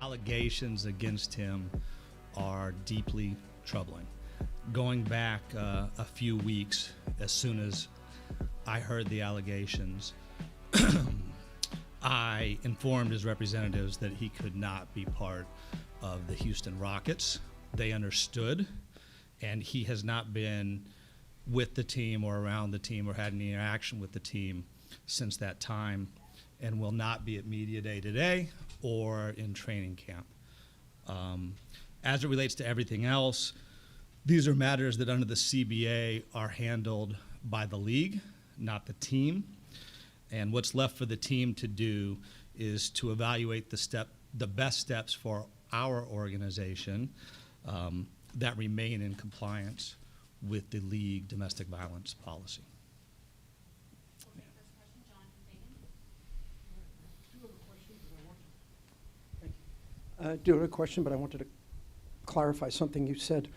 Allegations against him are deeply troubling. Going back a few weeks, as soon as I heard the allegations, I informed his representatives that he could not be part of the Houston Rockets. They understood, and he has not been with the team or around the team or had any interaction with the team since that time, and will not be at Media Day today or in training camp. As it relates to everything else, these are matters that under the CBA are handled by the league, not the team. And what's left for the team to do is to evaluate the best steps for our organization that remain in compliance with the league domestic violence policy. I do have a question, but I wanted to clarify something you said.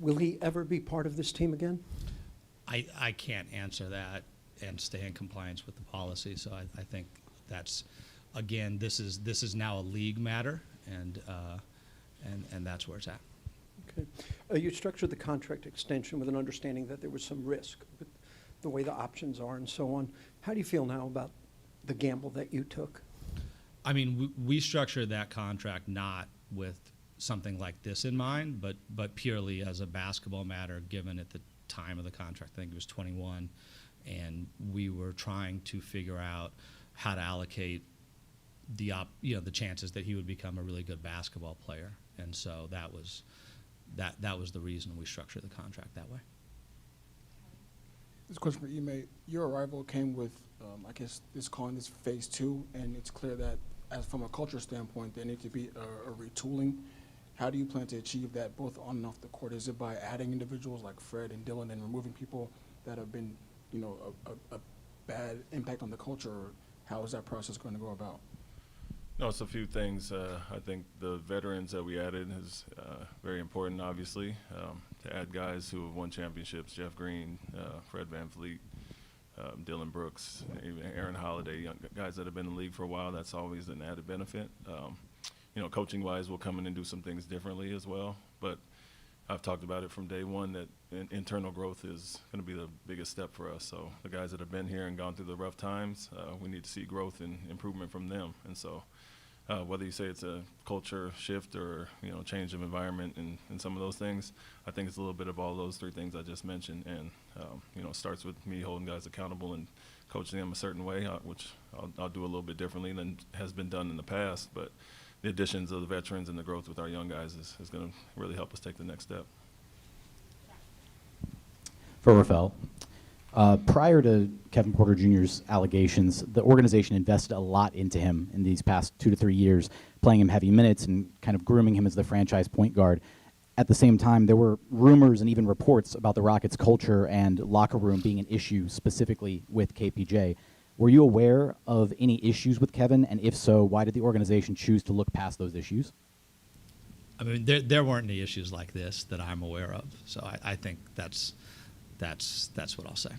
Will he ever be part of this team again? I can't answer that and stay in compliance with the policy, so I think that's, again, this is now a league matter, and that's where it's at. Okay. You structured the contract extension with an understanding that there was some risk with the way the options are and so on. How do you feel now about the gamble that you took? I mean, we structured that contract not with something like this in mind, but purely as a basketball matter, given at the time of the contract, I think it was 21, and we were trying to figure out how to allocate the chances that he would become a really good basketball player, and so that was the reason we structured the contract that way. This question for Ime. Your arrival came with, I guess, calling this phase 2, and it's clear that, as from a culture standpoint, there needs to be a retooling. How do you plan to achieve that, both on and off the court? Is it by adding individuals like Fred and Dylan and removing people that have been, a bad impact on the culture? Or how is that process going to go about? No, it's a few things. I think the veterans that we added is very important, obviously, to add guys who have won championships, Jeff Green, Fred VanVleet, Dylan Brooks, even Aaron Holiday, young guys that have been in the league for a while. That's always an added benefit. Coaching-wise, we'll come in and do some things differently as well. But I've talked about it from day one that internal growth is going to be the biggest step for us. So the guys that have been here and gone through the rough times, we need to see growth and improvement from them. And so whether you say it's a culture shift or, change of environment and some of those things, I think it's a little bit of all those three things I just mentioned. And, it starts with me holding guys accountable and coaching them a certain way, which I'll do a little bit differently than has been done in the past. But the additions of the veterans and the growth with our young guys is going to really help us take the next step. For Rafael, prior to Kevin Porter Jr.'s allegations, the organization invested a lot into him in these past 2 to 3 years, playing him heavy minutes and kind of grooming him as the franchise point guard. At the same time, there were rumors and even reports about the Rockets' culture and locker room being an issue specifically with KPJ. Were you aware of any issues with Kevin? And if so, why did the organization choose to look past those issues? I mean, there weren't any issues like this that I'm aware of. So I think that's what I'll say.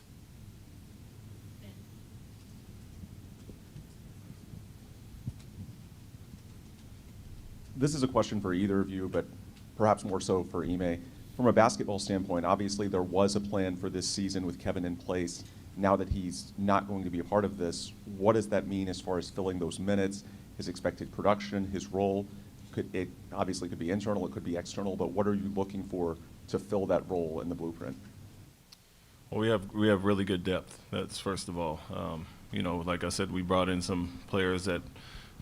This is a question for either of you, but perhaps more so for Ime. From a basketball standpoint, obviously there was a plan for this season with Kevin in place. Now that he's not going to be a part of this, what does that mean as far as filling those minutes, his expected production, his role? It obviously could be internal, it could be external, but what are you looking for to fill that role in the blueprint? Well, we have really good depth. That's first of all. Like I said, we brought in some players that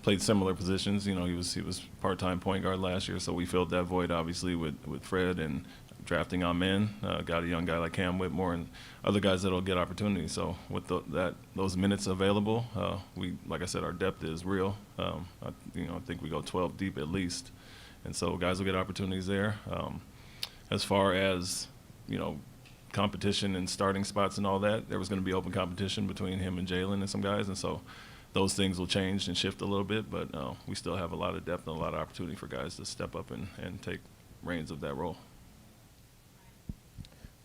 played similar positions. He was part-time point guard last year, so we filled that void obviously with Fred and drafting Amen, got a young guy like Cam Whitmore and other guys that'll get opportunities. So with those minutes available, like I said, our depth is real. I think we go 12 deep at least, and so guys will get opportunities there. As far as competition and starting spots and all that, there was going to be open competition between him and Jalen and some guys, and so those things will change and shift a little bit, but we still have a lot of depth and a lot of opportunity for guys to step up and take reins of that role.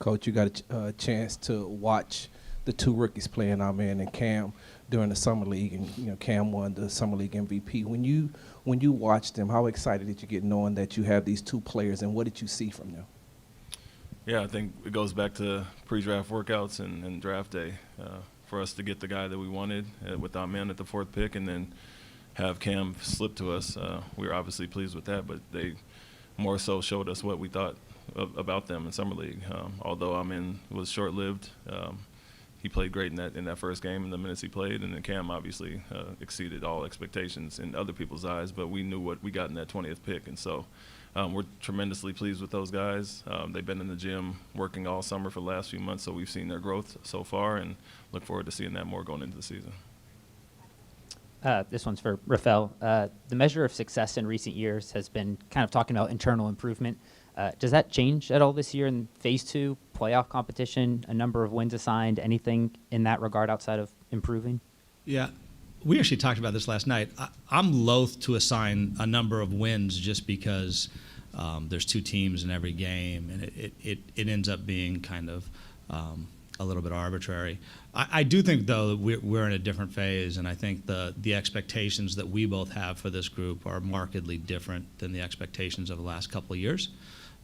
Coach, you got a chance to watch the two rookies playing, Amen and Cam. during the summer league, and Cam won the summer league MVP. When you watched them, how excited did you get knowing that you have these two players, and what did you see from them? Yeah, I think it goes back to pre-draft workouts and draft day. For us to get the guy that we wanted with our man at the 4th pick, and then have Cam slip to us, we were obviously pleased with that. But they more so showed us what we thought about them in summer league. Although Amin was short-lived, he played great in that first game in the minutes he played, and then Cam obviously exceeded all expectations in other people's eyes. But we knew what we got in that 20th pick, and so we're tremendously pleased with those guys. They've been in the gym working all summer for the last few months, so we've seen their growth so far, and look forward to seeing that more going into the season. This one's for Rafael. The measure of success in recent years has been kind of talking about internal improvement. Does that change at all this year in Phase 2, playoff competition, a number of wins assigned, anything in that regard outside of improving? Yeah, we actually talked about this last night. I'm loath to assign a number of wins just because there's 2 teams in every game, and it ends up being kind of a little bit arbitrary. I do think, though, that we're in a different phase, and I think the expectations that we both have for this group are markedly different than the expectations of the last couple of years.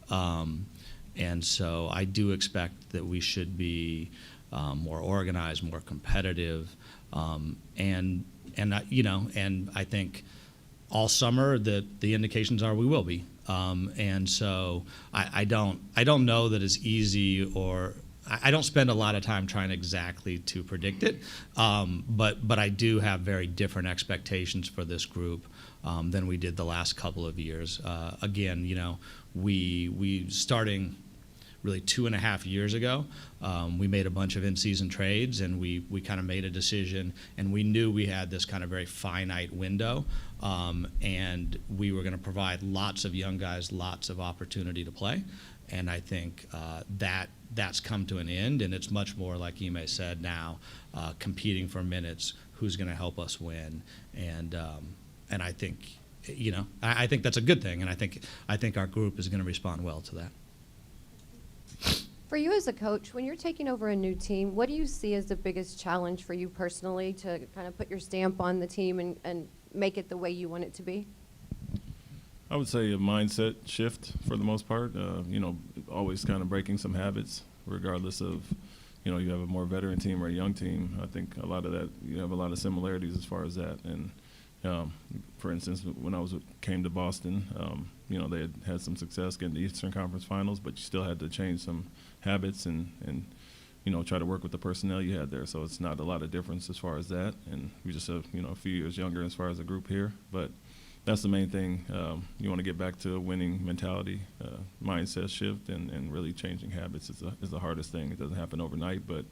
And so I do expect that we should be more organized, more competitive, and I think all summer the indications are we will be. And so I don't know that it's easy, or I don't spend a lot of time trying exactly to predict it, but I do have very different expectations for this group than we did the last couple of years. Again, we starting really 2.5 years ago, we made a bunch of in-season trades, and we kind of made a decision, and we knew we had this kind of very finite window, and we were going to provide lots of young guys lots of opportunity to play. And I think that's come to an end, and it's much more, like 𝗖𝗎 said, now competing for minutes, who's going to help us win, and I think I think that's a good thing, and I think our group is going to respond well to that. For you as a coach, when you're taking over a new team, what do you see as the biggest challenge for you personally to kind of put your stamp on the team and make it the way you want it to be? I would say a mindset shift for the most part. Always kind of breaking some habits, regardless of, you have a more veteran team or a young team. I think a lot of that, you have a lot of similarities as far as that. And for instance, when I came to Boston, they had some success getting the Eastern Conference Finals, but you still had to change some habits and try to work with the personnel you had there. So it's not a lot of difference as far as that. And we just have, a few years younger as far as the group here. But that's the main thing. You want to get back to a winning mentality, mindset shift, and really changing habits is the hardest thing. It doesn't happen overnight, but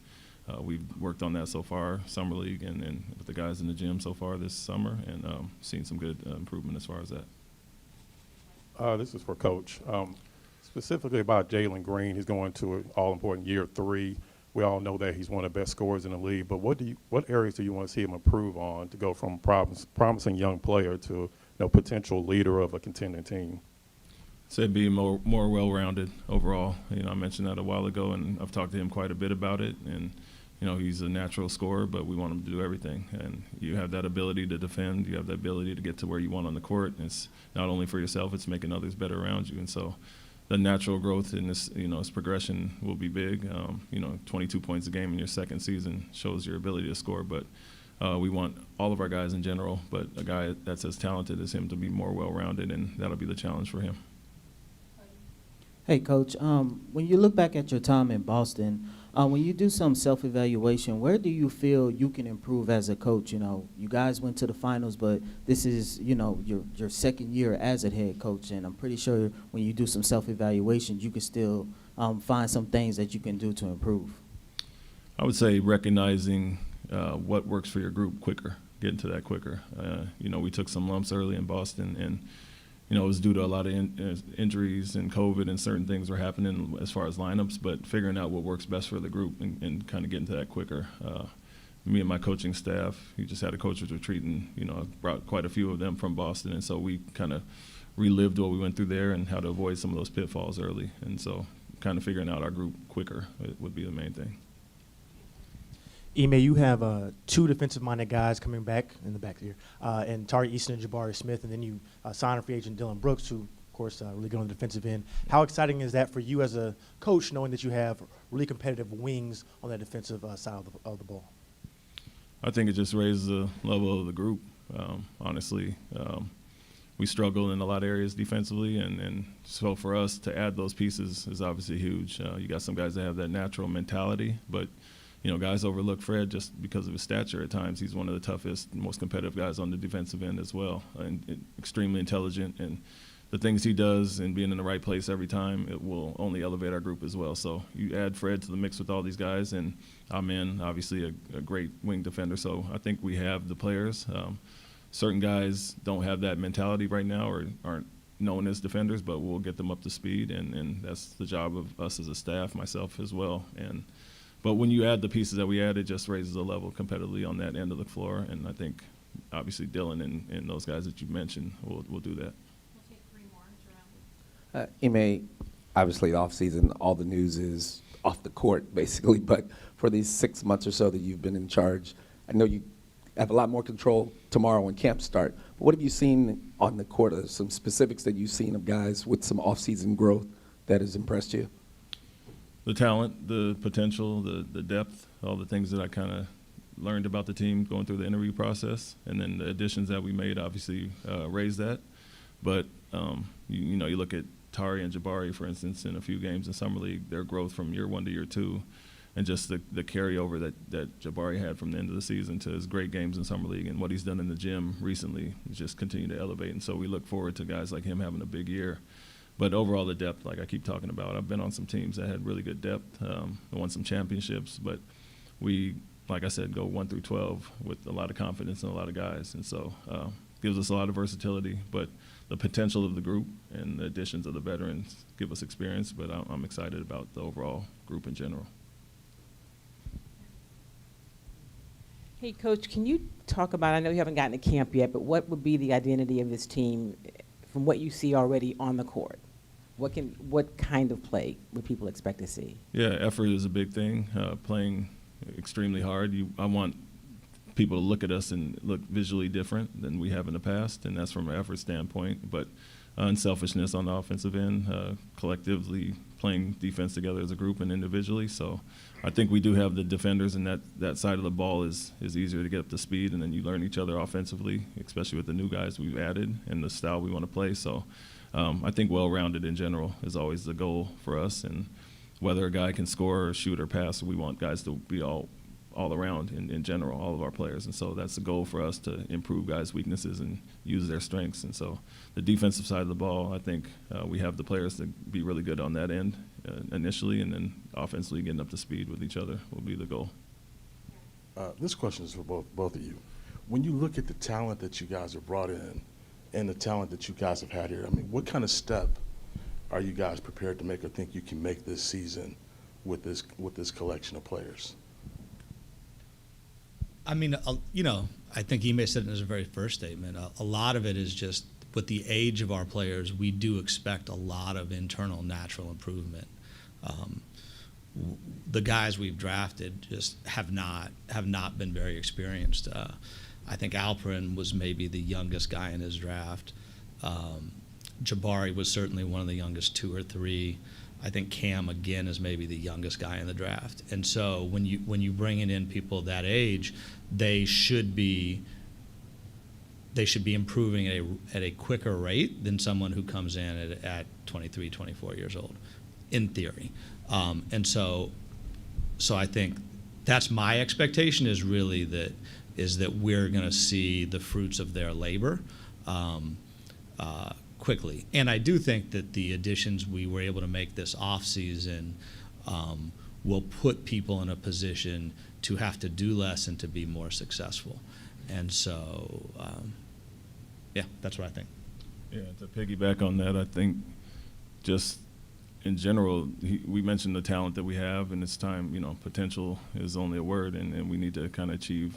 we've worked on that so far, summer league, and with the guys in the gym so far this summer, and seen some good improvement as far as that. This is for Coach. Specifically about Jalen Green, he's going to an all-important year 3. We all know that he's one of the best scorers in the league, but what areas do you want to see him improve on to go from promising young player to potential leader of a contending team? So be more well-rounded overall. I mentioned that a while ago, and I've talked to him quite a bit about it. And he's a natural scorer, but we want him to do everything. And you have that ability to defend. You have the ability to get to where you want on the court. And it's not only for yourself; it's making others better around you. And so, the natural growth in this, his progression will be big. 22 points a game in your second season shows your ability to score, but. We want all of our guys in general, but a guy that's as talented as him to be more well-rounded, and that'll be the challenge for him. Hey, Coach, when you look back at your time in Boston, when you do some self-evaluation, where do you feel you can improve as a coach? You guys went to the finals, but this is, your second year as a head coach, and I'm pretty sure when you do some self-evaluation, you can still find some things that you can do to improve. I would say recognizing what works for your group quicker, getting to that quicker. We took some lumps early in Boston, and it was due to a lot of injuries and COVID, and certain things were happening as far as lineups, but figuring out what works best for the group and kind of getting to that quicker. Me and my coaching staff, we just had a coaches retreat, and I brought quite a few of them from Boston, and so we kind of relived what we went through there and how to avoid some of those pitfalls early. And so kind of figuring out our group quicker would be the main thing. Ime, you have two defensive-minded guys coming back in the back here, and Tari Easton and Jabari Smith, and then you sign a free agent Dylan Brooks, who, of course, really good on the defensive end. How exciting is that for you as a coach, knowing that you have really competitive wings on that defensive side of the ball? I think it just raises the level of the group, honestly. We struggle in a lot of areas defensively, and so for us to add those pieces is obviously huge. You got some guys that have that natural mentality, but guys overlook Fred just because of his stature at times. He's one of the toughest, most competitive guys on the defensive end as well, and extremely intelligent. And the things he does and being in the right place every time, it will only elevate our group as well. So you add Fred to the mix with all these guys, and Amen, obviously a great wing defender. So I think we have the players. Certain guys don't have that mentality right now or aren't known as defenders, but we'll get them up to speed, and that's the job of us as a staff, myself as well. But when you add the pieces that we add, it just raises the level competitively on that end of the floor, and I think obviously Dylan and those guys that you mentioned will do that. We'll take 3 more. Ime, obviously the offseason, all the news is off the court basically, but for these 6 months or so that you've been in charge, I know you have a lot more control tomorrow when camps start, but what have you seen on the court? Some specifics that you've seen of guys with some off-season growth that has impressed you? The talent, the potential, the depth, all the things that I kind of learned about the team going through the interview process, and then the additions that we made obviously raised that. But you look at Tari and Jabari, for instance, in a few games in Summer League, their growth from year 1 to year 2, and just the carryover that Jabari had from the end of the season to his great games in Summer League, and what he's done in the gym recently is just continue to elevate. And so we look forward to guys like him having a big year. But overall, the depth, like I keep talking about, I've been on some teams that had really good depth, won some championships, but we, like I said, go 1 through 12 with a lot of confidence and a lot of guys. And so gives us a lot of versatility, but the potential of the group and the additions of the veterans give us experience, but I'm excited about the overall group in general. Hey, Coach, can you talk about, I know you haven't gotten to camp yet, but what would be the identity of this team from what you see already on the court? What kind of play would people expect to see? Yeah, effort is a big thing, playing extremely hard. I want people to look at us and look visually different than we have in the past, and that's from an effort standpoint. But unselfishness on the offensive end, collectively playing defense together as a group and individually. So I think we do have the defenders, and that side of the ball is easier to get up to speed, and then you learn each other offensively, especially with the new guys we've added and the style we want to play. So I think well-rounded in general is always the goal for us, and whether a guy can score or shoot or pass, we want guys to be all around in general, all of our players. And so that's the goal for us, to improve guys' weaknesses and use their strengths. And so the defensive side of the ball, I think we have the players to be really good on that end initially, and then offensively getting up to speed with each other will be the goal. This question is for both of you. When you look at the talent that you guys have brought in and the talent that you guys have had here, I mean, what kind of step are you guys prepared to make or think you can make this season with this collection of players? I mean, I think Ime said it in his very first statement. A lot of it is just with the age of our players, we do expect a lot of internal natural improvement. The guys we've drafted just have not been very experienced. I think Alperin was maybe the youngest guy in his draft. Jabari was certainly one of the youngest 2 or 3. I think Cam again is maybe the youngest guy in the draft. And so when you bring in people that age, they should be improving at a quicker rate than someone who comes in at 23, 24 years old, in theory. And so I think that's my expectation, is really that we're going to see the fruits of their labor quickly. And I do think that the additions we were able to make this offseason will put people in a position to have to do less and to be more successful. And so, yeah, that's what I think. Yeah, to piggyback on that, I think just in general, we mentioned the talent that we have, and it's time, potential is only a word, and we need to kind of achieve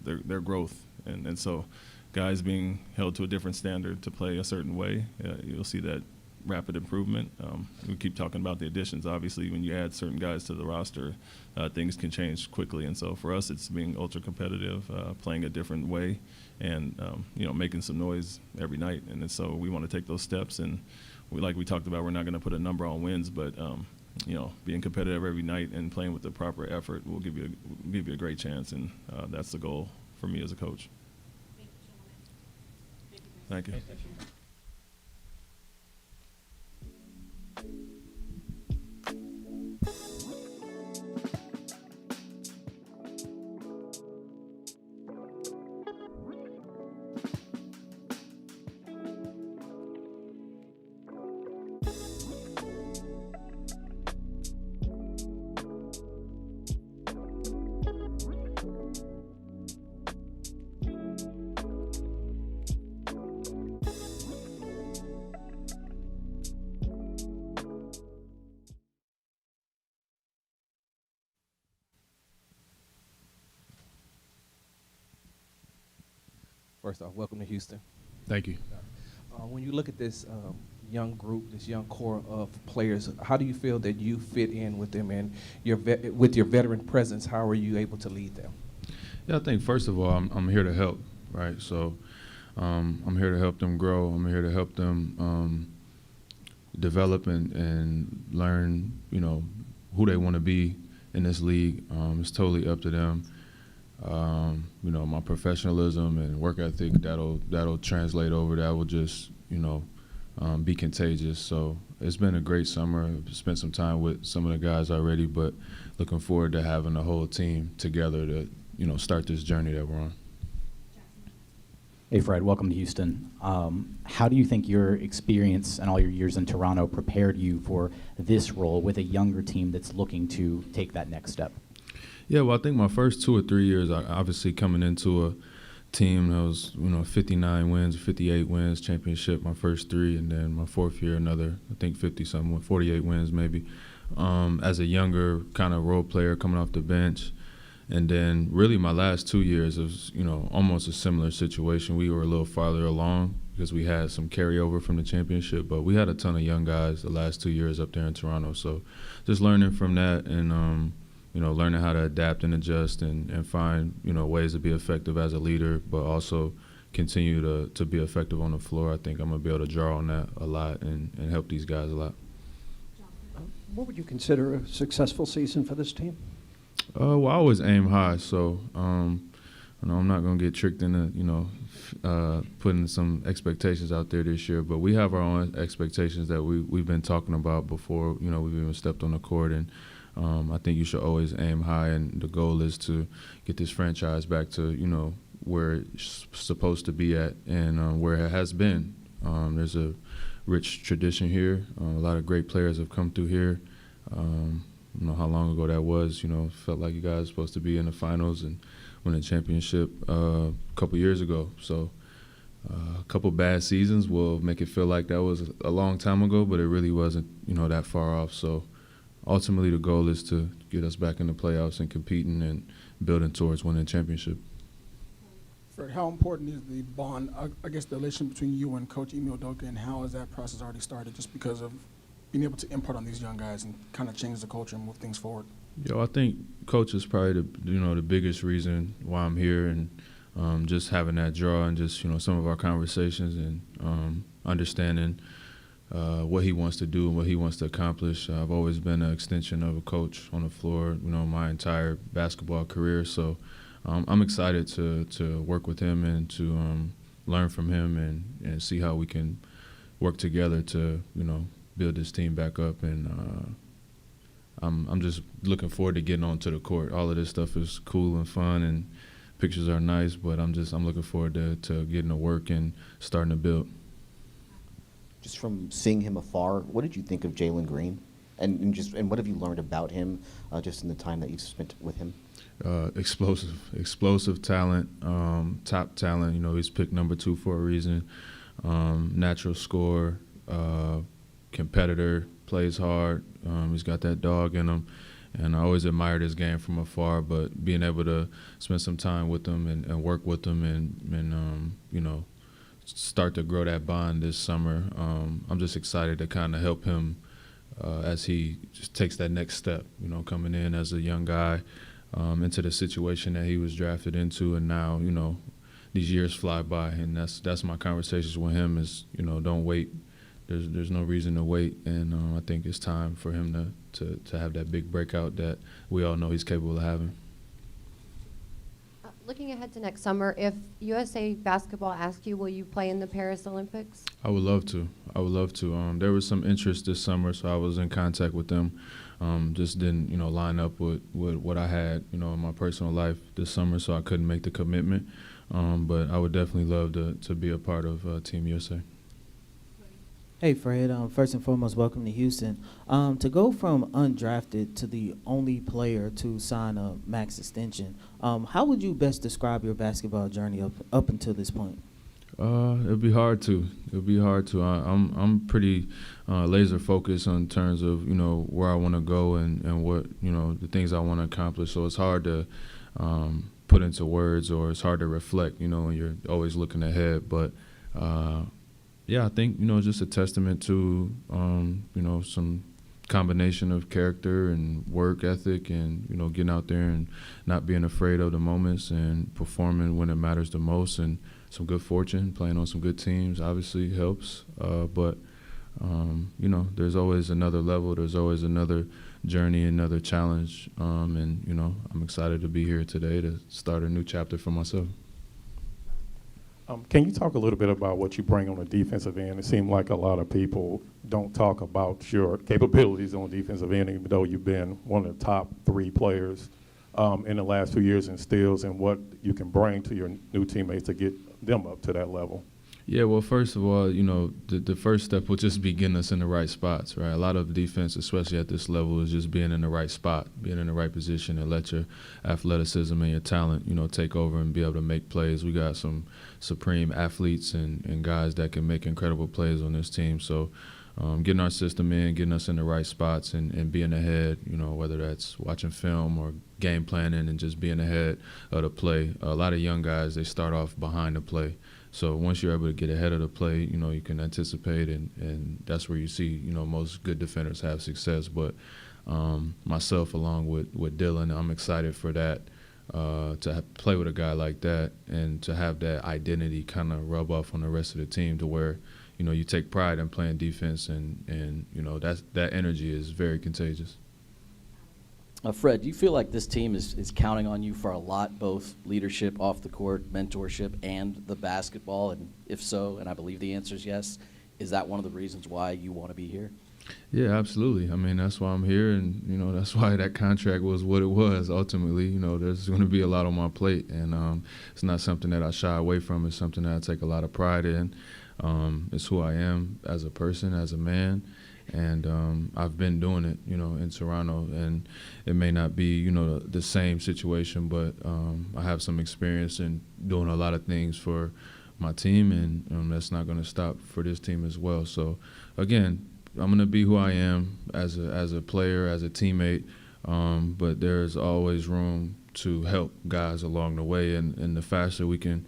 their growth. And so guys being held to a different standard to play a certain way, you'll see that rapid improvement. We keep talking about the additions. Obviously, when you add certain guys to the roster, things can change quickly. And so for us, it's being ultra competitive, playing a different way, and making some noise every night. And so we want to take those steps. And like we talked about, we're not going to put a number on wins, but being competitive every night and playing with the proper effort will give you a great chance. And that's the goal for me as a coach. Thank you. First off, welcome to Houston. Thank you. When you look at this young group, this young core of players, how do you feel that you fit in with them, and with your veteran presence, how are you able to lead them? Yeah, I think first of all, I'm here to help, right? So I'm here to help them grow. I'm here to help them develop and learn, who they want to be in this league. It's totally up to them. My professionalism and work ethic, that'll translate over. That will just, be contagious. So it's been a great summer. I've spent some time with some of the guys already, but looking forward to having the whole team together to, start this journey that we're on. Hey, Fred, welcome to Houston. How do you think your experience and all your years in Toronto prepared you for this role with a younger team that's looking to take that next step? Yeah, well, I think my first 2 or 3 years, obviously coming into a team that was, 59 wins, 58 wins, championship my first 3, and then my 4th year another, I think 50-something, 48 wins maybe. As a younger kind of role player coming off the bench. And then really my last 2 years was, almost a similar situation. We were a little farther along because we had some carryover from the championship, but we had a ton of young guys the last 2 years up there in Toronto. So just learning from that and, learning how to adapt and adjust and find, ways to be effective as a leader, but also continue to be effective on the floor. I think I'm going to be able to draw on that a lot and help these guys a lot. What would you consider a successful season for this team? Well, I always aim high, so I'm not going to get tricked into, putting some expectations out there this year. But we have our own expectations that we've been talking about before, we've even stepped on the court. And I think you should always aim high, and the goal is to get this franchise back to, where it's supposed to be at and where it has been. There's a rich tradition here. A lot of great players have come through here. I don't know how long ago that was. Felt like you guys were supposed to be in the finals and win a championship a couple years ago. So a couple bad seasons will make it feel like that was a long time ago, but it really wasn't, that far off. So ultimately the goal is to get us back in the playoffs and competing and building towards winning a championship. Fred, how important is the bond, I guess the relation between you and Coach Ime Udoka, and how has that process already started just because of being able to impart on these young guys and kind of change the culture and move things forward? I think Coach is probably the biggest reason why I'm here, and just having that draw and just some of our conversations and understanding what he wants to do and what he wants to accomplish. I've always been an extension of a coach on the floor, my entire basketball career. So I'm excited to work with him and to learn from him and see how we can work together to build this team back up. And I'm just looking forward to getting onto the court. All of this stuff is cool and fun, and pictures are nice, but I'm looking forward to getting to work and starting to build. Just from seeing him afar, what did you think of Jalen Green? And what have you learned about him just in the time that you've spent with him? Explosive talent, top talent. He's picked number 2 for a reason. Natural scorer, competitor, plays hard. He's got that dog in him, and I always admired his game from afar. But being able to spend some time with him and work with him and start to grow that bond this summer. I'm just excited to kind of help him as he just takes that next step, you know, coming in as a young guy into the situation that he was drafted into, and now, you know, these years fly by, and that's my conversations with him is, you know, don't wait. There's no reason to wait, and I think it's time for him to have that big breakout that we all know he's capable of having. Looking ahead to next summer, if USA Basketball asks you, will you play in the Paris Olympics? I would love to. I would love to. There was some interest this summer, so I was in contact with them. Just didn't, you know, line up with what I had, you know, in my personal life this summer, so I couldn't make the commitment. But I would definitely love to be a part of Team USA. Hey, Fred. First and foremost, welcome to Houston. To go from undrafted to the only player to sign a max extension, how would you best describe your basketball journey up until this point? It'd be hard to. I'm pretty laser focused in terms of, you know, where I want to go and what, you know, the things I want to accomplish. So it's hard to put into words, or it's hard to reflect, you know, when you're always looking ahead. But yeah, I think, you know, it's just a testament to, you know, some combination of character and work ethic and, you know, getting out there and not being afraid of the moments and performing when it matters the most, and some good fortune, playing on some good teams obviously helps. But, you know, there's always another level. There's always another journey, another challenge. And, you know, I'm excited to be here today to start a new chapter for myself. Can you talk a little bit about what you bring on the defensive end? It seems like a lot of people don't talk about your capabilities on the defensive end, even though you've been one of the top 3 players in the last 2 years in steals, and what you can bring to your new teammates to get them up to that level. Yeah, well, first of all, you know, the first step will just be getting us in the right spots, right? A lot of defense, especially at this level, is just being in the right spot, being in the right position, and let your athleticism and your talent, you know, take over and be able to make plays. We got some supreme athletes and guys that can make incredible plays on this team. So getting our system in, getting us in the right spots, and being ahead, you know, whether that's watching film or game planning and just being ahead of the play. A lot of young guys, they start off behind the play. So once you're able to get ahead of the play, you know, you can anticipate, and that's where you see, you know, most good defenders have success. But myself, along with Dylan, I'm excited for that, to play with a guy like that and to have that identity kind of rub off on the rest of the team, to where, you know, you take pride in playing defense, and you know, that energy is very contagious. Fred, do you feel like this team is counting on you for a lot, both leadership off the court, mentorship, and the basketball? And if so, and I believe the answer is yes, is that one of the reasons why you want to be here? Yeah, absolutely. I mean, that's why I'm here, and, you know, that's why that contract was what it was. Ultimately, you know, there's going to be a lot on my plate, and it's not something that I shy away from. It's something that I take a lot of pride in. It's who I am as a person, as a man. And I've been doing it, you know, in Toronto, and it may not be, you know, the same situation, but I have some experience in doing a lot of things for my team, and that's not going to stop for this team as well. So, again, I'm going to be who I am as a player, as a teammate, but there's always room to help guys along the way, and the faster we can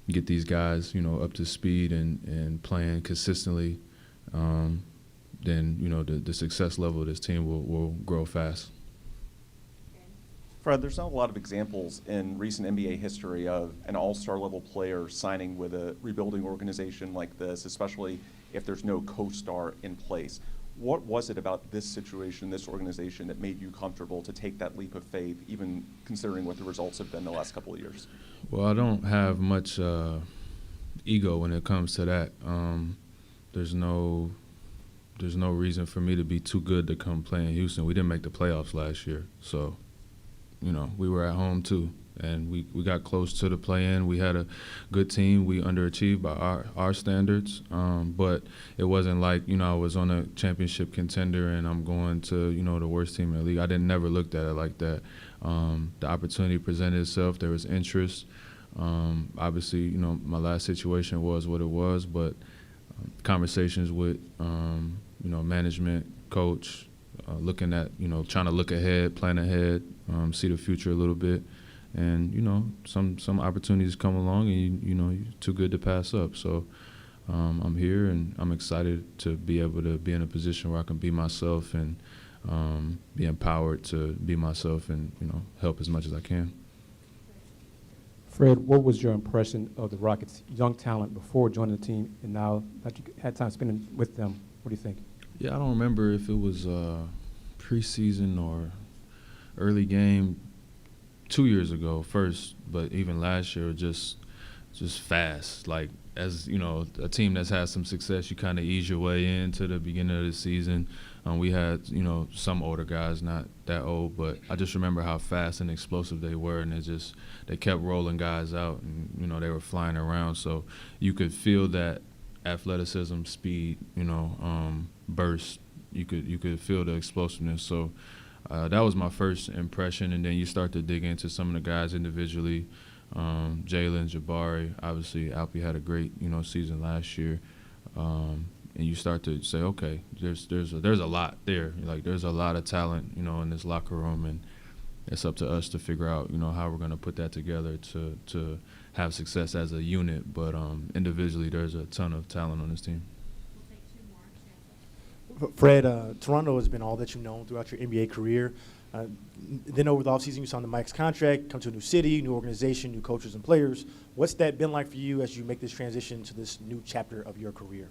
get these guys, you know, up to speed and playing consistently, then, you know, the success level of this team will grow fast. Fred, there's not a lot of examples in recent NBA history of an all-star level player signing with a rebuilding organization like this, especially if there's no co-star in place. What was it about this situation, this organization, that made you comfortable to take that leap of faith, even considering what the results have been the last couple of years? Well, I don't have much ego when it comes to that. There's no reason for me to be too good to come play in Houston. We didn't make the playoffs last year, so, you know, we were at home too, and we got close to the play-in. We had a good team. We underachieved by our standards, but it wasn't like, you know, I was on a championship contender and I'm going to, you know, the worst team in the league. I didn't never looked at it like that. The opportunity presented itself. There was interest. Obviously, you know, my last situation was what it was, but conversations with, you know, management, coach, looking at, you know, trying to look ahead, plan ahead, see the future a little bit, And, you know, some opportunities come along and, you know, you're too good to pass up. So I'm here and I'm excited to be able to be in a position where I can be myself and be empowered to be myself and, you know, help as much as I can. Fred, what was your impression of the Rockets' young talent before joining the team, and now that you had time spending with them, what do you think? Yeah, I don't remember if it was preseason or early game 2 years ago first, but even last year, just fast. Like, as you know, a team that's had some success, you kind of ease your way into the beginning of the season. We had, you know, some older guys, not that old, but I just remember how fast and explosive they were, and they kept rolling guys out, and, you know, they were flying around. So you could feel that athleticism, speed, you know, burst. You could feel the explosiveness. So that was my first impression, and then you start to dig into some of the guys individually. Jalen, Jabari, obviously 𝗖𝗢𝗡𝗡𝗖𝗧 had a great, you know, season last year. And you start to say, okay, there's a lot there. Like, there's a lot of talent, you know, in this locker room, and it's up to us to figure out, you know, how we're going to put that together to have success as a unit. But individually, there's a ton of talent on this team. Fred, Toronto has been all that you've known throughout your NBA career. Then over the offseason, you signed the Mike's contract, come to a new city, new organization, new coaches and players. What's that been like for you as you make this transition to this new chapter of your career?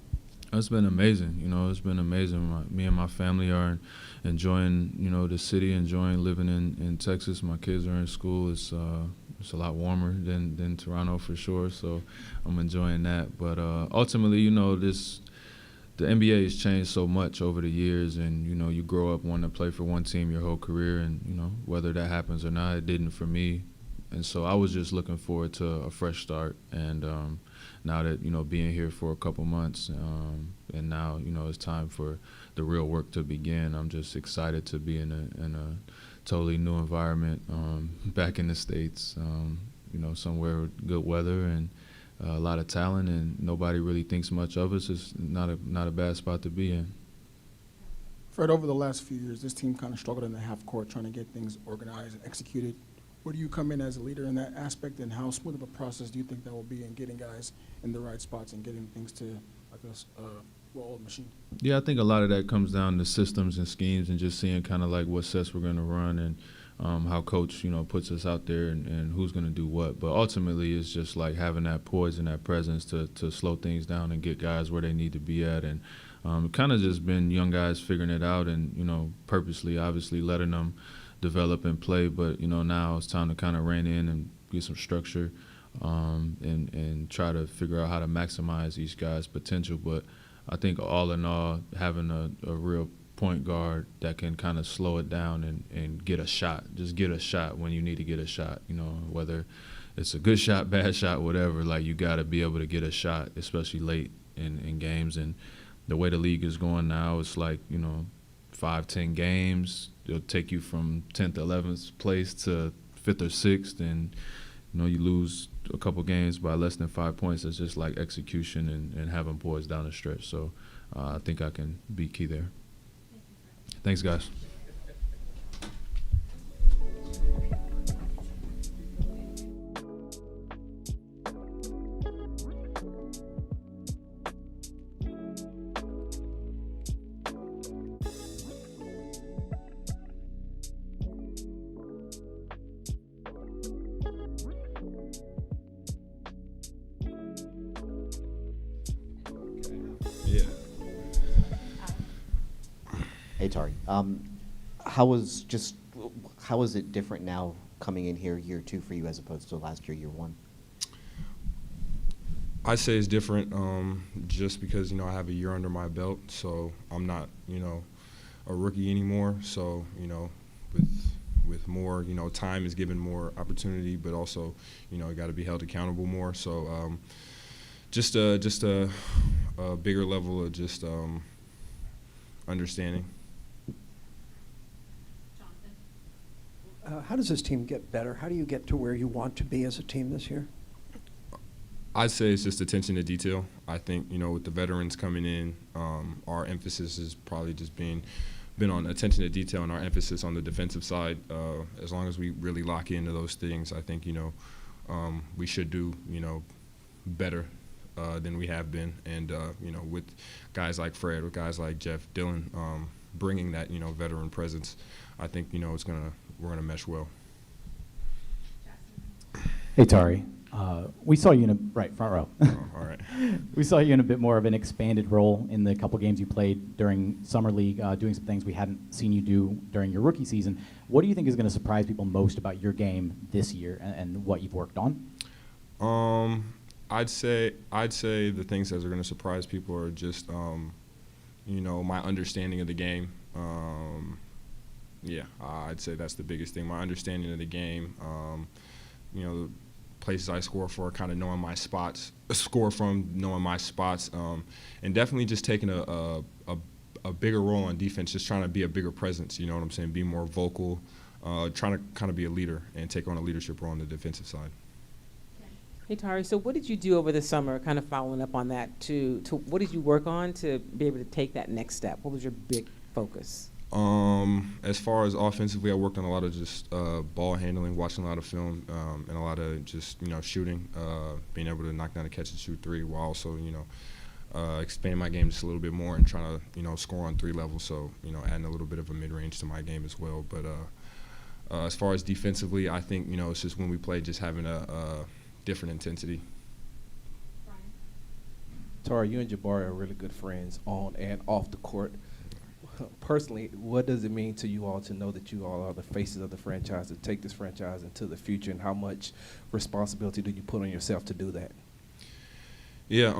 It's been amazing. You know, it's been amazing. Me and my family are enjoying, you know, the city, enjoying living in Texas. My kids are in school. It's a lot warmer than Toronto for sure, so I'm enjoying that. But ultimately, you know, the NBA has changed so much over the years, and, you know, you grow up wanting to play for one team your whole career, and, you know, whether that happens or not, it didn't for me. And so I was just looking forward to a fresh start. And now that, you know, being here for a couple months, and now, you know, it's time for the real work to begin, I'm just excited to be in a totally new environment, back in the States, you know, somewhere with good weather and a lot of talent, and nobody really thinks much of us. It's not a bad spot to be in. Fred, over the last few years, this team kind of struggled in the half court trying to get things organized and executed. Where do you come in as a leader in that aspect, and how smooth of a process do you think that will be in getting guys in the right spots and getting things to, I guess, well-oiled machine? Yeah, I think a lot of that comes down to systems and schemes and just seeing kind of like what sets we're going to run and how coach, you know, puts us out there and who's going to do what. But ultimately, it's just like having that poise and that presence to slow things down and get guys where they need to be at. And kind of just been young guys figuring it out and, you know, purposely, obviously, letting them develop and play. But, you know, now it's time to kind of rein in and get some structure and try to figure out how to maximize each guy's potential. But I think all in all, having a real point guard that can kind of slow it down and get a shot, just get a shot when you need to get a shot, you know, whether it's a good shot, bad shot, whatever, like you got to be able to get a shot, especially late in games. And the way the league is going now, it's like, you know, 5-10 games, it'll take you from 10th, 11th place to 5th or 6th, and, you know, you lose a couple games by less than 5 points. It's just like execution and having poise down the stretch. So I think I can be key there. Thanks, guys. Yeah. Hey, 𝗪𝗓, how is it different now coming in here year 2 for you as opposed to last year 1? I say it's different just because, you know, I have a year under my belt, so I'm not, you know, a rookie anymore. So, you know, with more, you know, time is given more opportunity, but also, you know, you got to be held accountable more. So just a bigger level of just understanding. How does this team get better? How do you get to where you want to be as a team this year? I'd say it's just attention to detail. I think, you know, with the veterans coming in, our emphasis is probably just being been on attention to detail and our emphasis on the defensive side. As long as we really lock into those things, I think, we should do, better than we have been. And, with guys like Fred, with guys like Jeff, Dylan, bringing that, veteran presence, I think, we're gonna mesh well. Hey, Tari. We saw you in a front row. Oh, all right. We saw you in a bit more of an expanded role in the couple games you played during summer league, doing some things we hadn't seen you do during your rookie season. What do you think is going to surprise people most about your game this year and what you've worked on? I'd say the things that are going to surprise people are just, my understanding of the game. I'd say that's the biggest thing. My understanding of the game. The places I score for, kind of knowing my spots, and definitely just taking a bigger role on defense, just trying to be a bigger presence. You know what I'm saying? Be more vocal, trying to kind of be a leader and take on a leadership role on the defensive side. Hey, Tari, so what did you do over the summer, kind of following up on that, what did you work on to be able to take that next step? What was your big focus? As far as offensively, I worked on a lot of just ball handling, watching a lot of film, and a lot of just, shooting, being able to knock down a catch and shoot three, while also, expanding my game just a little bit more and trying to, score on 3 levels. So, adding a little bit of a mid-range to my game as well. But as far as defensively, I think, it's just when we play, just having a different intensity. Tari, you and Jabari are really good friends on and off the court. Personally, what does it mean to you all to know that you all are the faces of the franchise, to take this franchise into the future, and how much responsibility do you put on yourself to do that? Yeah,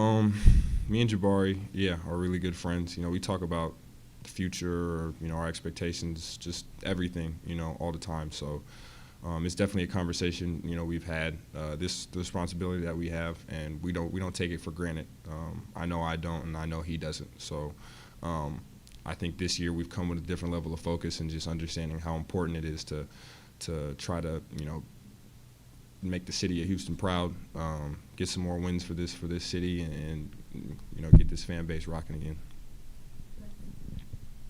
me and Jabari, are really good friends. We talk about the future, our expectations, just everything, all the time. So it's definitely a conversation, we've had. The responsibility that we have, and we don't take it for granted. I know I don't, and I know he doesn't. So I think this year we've come with a different level of focus and just understanding how important it is to try to, make the city of Houston proud, get some more wins for this city, and get this fan base rocking again.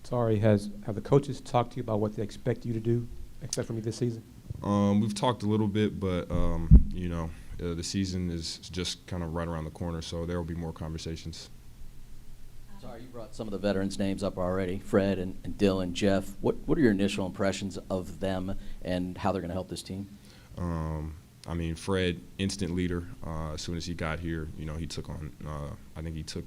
Tari, have the coaches talked to you about what they expect you to do, except for me this season? We've talked a little bit, but the season is just kind of right around the corner, so there will be more conversations. Sorry, you brought some of the veterans' names up already, Fred and Dylan, Jeff. What are your initial impressions of them and how they're going to help this team? Fred, instant leader. As soon as he got here, he took on, I think he took,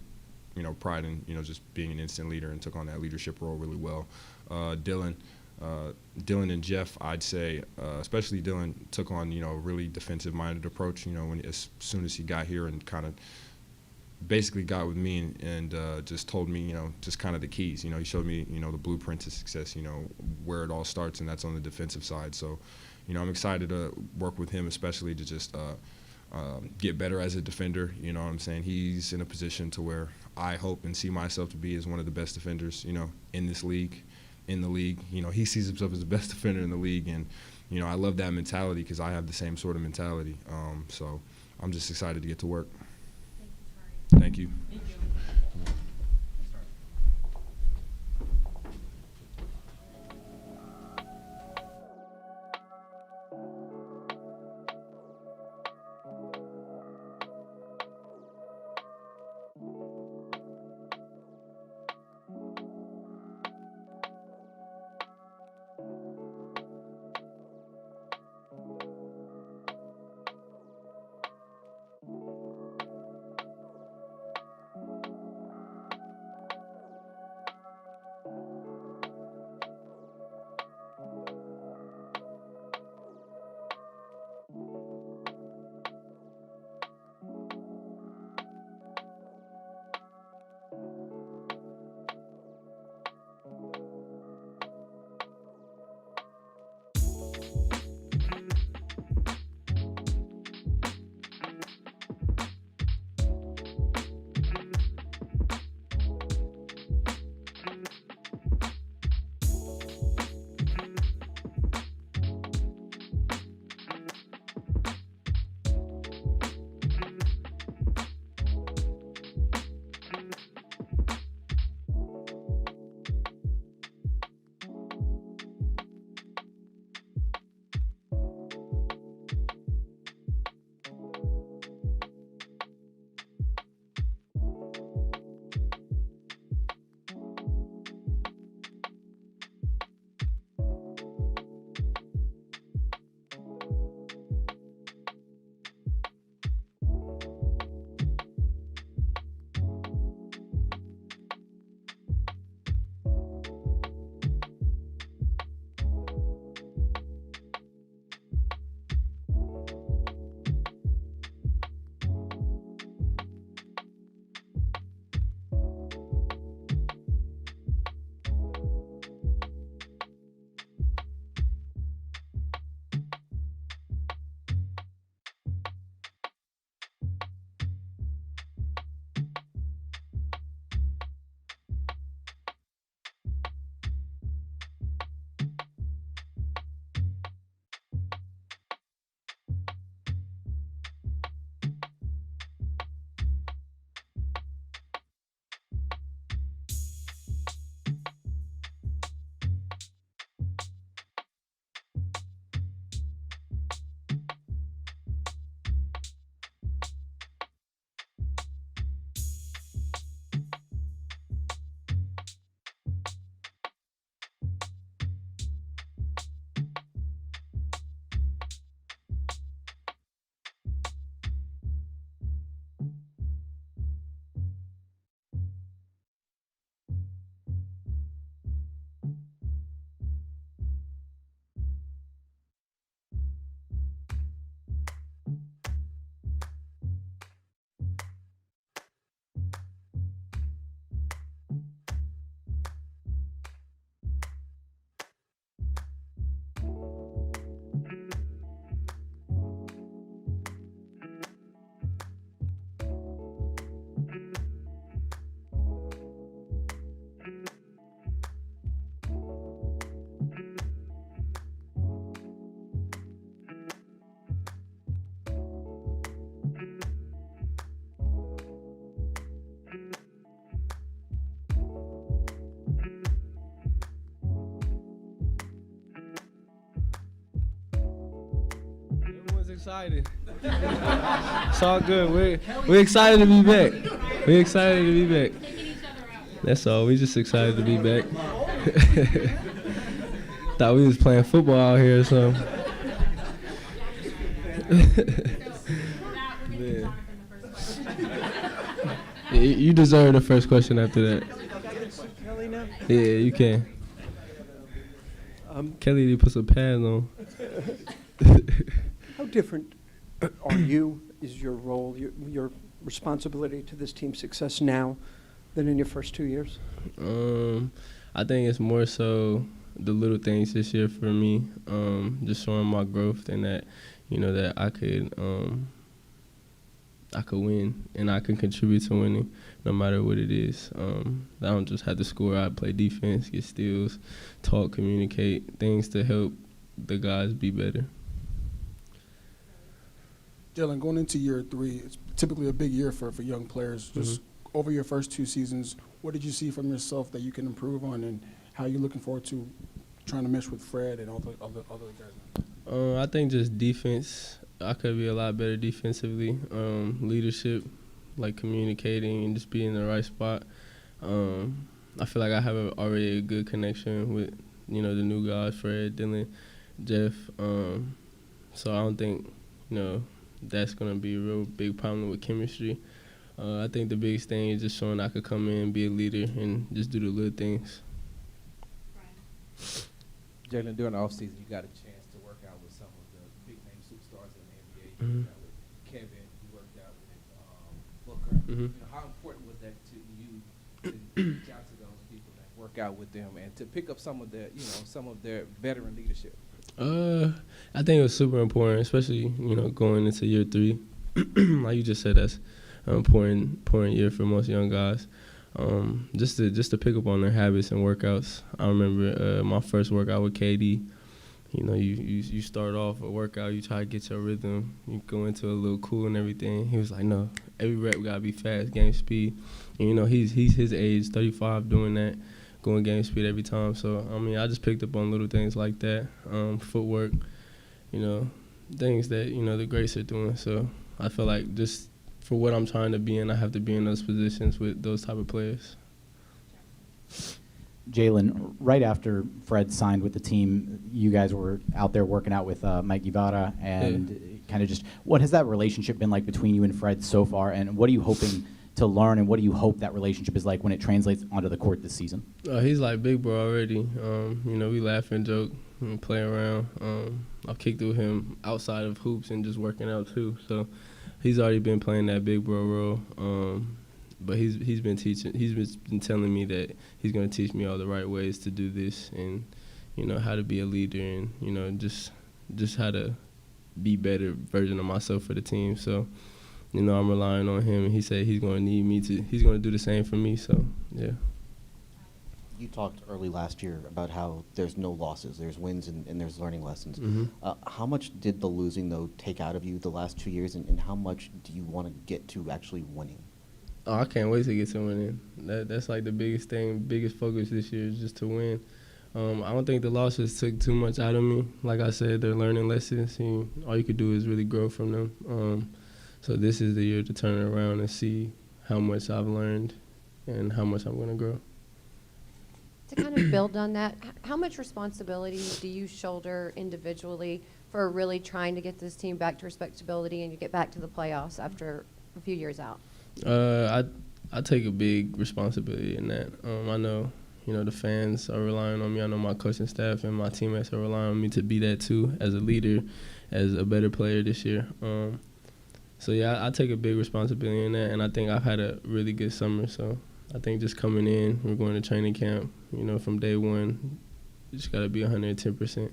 pride in, just being an instant leader and took on that leadership role really well. Dylan and Jeff, I'd say, especially Dylan, took on, a really defensive-minded approach, as soon as he got here, and kind of basically got with me and just told me, just kind of the keys. He showed me, the blueprint to success, where it all starts, and that's on the defensive side. So, I'm excited to work with him, especially to just get better as a defender. You know what I'm saying? He's in a position to where I hope and see myself to be as one of the best defenders, in this league, in the league. He sees himself as the best defender in the league, and, I love that mentality because I have the same sort of mentality. So I'm just excited to get to work. Thank you. Thank you. excited. It's all good. We're excited to be back. We're excited to be back. That's all. We just excited to be back. Thought we was playing football out here or something. Man. You deserve the first question after that. Kelly now? Yeah, you can. Kelly, you put some pads on. How different are you, is your role, your responsibility to this team's success now than in your first 2 years? I think it's more so the little things this year for me, just showing my growth and that, that I could win and I can contribute to winning no matter what it is. I don't just have to score. I play defense, get steals, talk, communicate, things to help the guys be better. Jalen, going into year 3, it's typically a big year for young players. Just over your first 2 seasons, what did you see from yourself that you can improve on, and how are you looking forward to trying to mesh with Fred and all the other guys? I think just defense. I could be a lot better defensively. Leadership, like communicating and just being in the right spot. I feel like I have already a good connection with, the new guys, Fred, Dylan, Jeff. So I don't think, that's going to be a real big problem with chemistry. I think the biggest thing is just showing I could come in, be a leader, and just do the little things. Jalen, during the offseason, you got a chance to work out with some of the big-name superstars in the NBA. You worked out with Kevin, you worked out with Booker. How important was that to you to reach out to those people and work out with them and to pick up some of their, some of their veteran leadership? I think it was super important, especially, going into year 3. Like you just said, that's an important year for most young guys. Just to pick up on their habits and workouts. I remember my first workout with KD. You start off a workout, you try to get your rhythm, you go into a little cool and everything. He was like, no, every rep gotta be fast, game speed. And, he's his age, 35, doing that, going game speed every time. So I just picked up on little things like that, footwork, things that the greats are doing. So I feel like just for what I'm trying to be in, I have to be in those positions with those type of players. Jalen, right after Fred signed with the team, you guys were out there working out with 𝗪𝗧𝗪, and kind of just, what has that relationship been like between you and Fred so far, and what are you hoping to learn, and what do you hope that relationship is like when it translates onto the court this season? He's like big bro already. We laugh and joke and play around. I've kicked with him outside of hoops and just working out too. So he's already been playing that big bro role. But he's been teaching. He's been telling me that he's going to teach me all the right ways to do this, and how to be a leader, and just how to be better version of myself for the team. So I'm relying on him, and he said he's going to need me to. He's going to do the same for me. So yeah. You talked early last year about how there's no losses, there's wins and there's learning lessons. How much did the losing, though, take out of you the last 2 years, and how much do you want to get to actually winning? Oh, I can't wait to get to winning. That's like the biggest thing, biggest focus this year is just to win. I don't think the losses took too much out of me. Like I said, they're learning lessons, and all you could do is really grow from them. So this is the year to turn it around and see how much I've learned and how much I'm going to grow. To kind of build on that, how much responsibility do you shoulder individually for really trying to get this team back to respectability and to get back to the playoffs after a few years out? I take a big responsibility in that. I know, the fans are relying on me. I know my coaching staff and my teammates are relying on me to be that too, as a leader, as a better player this year. So yeah, I take a big responsibility in that, and I think I've had a really good summer. So I think just coming in, we're going to training camp, from day one, you just got to be 110%.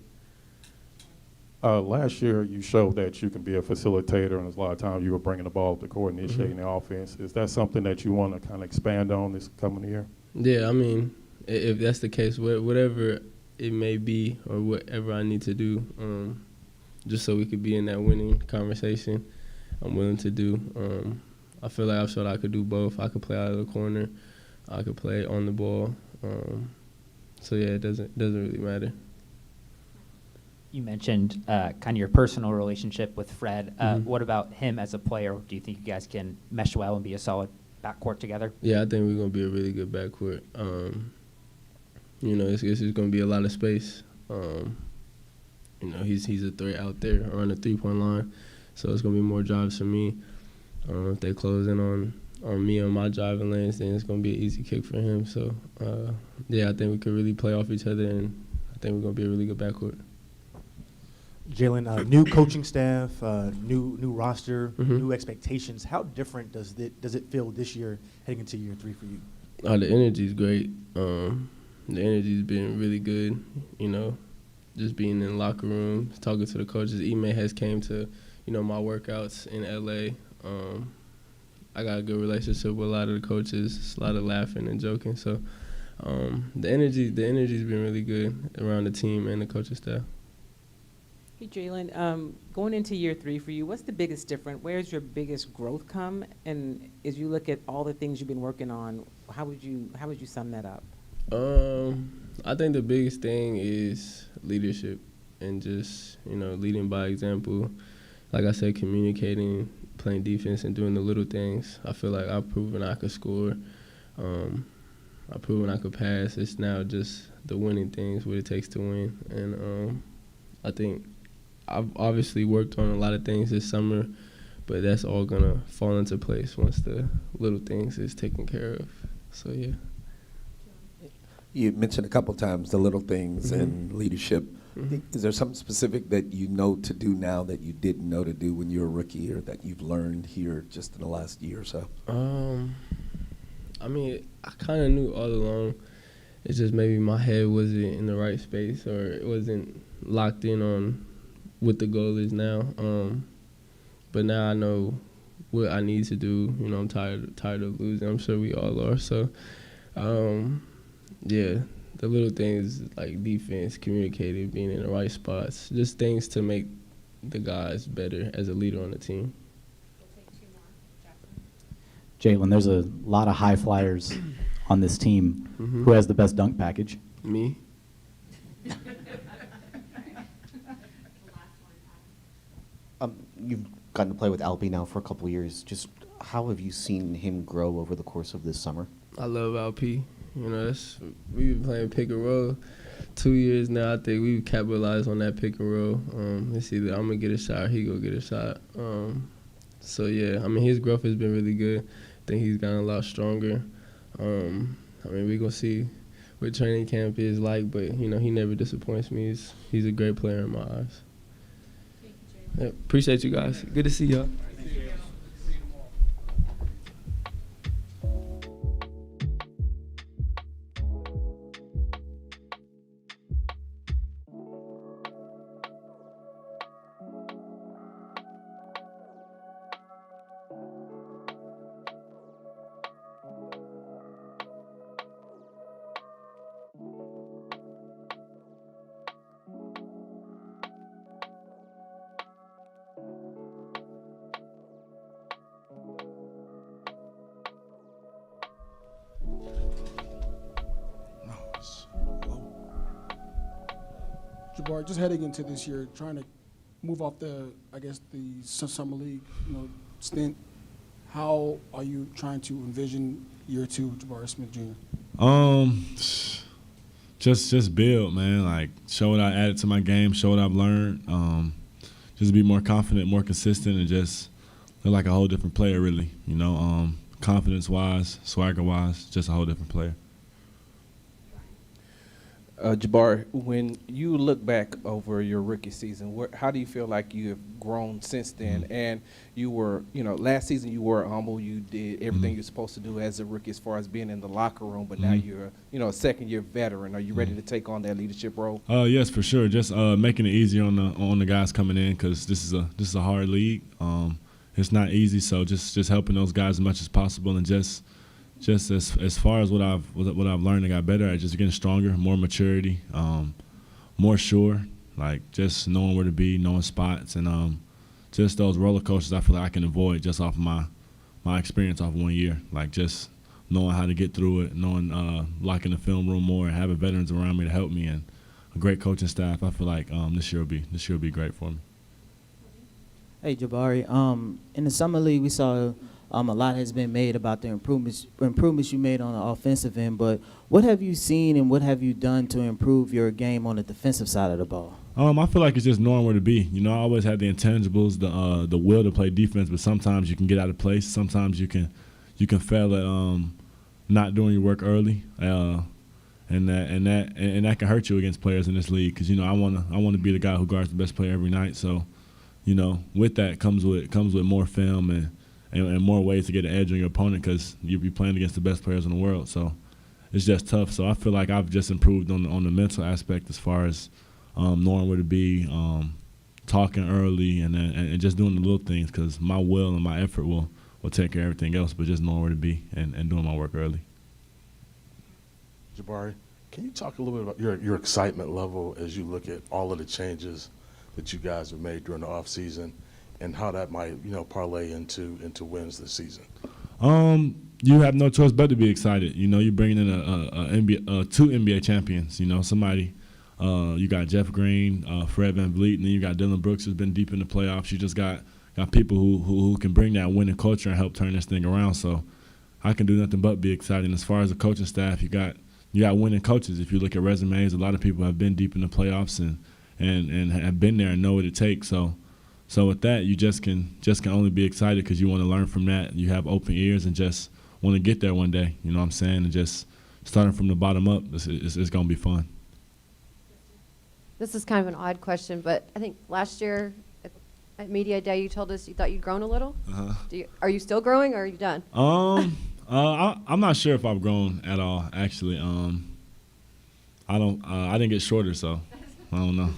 Last year, you showed that you can be a facilitator, and a lot of times you were bringing the ball up the court, initiating the offense. Is that something that you want to kind of expand on this coming year? Yeah, if that's the case, whatever it may be or whatever I need to do, just so we could be in that winning conversation, I'm willing to do. I feel like I've showed I could do both. I could play out of the corner. I could play on the ball. So, yeah, it doesn't really matter. you mentioned kind of your personal relationship with Fred. What about him as a player? Do you think you guys can mesh well and be a solid backcourt together? Yeah, I think we're going to be a really good backcourt. You know, it's going to be a lot of space. You know, he's a threat out there around the three-point line, so it's going to be more drives for me. If they close in on me on my driving lanes, then it's going to be an easy kick for him. So, yeah, I think we could really play off each other, and I think we're going to be a really good backcourt. Jalen, new coaching staff, new roster, new expectations. How different does it feel this year heading into year 3 for you? The energy's great. The energy's been really good. You know, just being in the locker room, talking to the coaches. 𝗖𝗓𝗓 has came to, you know, my workouts in LA. I got a good relationship with a lot of the coaches. It's a lot of laughing and joking. So the energy's been really good around the team and the coaching staff. Hey, Jalen, going into year 3 for you, what's the biggest difference? Where's your biggest growth come? And as you look at all the things you've been working on, how would you sum that up? I think the biggest thing is leadership and just, you know, leading by example. Like I said, communicating, playing defense, and doing the little things. I feel like I've proven I could score. I've proven I could pass. It's now just the winning things, what it takes to win. And I think I've obviously worked on a lot of things this summer, but that's all going to fall into place once the little things is taken care of. So, yeah. You mentioned a couple times the little things and leadership. Is there something specific that you know to do now that you didn't know to do when you were a rookie, or that you've learned here just in the last year or so? I mean, I kind of knew all along. It's just maybe my head wasn't in the right space, or it wasn't locked in on what the goal is now. But now I know what I need to do. You know, I'm tired of losing. I'm sure we all are. So, yeah, the little things like defense, communicating, being in the right spots, just things to make the guys better as a leader on the team. Jalen, there's a lot of high flyers on this team. Who has the best dunk package? Me. You've gotten to play with 𝗖𝗢𝗡𝗡𝗖𝗧 now for a couple of years. Just how have you seen him grow over the course of this summer? I love 𝗖𝗢𝗡𝗡𝗖𝗧. You know, we've been playing pick and roll 2 years now. I think we've capitalized on that pick and roll. It's either I'm going to get a shot or he going to get a shot. So, yeah, I mean, his growth has been really good. I think he's gotten a lot stronger. I mean, we're going to see what training camp is like, but, you know, he never disappoints me. He's a great player in my eyes. Yeah, appreciate you guys. Good to see y'all. Jabari, just heading into this year, trying to move off the summer league, stint. How are you trying to envision year 2, Jabari Smith Jr.? Just build, man. Like, show what I added to my game, show what I've learned. Just be more confident, more consistent, and just look like a whole different player, really. You know, confidence-wise, swagger-wise, just a whole different player. Jabari, when you look back over your rookie season, how do you feel like you have grown since then? And you were, last season you were humble. You did everything you're supposed to do as a rookie as far as being in the locker room, but now you're, a second-year veteran. Are you ready to take on that leadership role? Yes, for sure. Just making it easier on the guys coming in, because this is a hard league. It's not easy, so just helping those guys as much as possible, and just as far as what I've learned, I got better at just getting stronger, more maturity, more sure, like just knowing where to be, knowing spots, and just those roller coasters I feel like I can avoid just off of my experience off 1 year, like just knowing how to get through it, knowing locking the film room more, and having veterans around me to help me, and a great coaching staff. I feel like this year will be great for me. Hey, Jabari. In the summer league, we saw a lot has been made about the improvements you made on the offensive end. But what have you seen and what have you done to improve your game on the defensive side of the ball? I feel like it's just knowing where to be. You know, I always had the intangibles, the will to play defense, but sometimes you can get out of place. Sometimes you can fail at not doing your work early, and that can hurt you against players in this league. Because I want to be the guy who guards the best player every night. So, with that comes with more film and more ways to get an edge on your opponent because you'll be playing against the best players in the world. So it's just tough. So I feel like I've just improved on the mental aspect as far as knowing where to be, talking early, and just doing the little things because my will and my effort will take care of everything else, but just knowing where to be and doing my work early. Jabari, can you talk a little bit about your excitement level as you look at all of the changes that you guys have made during the offseason and how that might, parlay into wins this season? You have no choice but to be excited. You're bringing in two NBA champions. Somebody. You got Jeff Green, Fred VanVleet, and then you got Dylan Brooks who's been deep in the playoffs. You just got people who can bring that winning culture and help turn this thing around. So I can do nothing but be excited. And as far as the coaching staff, you got winning coaches. If you look at resumes, a lot of people have been deep in the playoffs and have been there and know what it takes. So with that, you just can only be excited because you want to learn from that. You have open ears and just want to get there one day. You know what I'm saying? And just starting from the bottom up, it's going to be fun. This is kind of an odd question, but I think last year at Media Day you told us you thought you'd grown a little. Are you still growing or are you done? I'm not sure if I've grown at all, actually. I didn't get shorter, so I don't know.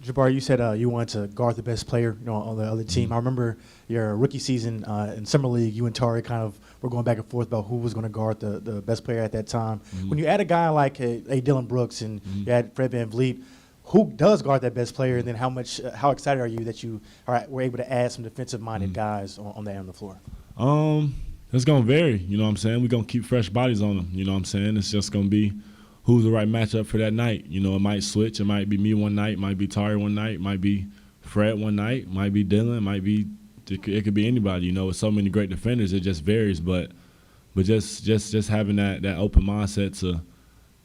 Jabari, you said you wanted to guard the best player on the other team. I remember your rookie season in Summer League, you and Tari kind of were going back and forth about who was going to guard the best player at that time. When you add a guy like a Dylan Brooks and you add Fred VanVleet, who does guard that best player, and then how excited are you that you were able to add some defensive-minded guys on the end of the floor? It's going to vary, you know what I'm saying? We're going to keep fresh bodies on them, you know what I'm saying? It's just going to be who's the right matchup for that night. It might switch. It might be me one night, it might be Tari one night, it might be Fred one night, it might be Dylan, it could be anybody. With so many great defenders, it just varies. But just having that open mindset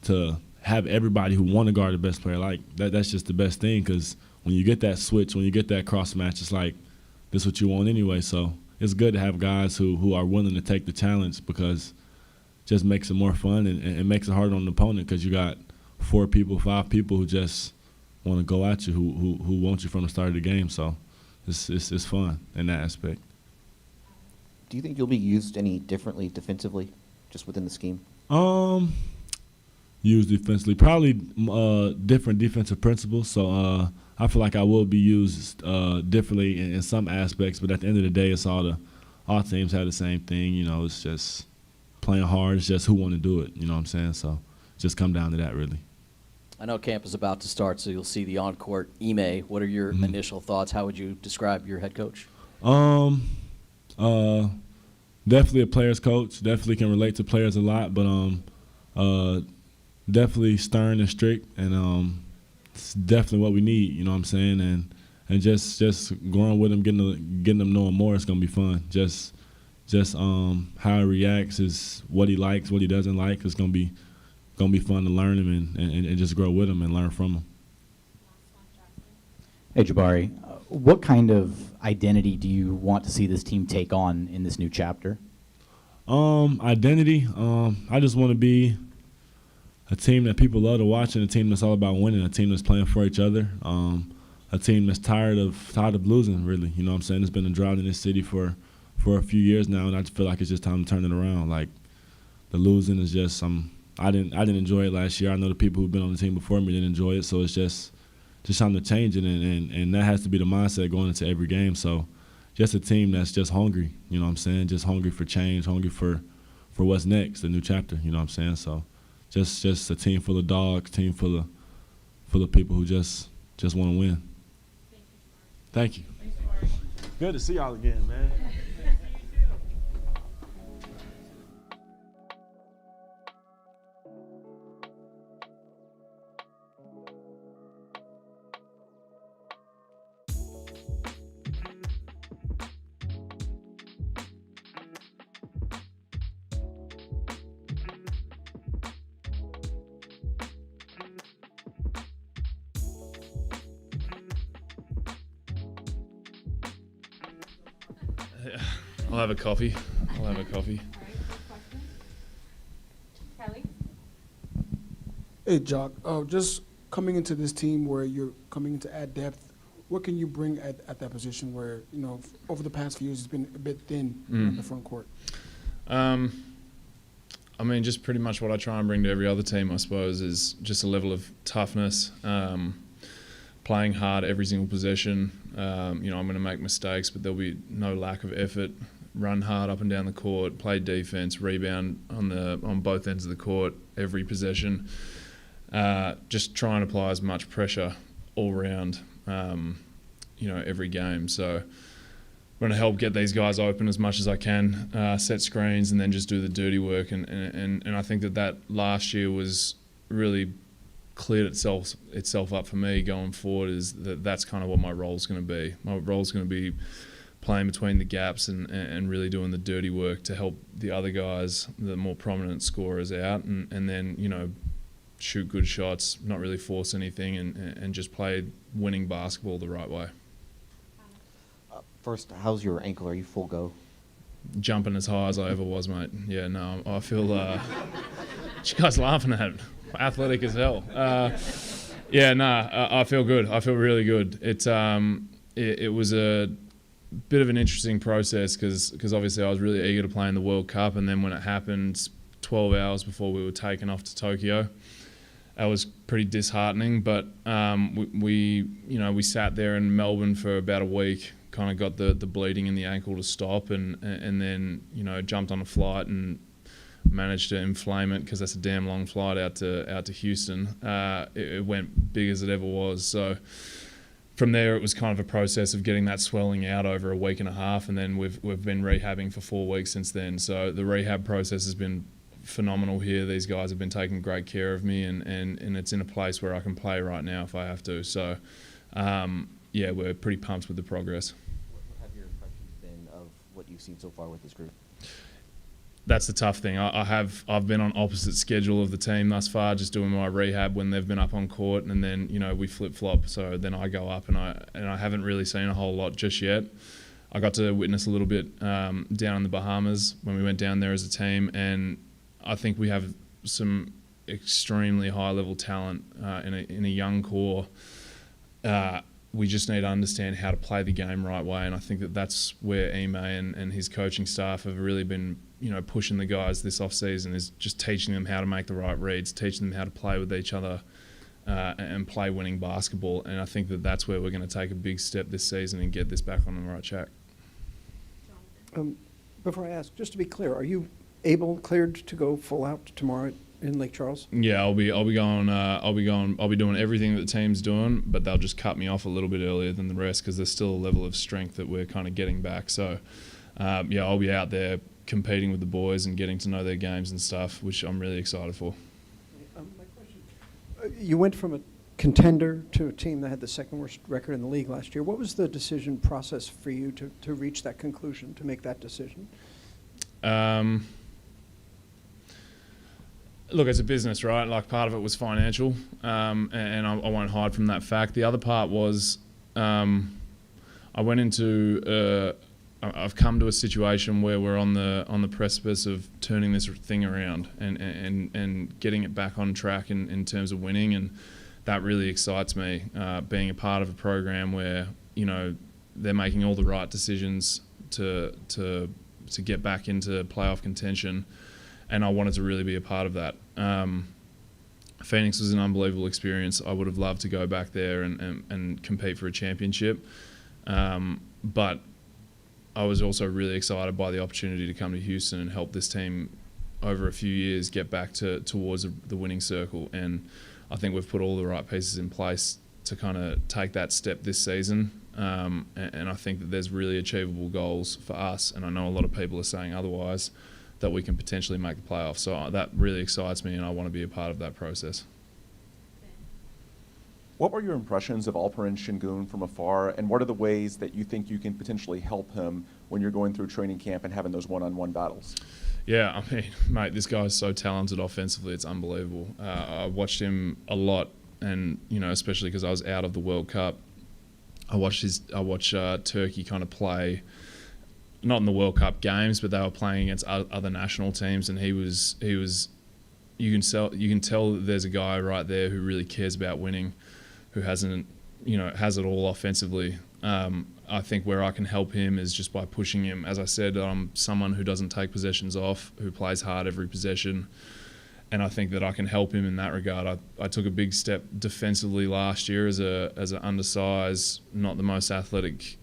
to have everybody who want to guard the best player, like that's just the best thing. Because when you get that switch, when you get that cross match, it's like this is what you want anyway. So it's good to have guys who are willing to take the challenge because it just makes it more fun and makes it harder on the opponent because you got 4 people, 5 people who just want to go at you, who want you from the start of the game. So it's fun in that aspect. Do you think you'll be used any differently defensively, just within the scheme? Used defensively, probably different defensive principles. So I feel like I will be used differently in some aspects. But at the end of the day, it's all teams have the same thing. It's just playing hard. It's just who want to do it. You know what I'm saying? So just come down to that, really. I know camp is about to start, so you'll see the on-court 𝗖𝗎. What are your initial thoughts? How would you describe your head coach? Definitely a player's coach. Definitely can relate to players a lot, but definitely stern and strict, and it's definitely what we need. You know what I'm saying? And just growing with him, getting them knowing more. It's gonna be fun. Just how he reacts is what he likes, what he doesn't like. It's gonna be fun to learn him and just grow with him and learn from him. Hey, Jabari, what kind of identity do you want to see this team take on in this new chapter? Identity. I just want to be a team that people love to watch and a team that's all about winning, a team that's playing for each other, a team that's tired of losing, really. You know what I'm saying? It's been a drought in this city for a few years now, and I just feel like it's just time to turn it around. Like, the losing is just I didn't enjoy it last year. I know the people who've been on the team before me didn't enjoy it, so it's just time to change it, and that has to be the mindset going into every game. So just a team that's just hungry, you know what I'm saying, just hungry for change, hungry for what's next, the new chapter, you know what I'm saying. So just a team full of dogs, team full of people who just want to win. Thank you. Good to see y'all again, man. I'll have a coffee. I'll have a coffee. Kelly? Hey, Jock, just coming into this team where you're coming to add depth, what can you bring at that position where, you know, over the past few years it's been a bit thin in the front court? I mean, just pretty much what I try and bring to every other team, I suppose, is just a level of toughness, playing hard every single possession. You know, I'm going to make mistakes, but there'll be no lack of effort. Run hard up and down the court, play defense, rebound on both ends of the court every possession. Just try and apply as much pressure all round, you know, every game. So I'm going to help get these guys open as much as I can, set screens, and then just do the dirty work. And I think that last year was really cleared itself up for me going forward. Is that's kind of what my role's going to be. My role's going to be playing between the gaps and really doing the dirty work to help the other guys, the more prominent scorers, out, and then, you know, shoot good shots, not really force anything, and just play winning basketball the right way. First, how's your ankle? Are you full go? Jumping as high as I ever was, mate. Yeah, no, I feel... what you guys laughing at? Athletic as hell. Yeah, no, I feel good. I feel really good. It was a bit of an interesting process because obviously I was really eager to play in the World Cup, and then when it happened 12 hours before we were taken off to Tokyo, that was pretty disheartening. But we sat there in Melbourne for about a week, kind of got the bleeding in the ankle to stop, and then, you know, jumped on a flight and managed to inflame it because that's a damn long flight out to Houston. It went big as it ever was. So from there, it was kind of a process of getting that swelling out over a week and a half, and then we've been rehabbing for 4 weeks since then. So the rehab process has been phenomenal here. These guys have been taking great care of me, and it's in a place where I can play right now if I have to. So yeah, we're pretty pumped with the progress. What have your impressions been of what you've seen so far with this group? That's the tough thing. I've been on opposite schedule of the team thus far, just doing my rehab when they've been up on court, and then, you know, we flip flop. So then I go up, and I haven't really seen a whole lot just yet. I got to witness a little bit down in the Bahamas when we went down there as a team, and I think we have some extremely high level talent in a young core. We just need to understand how to play the game right way, and I think that's where 𝗖𝗢𝗡 and his coaching staff have really been, you know, pushing the guys this off-season, is just teaching them how to make the right reads, teaching them how to play with each other and play winning basketball. And I think that's where we're going to take a big step this season and get this back on the right track. Before I ask, just to be clear, are you cleared to go full out tomorrow in Lake Charles? Yeah, I'll be doing everything that the team's doing, but they'll just cut me off a little bit earlier than the rest because there's still a level of strength that we're kind of getting back. So yeah, I'll be out there competing with the boys and getting to know their games and stuff, which I'm really excited for. My question, you went from a contender to a team that had the second worst record in the league last year. What was the decision process for you to reach that conclusion, to make that decision? Look, it's a business, right? Like, part of it was financial, and I won't hide from that fact. The other part was I went into I've come to a situation where we're on the precipice of turning this thing around and getting it back on track in terms of winning, and that really excites me. Being a part of a program where, you know, they're making all the right decisions to get back into playoff contention, and I wanted to really be a part of that. Phoenix was an unbelievable experience. I would have loved to go back there and compete for a championship, but I was also really excited by the opportunity to come to Houston and help this team over a few years get back towards the winning circle. And I think we've put all the right pieces in place to kind of take that step this season. And I think that there's really achievable goals for us, and I know a lot of people are saying otherwise, that we can potentially make the playoffs. So that really excites me, and I want to be a part of that process. What were your impressions of 𝗖𝗢𝗡𝗡𝗖𝗧 Sengun from afar, and what are the ways that you think you can potentially help him when you're going through training camp and having those one-on-one battles? Yeah, I mean, mate, this guy's so talented offensively, it's unbelievable. I watched him a lot, and, you know, especially because I was out of the World Cup, I watched Turkey kind of play not in the World Cup games, but they were playing against other national teams, and he was. You can tell that there's a guy right there who really cares about winning, who has it all offensively. I think where I can help him is just by pushing him. As I said, I'm someone who doesn't take possessions off, who plays hard every possession, and I think that I can help him in that regard. I took a big step defensively last year as an undersized, not the most athletic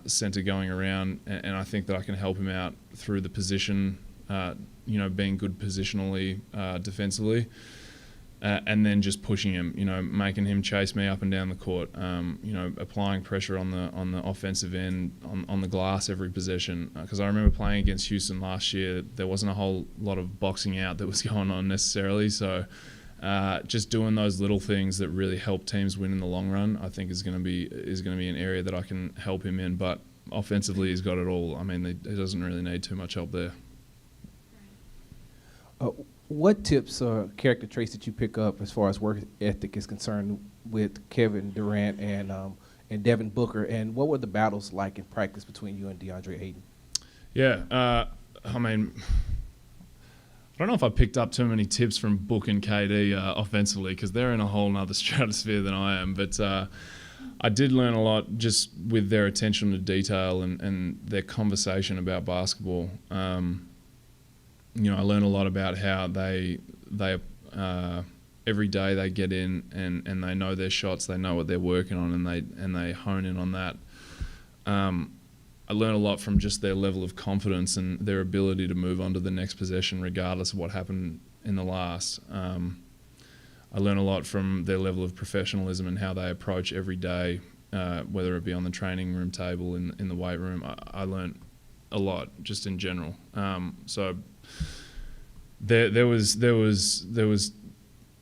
centre going around, and I think that I can help him out through the position, being good positionally defensively. And then just pushing him, making him chase me up and down the court, applying pressure on the offensive end, on the glass every possession. Because I remember playing against Houston last year, there wasn't a whole lot of boxing out that was going on necessarily. So just doing those little things that really help teams win in the long run, I think is going to be an area that I can help him in. But offensively, he's got it all. I mean, he doesn't really need too much help there. What tips or character traits did you pick up as far as work ethic is concerned with Kevin Durant and Devin Booker, and what were the battles like in practice between you and DeAndre Ayton? Yeah, I mean, I don't know if I picked up too many tips from Book and KD offensively, because they're in a whole nother stratosphere than I am, but I did learn a lot just with their attention to detail and their conversation about basketball. I learn a lot about how they every day they get in and they know their shots, they know what they're working on, and they hone in on that. I learn a lot from just their level of confidence and their ability to move on to the next possession regardless of what happened in the last. I learn a lot from their level of professionalism and how they approach every day, whether it be on the training room table, in the weight room. I learned a lot just in general. So there was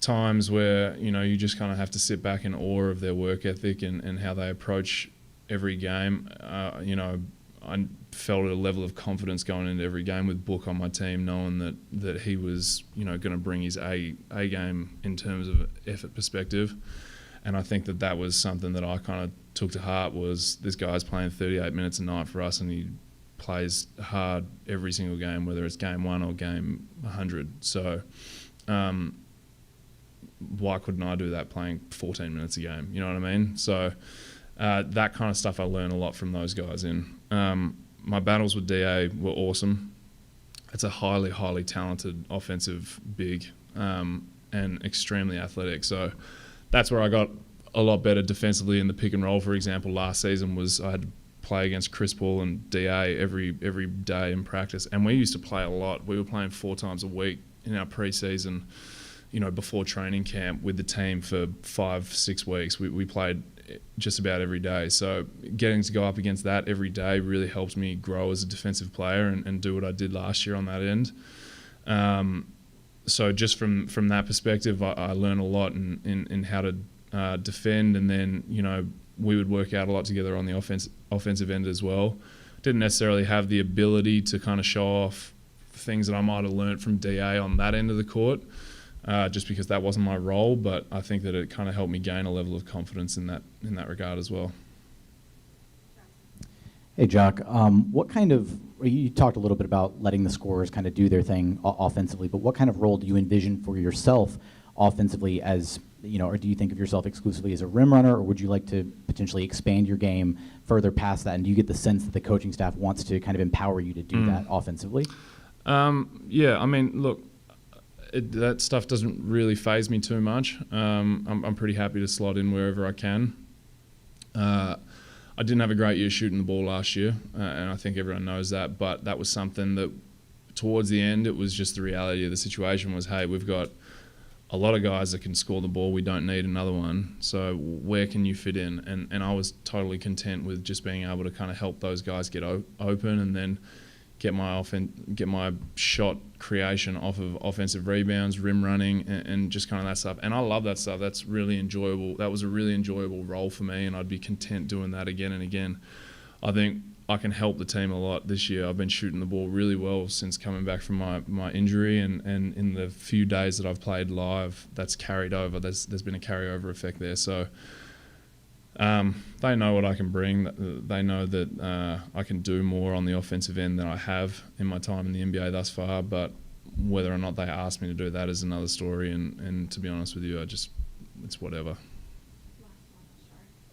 times where you just kind of have to sit back in awe of their work ethic and how they approach every game. I felt a level of confidence going into every game with Book on my team, knowing that he was going to bring his A game in terms of effort perspective. And I think that was something that I kind of took to heart, was this guy's playing 38 minutes a night for us, and he plays hard every single game, whether it's game 1 or game 100. So why couldn't I do that playing 14 minutes a game? You know what I mean? So that kind of stuff I learned a lot from those guys in. My battles with DA were awesome. It's a highly, highly talented offensive big and extremely athletic. So that's where I got a lot better defensively in the pick and roll. For example, last season I had to play against Chris Paul and DA every day in practice, and we used to play a lot. We were playing 4 times a week in our pre-season, before training camp with the team for 5-6 weeks. We played just about every day. So getting to go up against that every day really helps me grow as a defensive player and do what I did last year on that end. So just from that perspective, I learned a lot in how to defend, and then we would work out a lot together on the offensive end as well. Didn't necessarily have the ability to kind of show off things that I might have learned from DA on that end of the court, just because that wasn't my role. But I think that it kind of helped me gain a level of confidence in that regard as well. Hey, Jock, you talked a little bit about letting the scorers kind of do their thing offensively, but what kind of role do you envision for yourself offensively or do you think of yourself exclusively as a rim runner, or would you like to potentially expand your game further past that? And do you get the sense that the coaching staff wants to kind of empower you to do that offensively? Yeah, I mean, look, that stuff doesn't really faze me too much. I'm pretty happy to slot in wherever I can. I didn't have a great year shooting the ball last year, and I think everyone knows that, but that was something that towards the end, it was just the reality of the situation was, hey, we've got a lot of guys that can score the ball. We don't need another one. So where can you fit in? And I was totally content with just being able to kind of help those guys get open and then get my shot creation off of offensive rebounds, rim running, and just kind of that stuff. And I love that stuff. That's really enjoyable. That was a really enjoyable role for me, and I'd be content doing that again and again. I think I can help the team a lot this year. I've been shooting the ball really well since coming back from my injury, and in the few days that I've played live, that's carried over. There's been a carryover effect there. So They know what I can bring. They know that I can do more on the offensive end than I have in my time in the NBA thus far, but whether or not they ask me to do that is another story, and to be honest with you, it's whatever.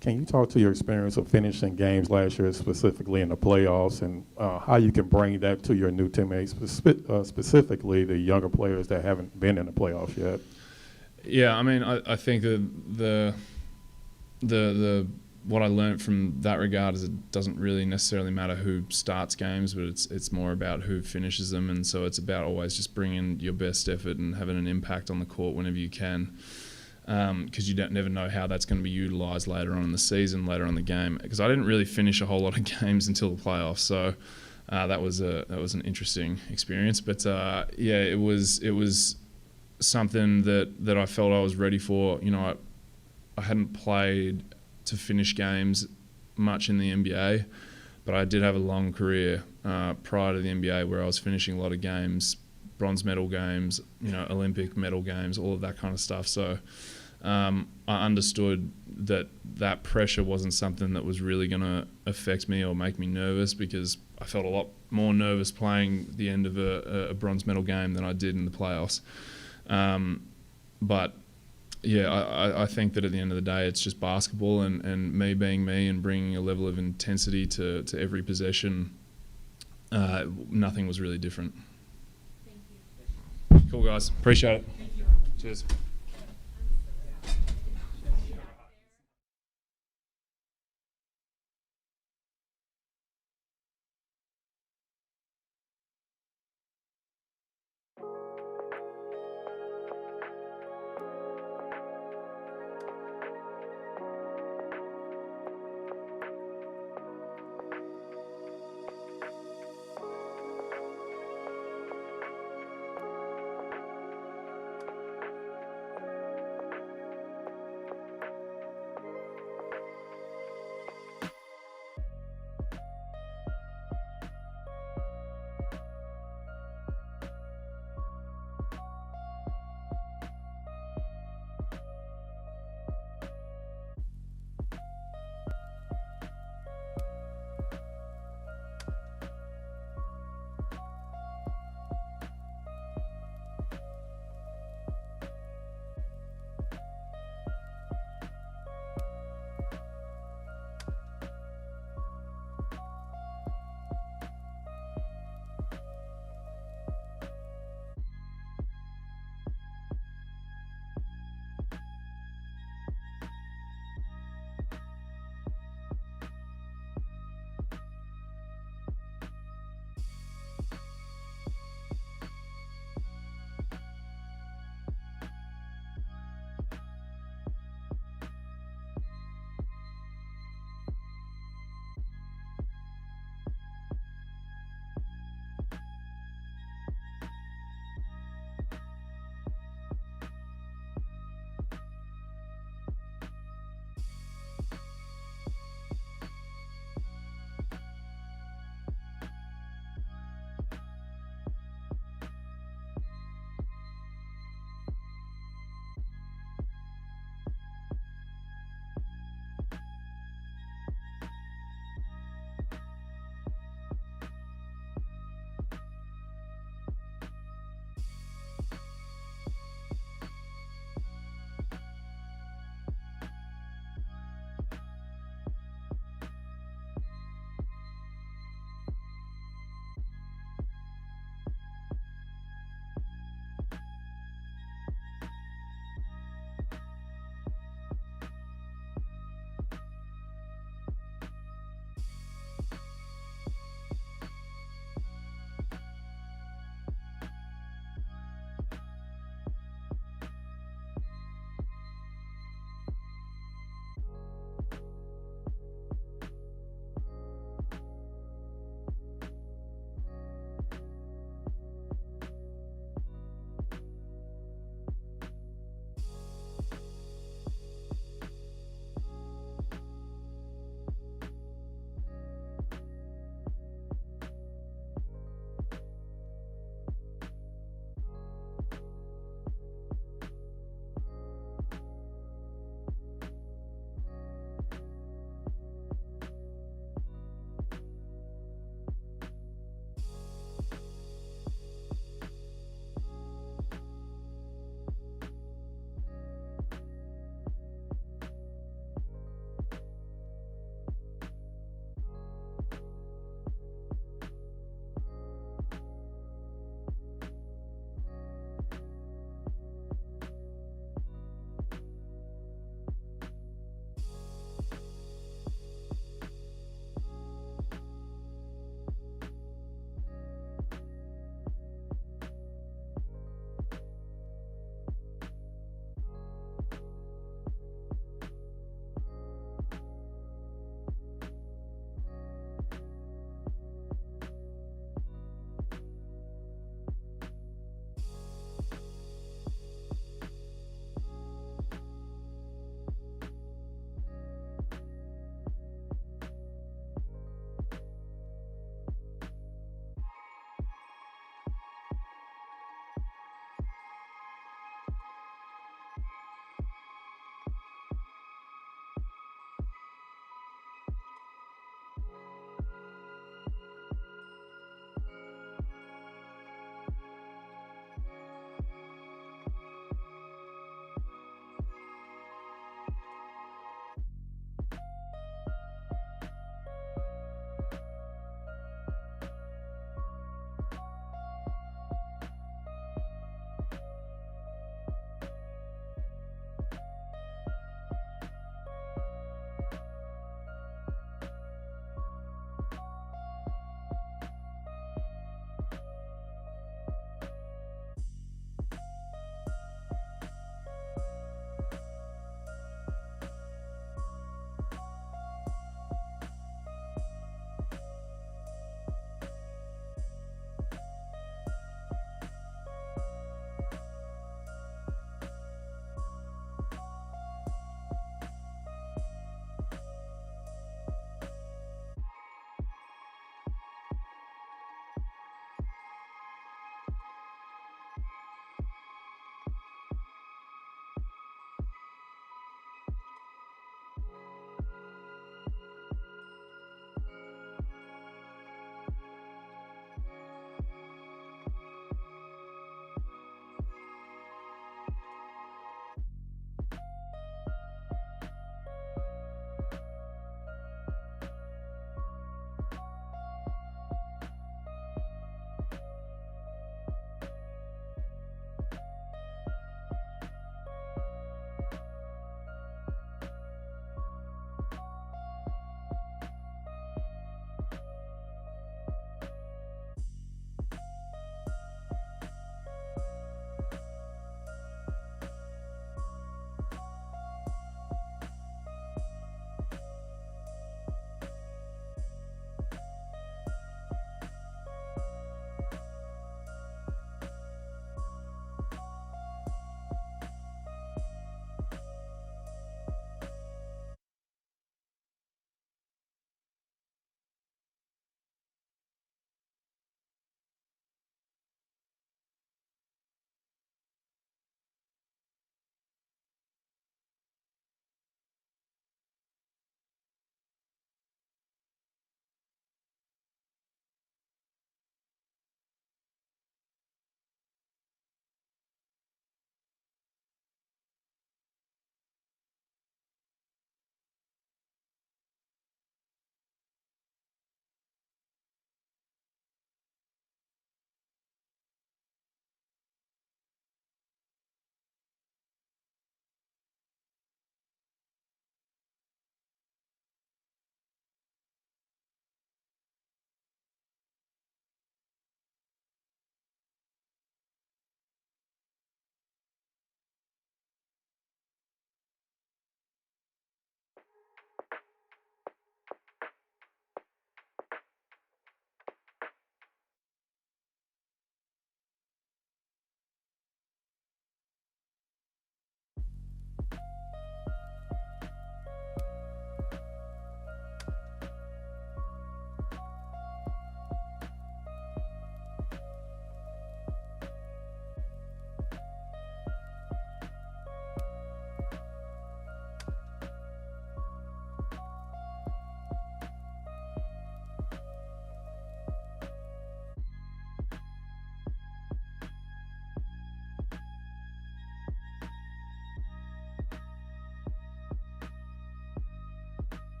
Can you talk to your experience of finishing games last year, specifically in the playoffs, and how you can bring that to your new teammates, specifically the younger players that haven't been in the playoffs yet? Yeah, I mean, I think that the what I learned from that regard is it doesn't really necessarily matter who starts games, but it's more about who finishes them, and so it's about always just bringing your best effort and having an impact on the court whenever you can. Because you never know how that's going to be utilised later on in the season, later on in the game. Because I didn't really finish a whole lot of games until the playoffs, so that was an interesting experience. But yeah, it was something that I felt I was ready for. You know, I hadn't played to finish games much in the NBA, but I did have a long career prior to the NBA where I was finishing a lot of games, bronze medal games, you know, Olympic medal games, all of that kind of stuff. So I understood that pressure wasn't something that was really going to affect me or make me nervous, because I felt a lot more nervous playing the end of a bronze medal game than I did in the playoffs. But yeah, I think that at the end of the day, it's just basketball, and me being me and bringing a level of intensity to every possession, nothing was really different. Thank you. Cool, guys. Appreciate it. Thank you. Cheers.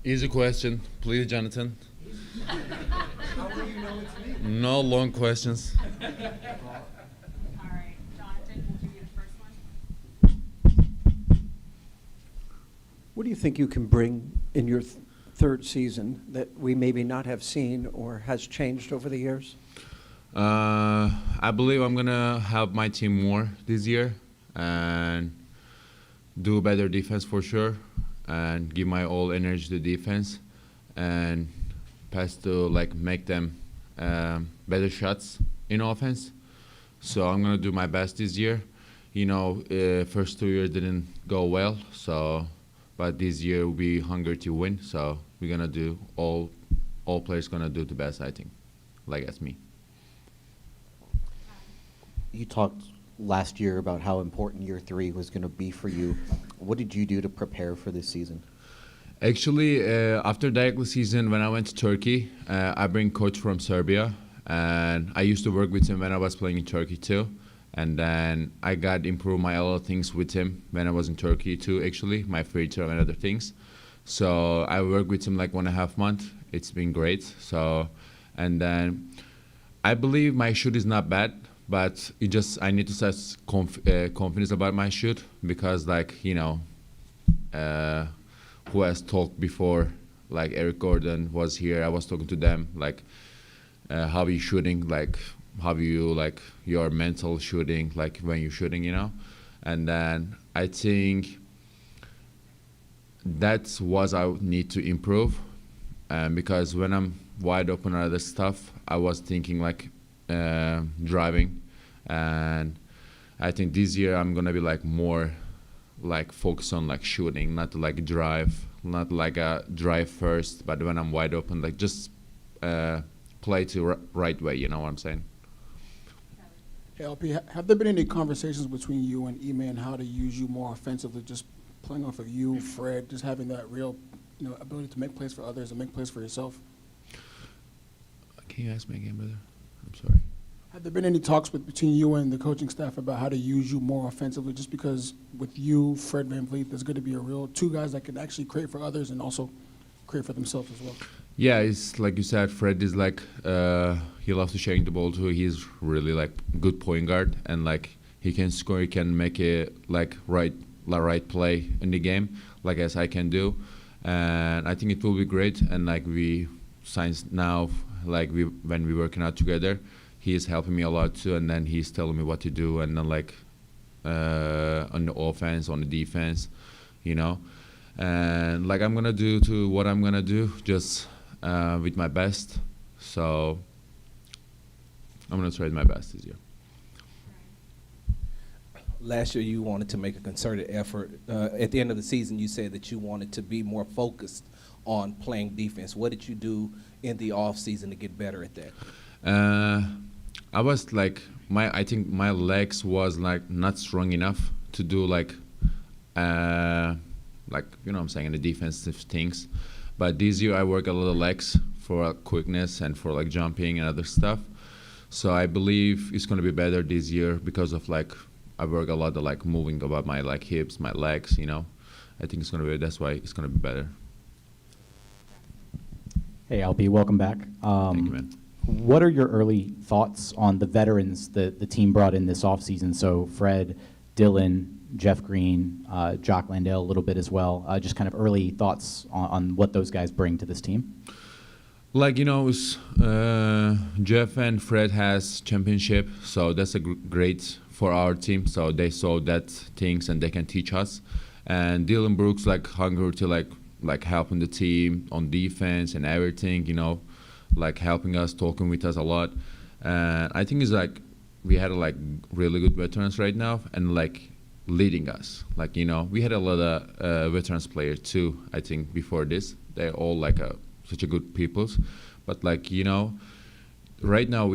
Easy question, please, Jonathan. How will you know it's me? No long questions. All right, Jonathan, we'll give you the first one. What do you think you can bring in your third season that we maybe not have seen or has changed over the years? I believe I'm gonna help my team more this year and do better defense for sure, and give my all energy to defense and pass to like make them better shots in offense. So I'm gonna do my best this year. You know, first 2 years didn't go well, so but this year we hungry to win. So we're gonna do all players gonna do the best, I think, like as me. You talked last year about how important year 3 was going to be for you. What did you do to prepare for this season? Actually, after the regular season, when I went to Turkey, I bring coach from Serbia, and I used to work with him when I was playing in Turkey too. And then I got improve my other things with him when I was in Turkey too. Actually, my free throw and other things. So I worked with him like 1.5 months. It's been great. So, and then I believe my shoot is not bad. But I need to set confidence about my shoot, because like, you know, who has talked before, like Eric Gordon was here, I was talking to them, like how are you shooting, like how you like your mental shooting, like when you're shooting, you know. And then I think that's what I need to improve, because when I'm wide open on other stuff, I was thinking like driving, and I think this year I'm gonna be like more like focus on like shooting, not like drive, not like a drive first, but when I'm wide open, like just play to right way, you know what I'm saying? Hey, LP, have there been any conversations between you and Ime and how to use you more offensively, just playing off of you, Fred, just having that real, you know, ability to make plays for others and make plays for yourself? Can you ask me again, brother? I'm sorry. Have there been any talks between you and the coaching staff about how to use you more offensively? Just because with you, Fred VanVleet, there's going to be a real two guys that can actually create for others and also create for themselves as well. Yeah, it's like you said, Fred is like, he loves to sharing the ball too. He's really like good point guard, and like he can score, he can make it like right play in the game, like as I can do. And I think it will be great. And like we signs now, like when we working out together, he is helping me a lot too, and then he's telling me what to do, and then like on the offense, on the defense, you know. And like I'm gonna do to what I'm gonna do, just with my best. So I'm gonna try my best this year. Last year you wanted to make a concerted effort. At the end of the season, you said that you wanted to be more focused on playing defense. What did you do in the off season to get better at that? I was like, I think my legs was like not strong enough to do like you know what I'm saying, in the defensive things. But this year I work a lot of legs for quickness and for like jumping and other stuff. So I believe it's gonna be better this year because of like I work a lot of like moving about my like hips, my legs, you know. I think it's gonna be, that's why it's gonna be better. Hey, LP, welcome back. Thank you, man. What are your early thoughts on the veterans that the team brought in this offseason? So Fred, Dylan, Jeff Green, Jock Landale a little bit as well. Just kind of early thoughts on what those guys bring to this team. Like, you know, Jeff and Fred has championship, so that's a great for our team. So they saw that things and they can teach us. And Dylan Brooks like hungry to like helping the team on defense and everything, you know, like helping us, talking with us a lot. And I think it's like we had like really good veterans right now and like leading us. Like, you know, we had a lot of veterans players too, I think, before this. They're all like such a good peoples. But like, you know, right now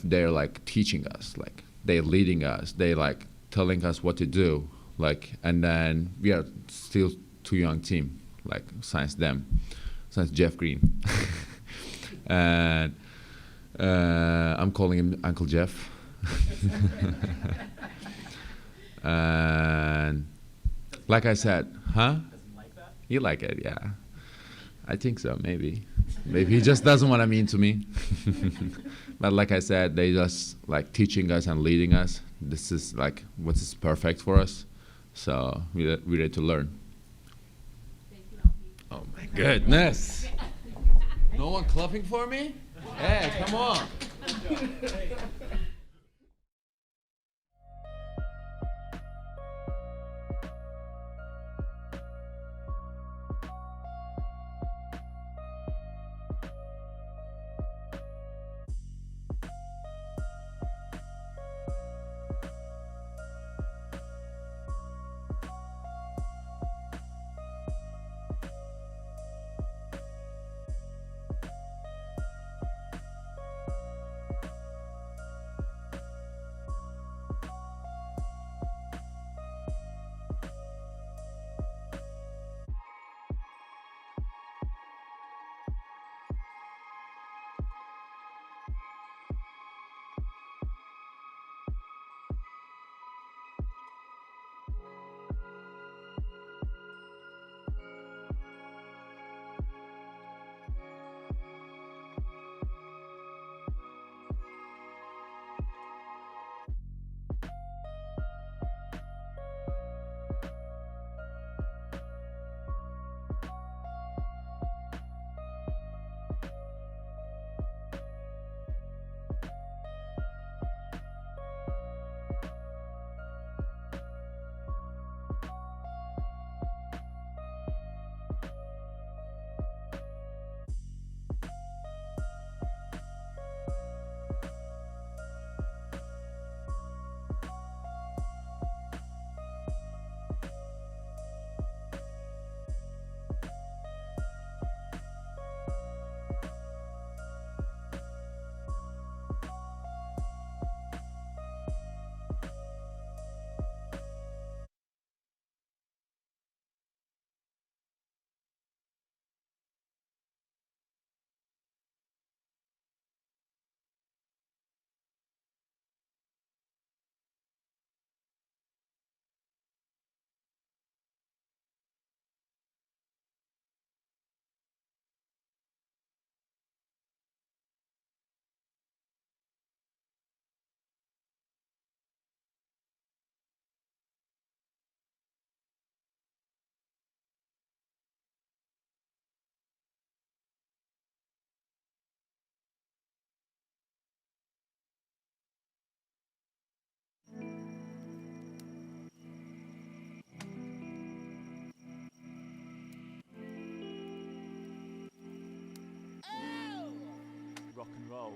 they're like teaching us, like they're leading us. They like telling us what to do. Like, and then we are still too young team, like since Jeff Green. And I'm calling him Uncle Jeff. And like I said, huh? You like it, yeah. I think so, maybe. Maybe he just doesn't want to mean to me. But like I said, they just like teaching us and leading us. This is like what is perfect for us. So we're ready to learn. Oh my goodness. No one clapping for me? Hey, come on. Rock and roll.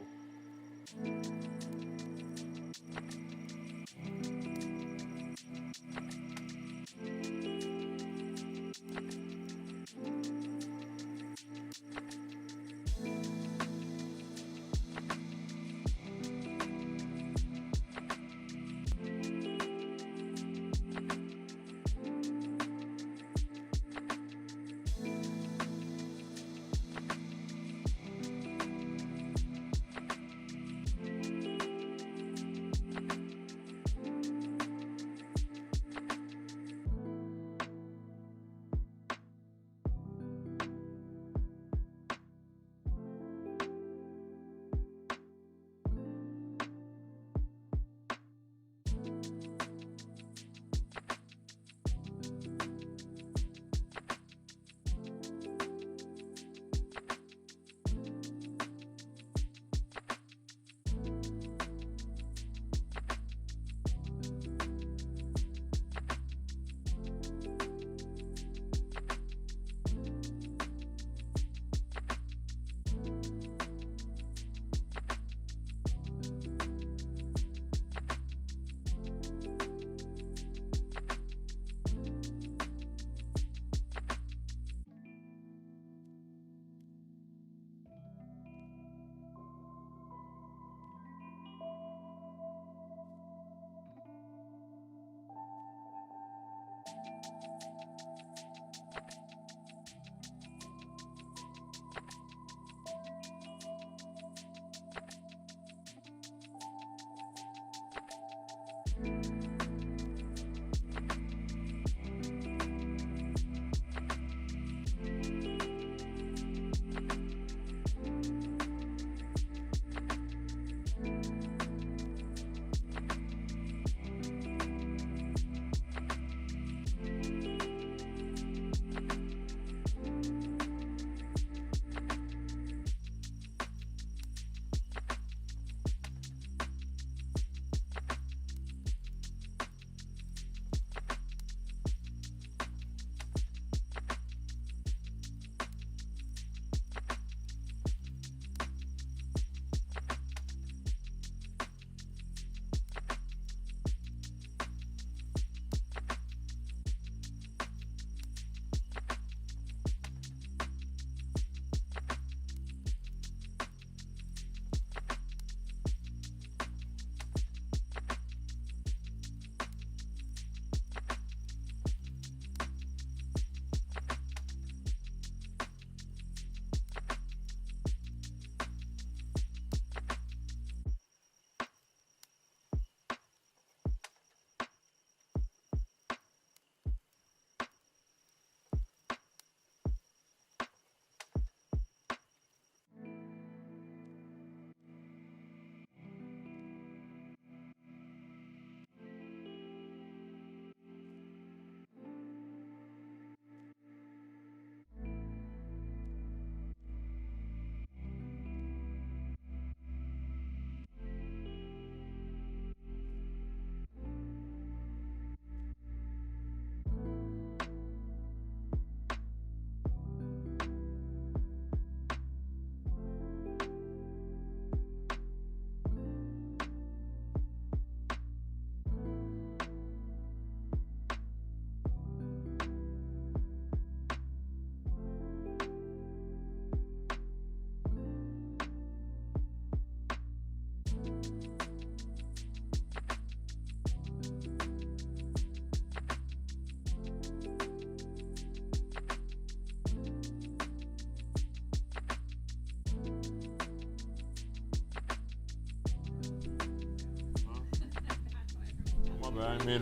but I mean,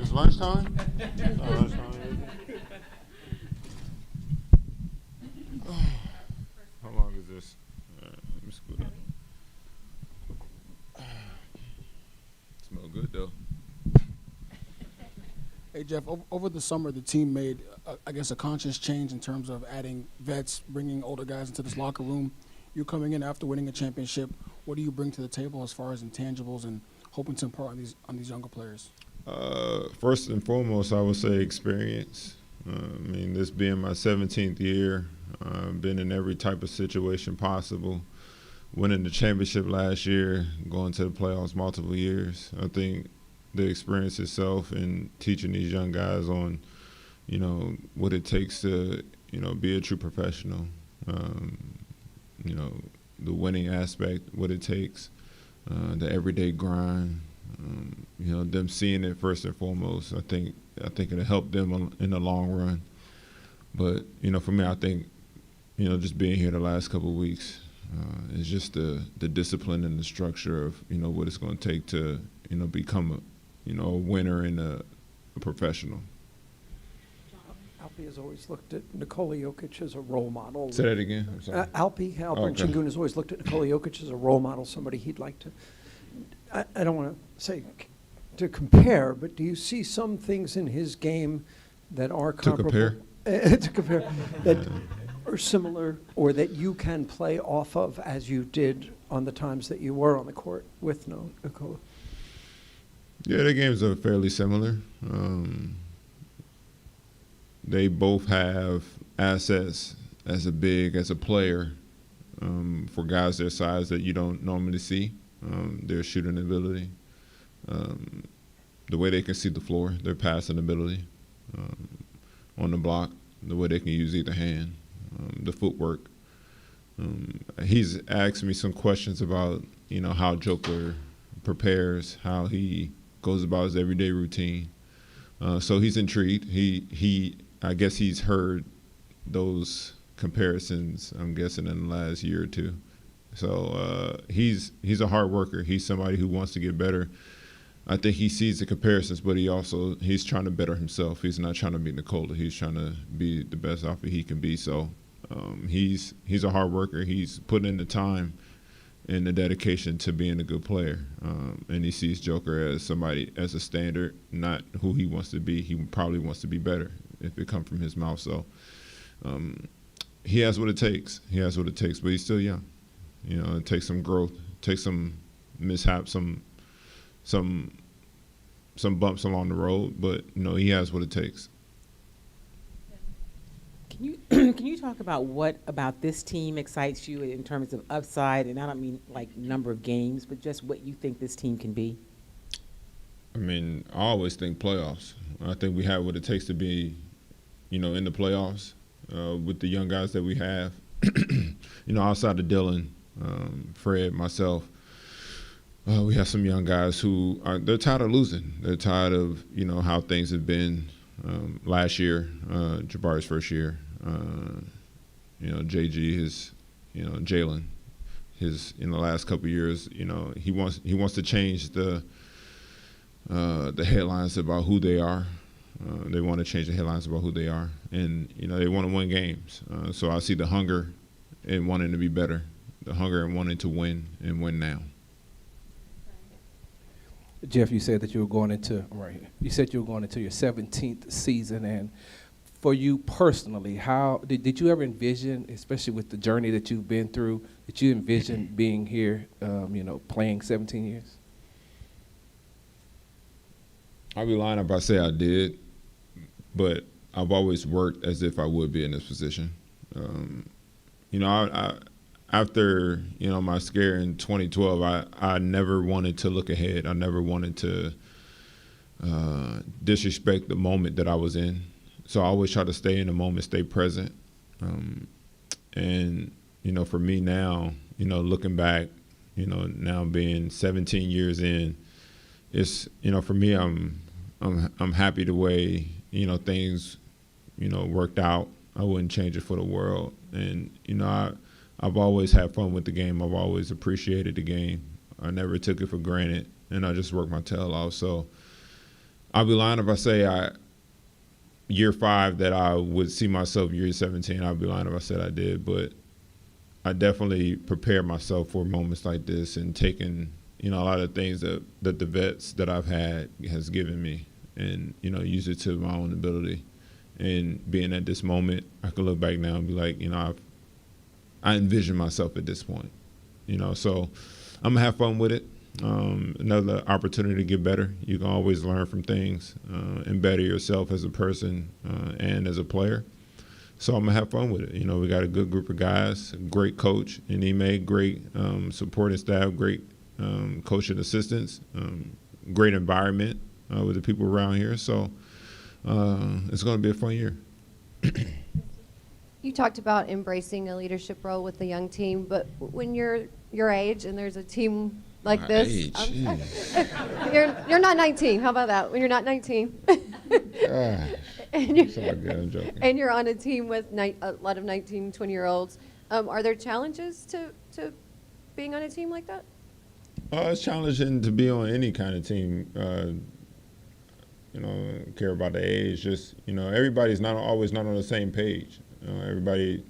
it's lunchtime? It's not lunchtime, is it? How long is this? Let me scoot up. Smell good though. Hey, Jeff, over the summer, the team made, I guess, a conscious change in terms of adding vets, bringing older guys into this locker room. You're coming in after winning a championship. What do you bring to the table as far as intangibles and hoping to impart on these younger players? First and foremost, I would say experience. I mean, this being my 17th year, been in every type of situation possible. Winning the championship last year, going to the playoffs multiple years. I think the experience itself and teaching these young guys on, what it takes to, be a true professional. The winning aspect, what it takes, the everyday grind. Them seeing it first and foremost. I think it'll help them in the long run. But for me, I think just being here the last couple of weeks is just the discipline and the structure of what it's going to take to become a winner and a professional. ภิ has always looked at Nikola Jokic as a role model. Say that again. I'm sorry. ภิ Shingun has always looked at Nikola Jokic as a role model, somebody he'd like to. I don't want to say to compare, but do you see some things in his game that are comparable? To compare that are similar, or that you can play off of as you did on the times that you were on the court with Nikola? Yeah, their games are fairly similar. They both have assets as a player for guys their size that you don't normally see. Their shooting ability, the way they can see the floor, their passing ability on the block, the way they can use either hand, the footwork. He's asked me some questions about how Joker prepares, how he goes about his everyday routine. So he's intrigued. I guess he's heard those comparisons, I'm guessing, in the last year or two. So he's a hard worker. He's somebody who wants to get better. I think he sees the comparisons, but he's trying to better himself. He's not trying to be Nikola. He's trying to be the best offer he can be. So he's a hard worker. He's putting in the time and the dedication to being a good player. And he sees Joker as somebody, as a standard, not who he wants to be. He probably wants to be better if it comes from his mouth. So he has what it takes. He has what it takes, but he's still young. It takes some growth, takes some mishaps, some bumps along the road, but he has what it takes. Can you talk about what about this team excites you in terms of upside? And I don't mean like number of games, but just what you think this team can be. I mean, I always think playoffs. I think we have what it takes to be, in the playoffs with the young guys that we have. Outside of Dylan, Fred, myself, we have some young guys who they're tired of losing. They're tired of how things have been. Last year, Jabari's first year, JG, Jalen, in the last couple of years, he wants to change the headlines about who they are. They want to change the headlines about who they are, and they want to win games. So I see the hunger and wanting to be better, the hunger and wanting to win and win now. Jeff, you said that you were going into You said you were going into your 17th season, and for you personally, how did you ever envision, especially with the journey that you've been through, did you envision being here, playing 17 years? I'd be lying if I say I did, but I've always worked as if I would be in this position. After my scare in 2012, I never wanted to look ahead. I never wanted to disrespect the moment that I was in. So I always try to stay in the moment, stay present. And for me now, looking back, now being 17 years in, it's for me, I'm happy the way things worked out. I wouldn't change it for the world. And I've always had fun with the game. I've always appreciated the game. I never took it for granted, and I just worked my tail off. So I'll be lying if I say year 5 that I would see myself year 17. I'll be lying if I said I did, but I definitely prepared myself for moments like this and taken, a lot of things that the vets that I've had has given me and, use it to my own ability. And being at this moment, I can look back now and be like, I envision myself at this point, so I'm gonna have fun with it. Another opportunity to get better. You can always learn from things and better yourself as a person and as a player. So I'm gonna have fun with it. We got a good group of guys, great coach in 𝗖𝗓𝗓, great supporting staff, great coaching assistants, great environment with the people around here. So it's gonna be a fun year. You talked about embracing a leadership role with the young team, but when you're your age and there's a team like this, you're not 19. How about that? When you're not 19, and you're on a team with a lot of 19, 20-year-olds, are there challenges to being on a team like that? It's challenging to be on any kind of team. Care about the age. Just everybody's not always not on the same page. Everybody,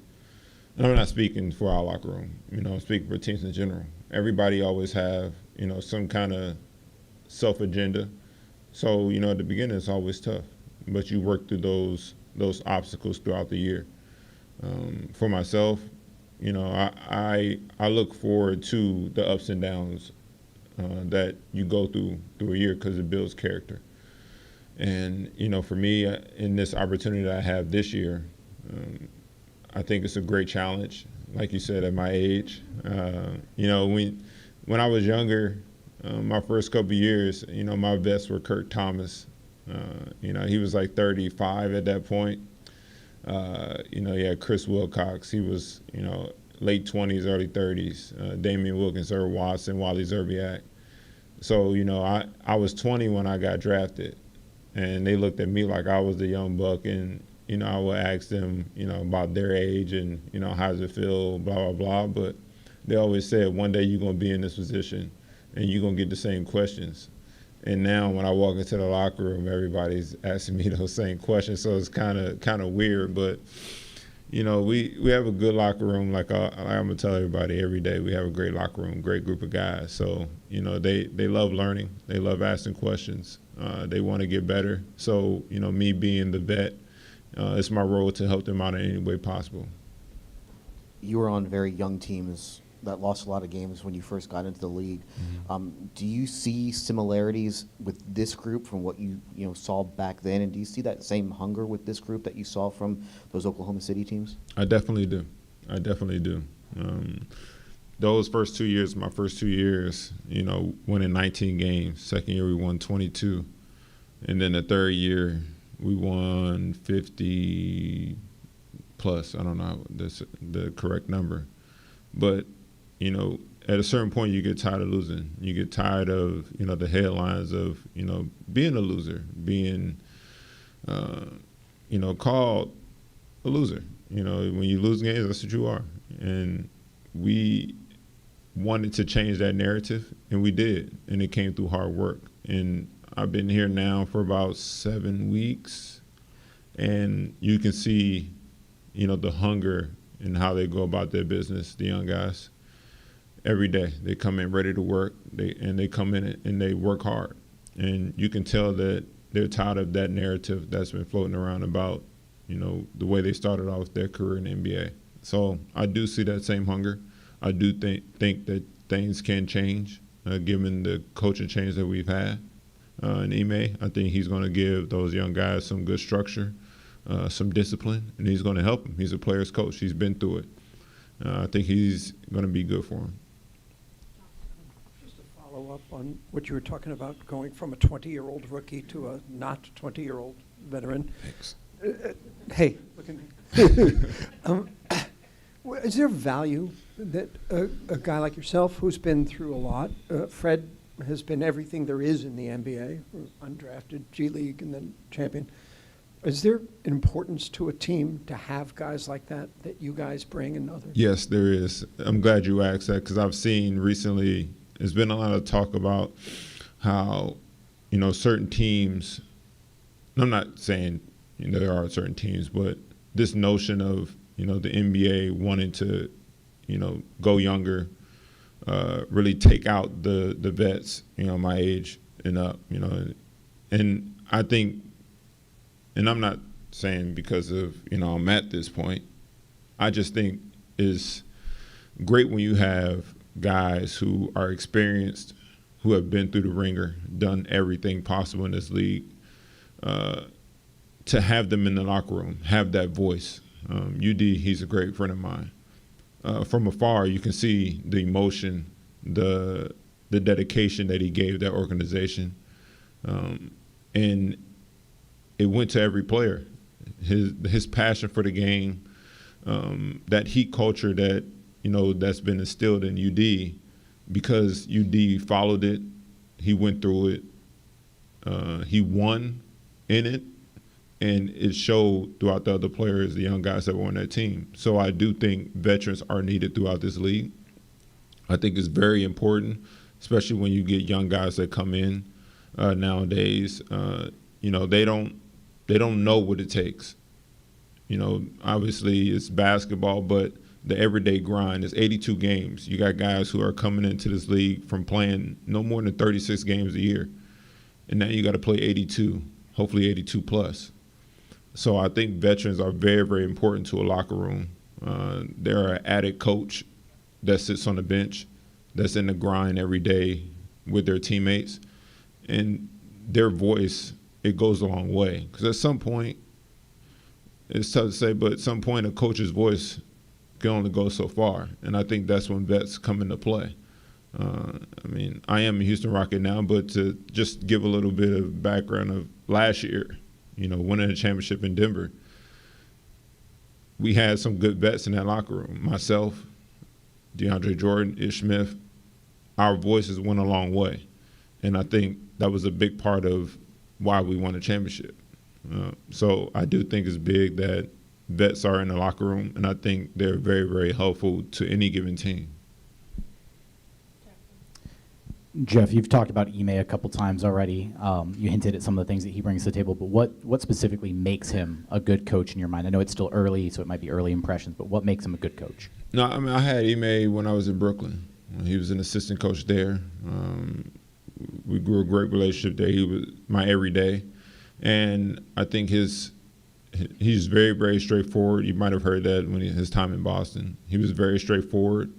and I'm not speaking for our locker room, I'm speaking for teams in general. Everybody always have, some kind of self-agenda. So, at the beginning it's always tough, but you work through those obstacles throughout the year. For myself, I look forward to the ups and downs that you go through a year because it builds character. And, for me, in this opportunity that I have this year, I think it's a great challenge. Like you said, at my age, when I was younger, my first couple of years, my vets were Kurt Thomas. He was like 35 at that point. You had Chris Wilcox. He was, late 20s, early 30s. Damian Wilkins, Earl Watson, Wally Zerbiak. So, I was 20 when I got drafted, and they looked at me like I was the young buck, and I would ask them, about their age and, how does it feel, blah, blah, blah. But they always said, one day you're going to be in this position and you're going to get the same questions. And now when I walk into the locker room, everybody's asking me those same questions. So it's kind of weird. But, we have a good locker room. Like I'm going to tell everybody every day, we have a great locker room, great group of guys. So, they love learning. They love asking questions. They want to get better. So, me being the vet, it's my role to help them out in any way possible. You were on very young teams that lost a lot of games when you first got into the league. Mm-hmm. Do you see similarities with this group from what you saw back then, and do you see that same hunger with this group that you saw from those Oklahoma City teams? I definitely do. Those first 2 years, my first 2 years, winning 19 games. Second year we won 22, and then the third year we won 50 plus. I don't know the correct number. But, at a certain point you get tired of losing. You get tired of, the headlines of, being a loser, being, called a loser. When you lose games, that's what you are. And we wanted to change that narrative, and we did. And it came through hard work. And I've been here now for about 7 weeks, and you can see, the hunger and how they go about their business, the young guys. Every day they come in ready to work, they come in and they work hard. And you can tell that they're tired of that narrative that's been floating around about, the way they started off their career in the NBA. So I do see that same hunger. I do think that things can change, given the coaching change that we've had. In 𝗖𝗓𝗓, I think he's going to give those young guys some good structure, some discipline, and he's going to help them. He's a player's coach. He's been through it. I think he's going to be good for him. Just to follow up on what you were talking about, going from a 20-year-old rookie to a not 20-year-old veteran. Thanks. Hey, look at me. Is there value that a guy like yourself, who's been through a lot, Fred has been everything there is in the NBA, undrafted, G League, and then champion. Is there importance to a team to have guys like that you guys bring and others? Yes, there is. I'm glad you asked that, because I've seen recently, there's been a lot of talk about how, certain teams and I'm not saying there are certain teams, but this notion of, the NBA wanting to, go younger, really take out the vets, my age and up, and I think, and I'm not saying because of, I'm at this point, I just think it's great when you have guys who are experienced, who have been through the ringer, done everything possible in this league, to have them in the locker room, have that voice. UD, he's a great friend of mine. From afar, you can see the emotion, the dedication that he gave that organization, and it went to every player. His passion for the game, that heat culture that that's been instilled in UD, because UD followed it, he went through it, he won in it, and it showed throughout the other players, the young guys that were on that team. So I do think veterans are needed throughout this league. I think it's very important, especially when you get young guys that come in nowadays. They don't know what it takes. Obviously it's basketball, but the everyday grind is 82 games. You got guys who are coming into this league from playing no more than 36 games a year. And now you got to play 82, hopefully 82 plus. So I think veterans are very, very important to a locker room. They're an added coach that sits on the bench, that's in the grind every day with their teammates. And their voice, it goes a long way. Because at some point, it's tough to say, but at some point a coach's voice can only go so far. And I think that's when vets come into play. I am a Houston Rocket now, but to just give a little bit of background of last year, winning a championship in Denver, we had some good vets in that locker room. Myself, DeAndre Jordan, Ish Smith, our voices went a long way. And I think that was a big part of why we won a championship. So I do think it's big that vets are in the locker room, and I think they're very, very helpful to any given team. Jeff, you've talked about Ime a couple times already. You hinted at some of the things that he brings to the table, but what specifically makes him a good coach in your mind? I know it's still early, so it might be early impressions, but what makes him a good coach? No, I had Ime when I was in Brooklyn. He was an assistant coach there. We grew a great relationship there. He was my everyday. And I think he's very, very straightforward. You might have heard that when his time in Boston. He was very straightforward,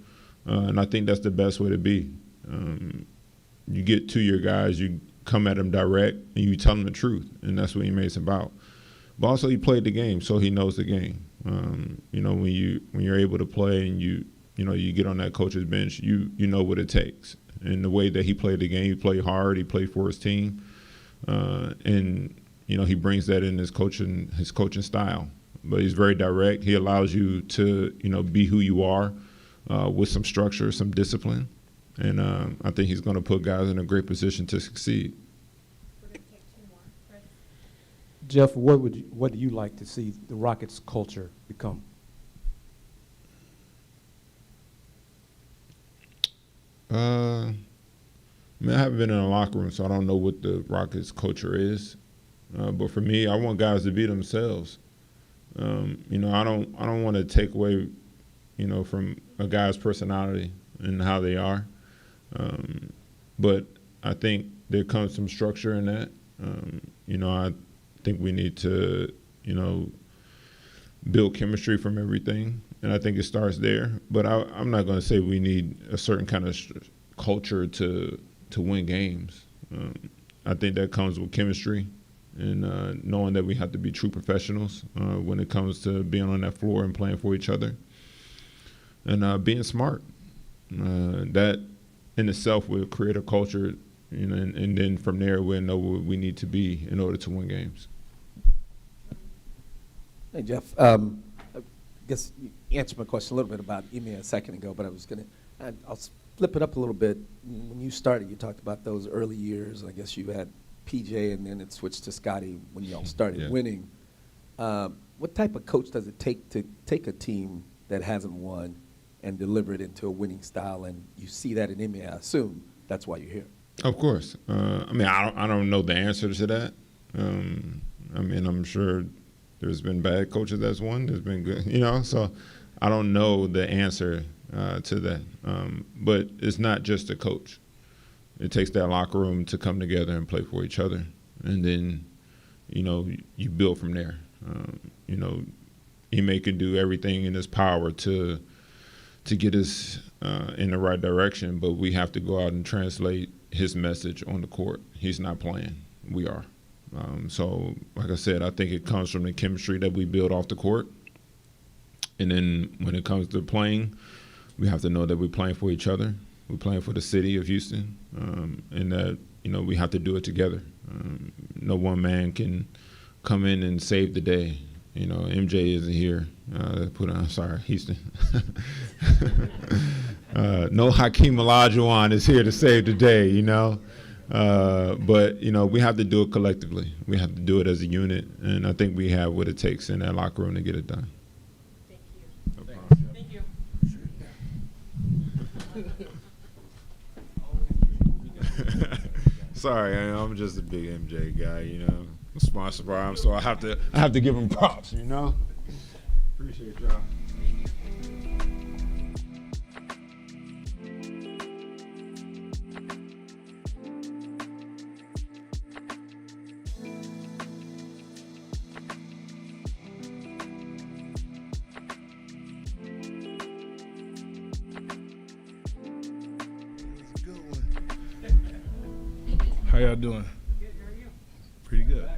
and I think that's the best way to be. You get to your guys, you come at them direct, and you tell them the truth, and that's what Ime's about. But also, he played the game, so he knows the game. When you're able to play and you get on that coach's bench, you know what it takes. And the way that he played the game, he played hard, he played for his team, and he brings that in his coaching style. But he's very direct. He allows you to be who you are with some structure, some discipline. And I think he's going to put guys in a great position to succeed. Jeff, what do you like to see the Rockets' culture become? I haven't been in a locker room, so I don't know what the Rockets' culture is. But for me, I want guys to be themselves. I don't want to take away, from a guy's personality and how they are. But I think there comes some structure in that. I think we need to, build chemistry from everything, and I think it starts there. But I'm not going to say we need a certain kind of culture to win games. I think that comes with chemistry and knowing that we have to be true professionals when it comes to being on that floor and playing for each other, and being smart. That in itself will create a culture, and then from there we'll know what we need to be in order to win games. Hey, Jeff. I guess you answered my question a little bit about Ime a second ago, but I'll flip it up a little bit. When you started, you talked about those early years. I guess you had PJ, and then it switched to Scotty when you all started winning. What type of coach does it take to take a team that hasn't won and deliver it into a winning style? And you see that in Ime, I assume that's why you're here. Of course. I don't know the answer to that. I mean, I'm sure there's been bad coaches that's won. There's been good, you know. So I don't know the answer to that. But it's not just a coach. It takes that locker room to come together and play for each other, and then, you know, you build from there. You know, Ime can do everything in his power to get us in the right direction, but we have to go out and translate his message on the court. He's not playing. We are. So, like I said, I think it comes from the chemistry that we build off the court. And then when it comes to playing, we have to know that we're playing for each other. We're playing for the city of Houston, and that, you know, we have to do it together. No one man can come in and save the day. You know, MJ isn't here. Houston. No Hakeem Olajuwon is here to save the day, you know. But, you know, we have to do it collectively. We have to do it as a unit, and I think we have what it takes in that locker room to get it done. Thank you. Sorry, I'm just a big MJ guy, you know. I'm sponsored by him, so I have to give him props, you know. Appreciate y'all. How y'all doing? Pretty good.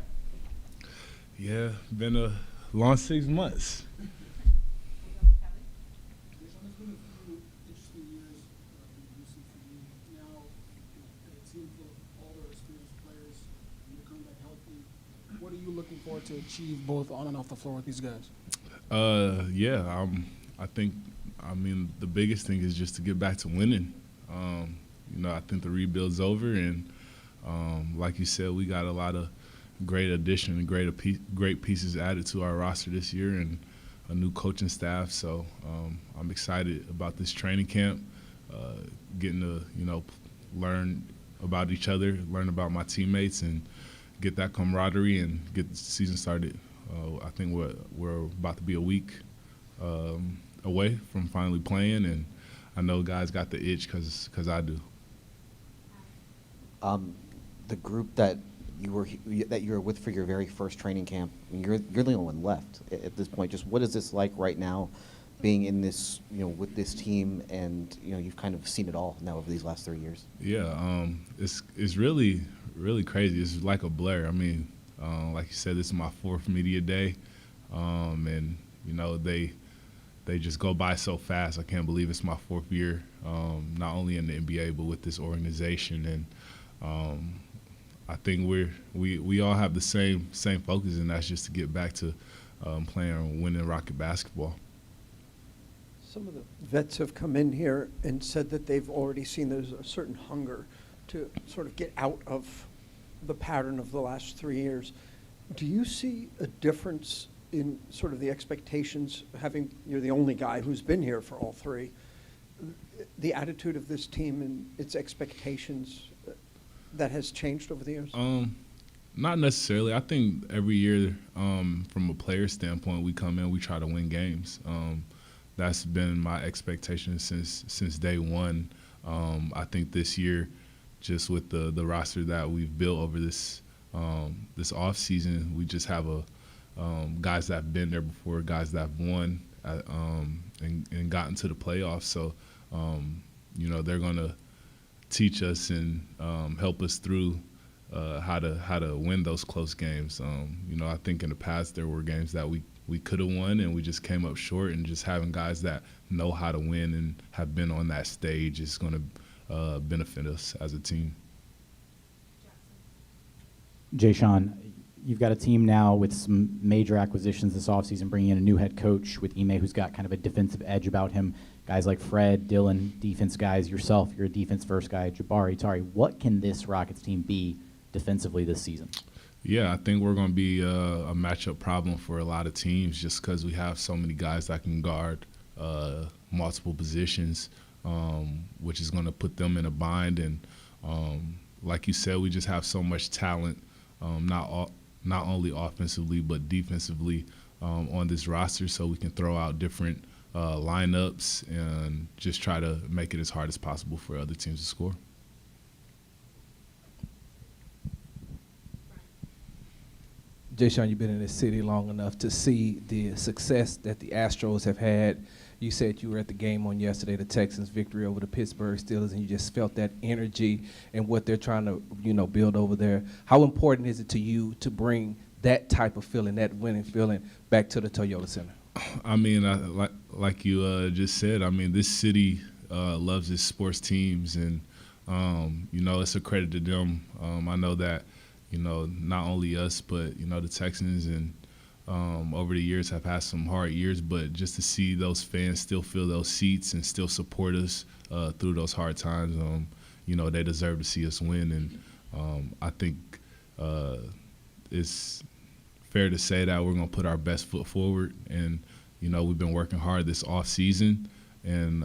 Yeah, been a long 6 months. What are you looking forward to achieve both on and off the floor with these guys? Yeah, I mean, the biggest thing is just to get back to winning. You know, I think the rebuild's over, and like you said, we got a lot of great addition and great pieces added to our roster this year, and a new coaching staff. So I'm excited about this training camp, getting to, you know, learn about each other, learn about my teammates, and get that camaraderie and get the season started. I think we're about to be a week away from finally playing, and I know guys got the itch because I do. The group that you were with for your very first training camp, I mean, you're the only one left at this point. Just what is this like right now, being in this, you know, with this team, and, you know, you've kind of seen it all now over these last 3 years? Yeah, it's really crazy. It's like a blur. I mean, like you said, this is my 4th media day, and, you know, they just go by so fast. I can't believe it's my 4th year, not only in the NBA but with this organization, and I think we all have the same focus, and that's just to get back to playing and winning Rocket basketball. Some of the vets have come in here and said that they've already seen there's a certain hunger to sort of get out of the pattern of the last 3 years. Do you see a difference in sort of the expectations, you're the only guy who's been here for all 3, the attitude of this team and its expectations that has changed over the years? Not necessarily. I think every year, from a player standpoint, we come in, we try to win games. That's been my expectation since day one. I think this year, just with the roster that we've built over this off season, we just have guys that have been there before, guys that have won and gotten to the playoffs. So, you know, they're gonna teach us and help us through how to win those close games. You know, I think in the past there were games that we could have won and we just came up short, and just having guys that know how to win and have been on that stage is going to benefit us as a team. J-Sean, you've got a team now with some major acquisitions this offseason, bringing in a new head coach with Ime, who's got kind of a defensive edge about him. Guys like Fred, Dylan, defense guys, yourself, you're a defense-first guy, Jabari, Tari. What can this Rockets team be defensively this season? Yeah, I think we're going to be a matchup problem for a lot of teams just because we have so many guys that can guard multiple positions, which is going to put them in a bind. And like you said, we just have so much talent, not not only offensively but defensively on this roster, so we can throw out different lineups and just try to make it as hard as possible for other teams to score. J-Sean, you've been in this city long enough to see the success that the Astros have had. You said you were at the game on yesterday, the Texans' victory over the Pittsburgh Steelers, and you just felt that energy and what they're trying to, build over there. How important is it to you to bring that type of feeling, that winning feeling, back to the Toyota Center? I mean, like you just said, I mean, this city loves its sports teams, and, it's a credit to them. I know that, not only us, but, the Texans and over the years have had some hard years, but just to see those fans still fill those seats and still support us through those hard times, they deserve to see us win. And I think it's fair to say that we're going to put our best foot forward. And, we've been working hard this off season, and,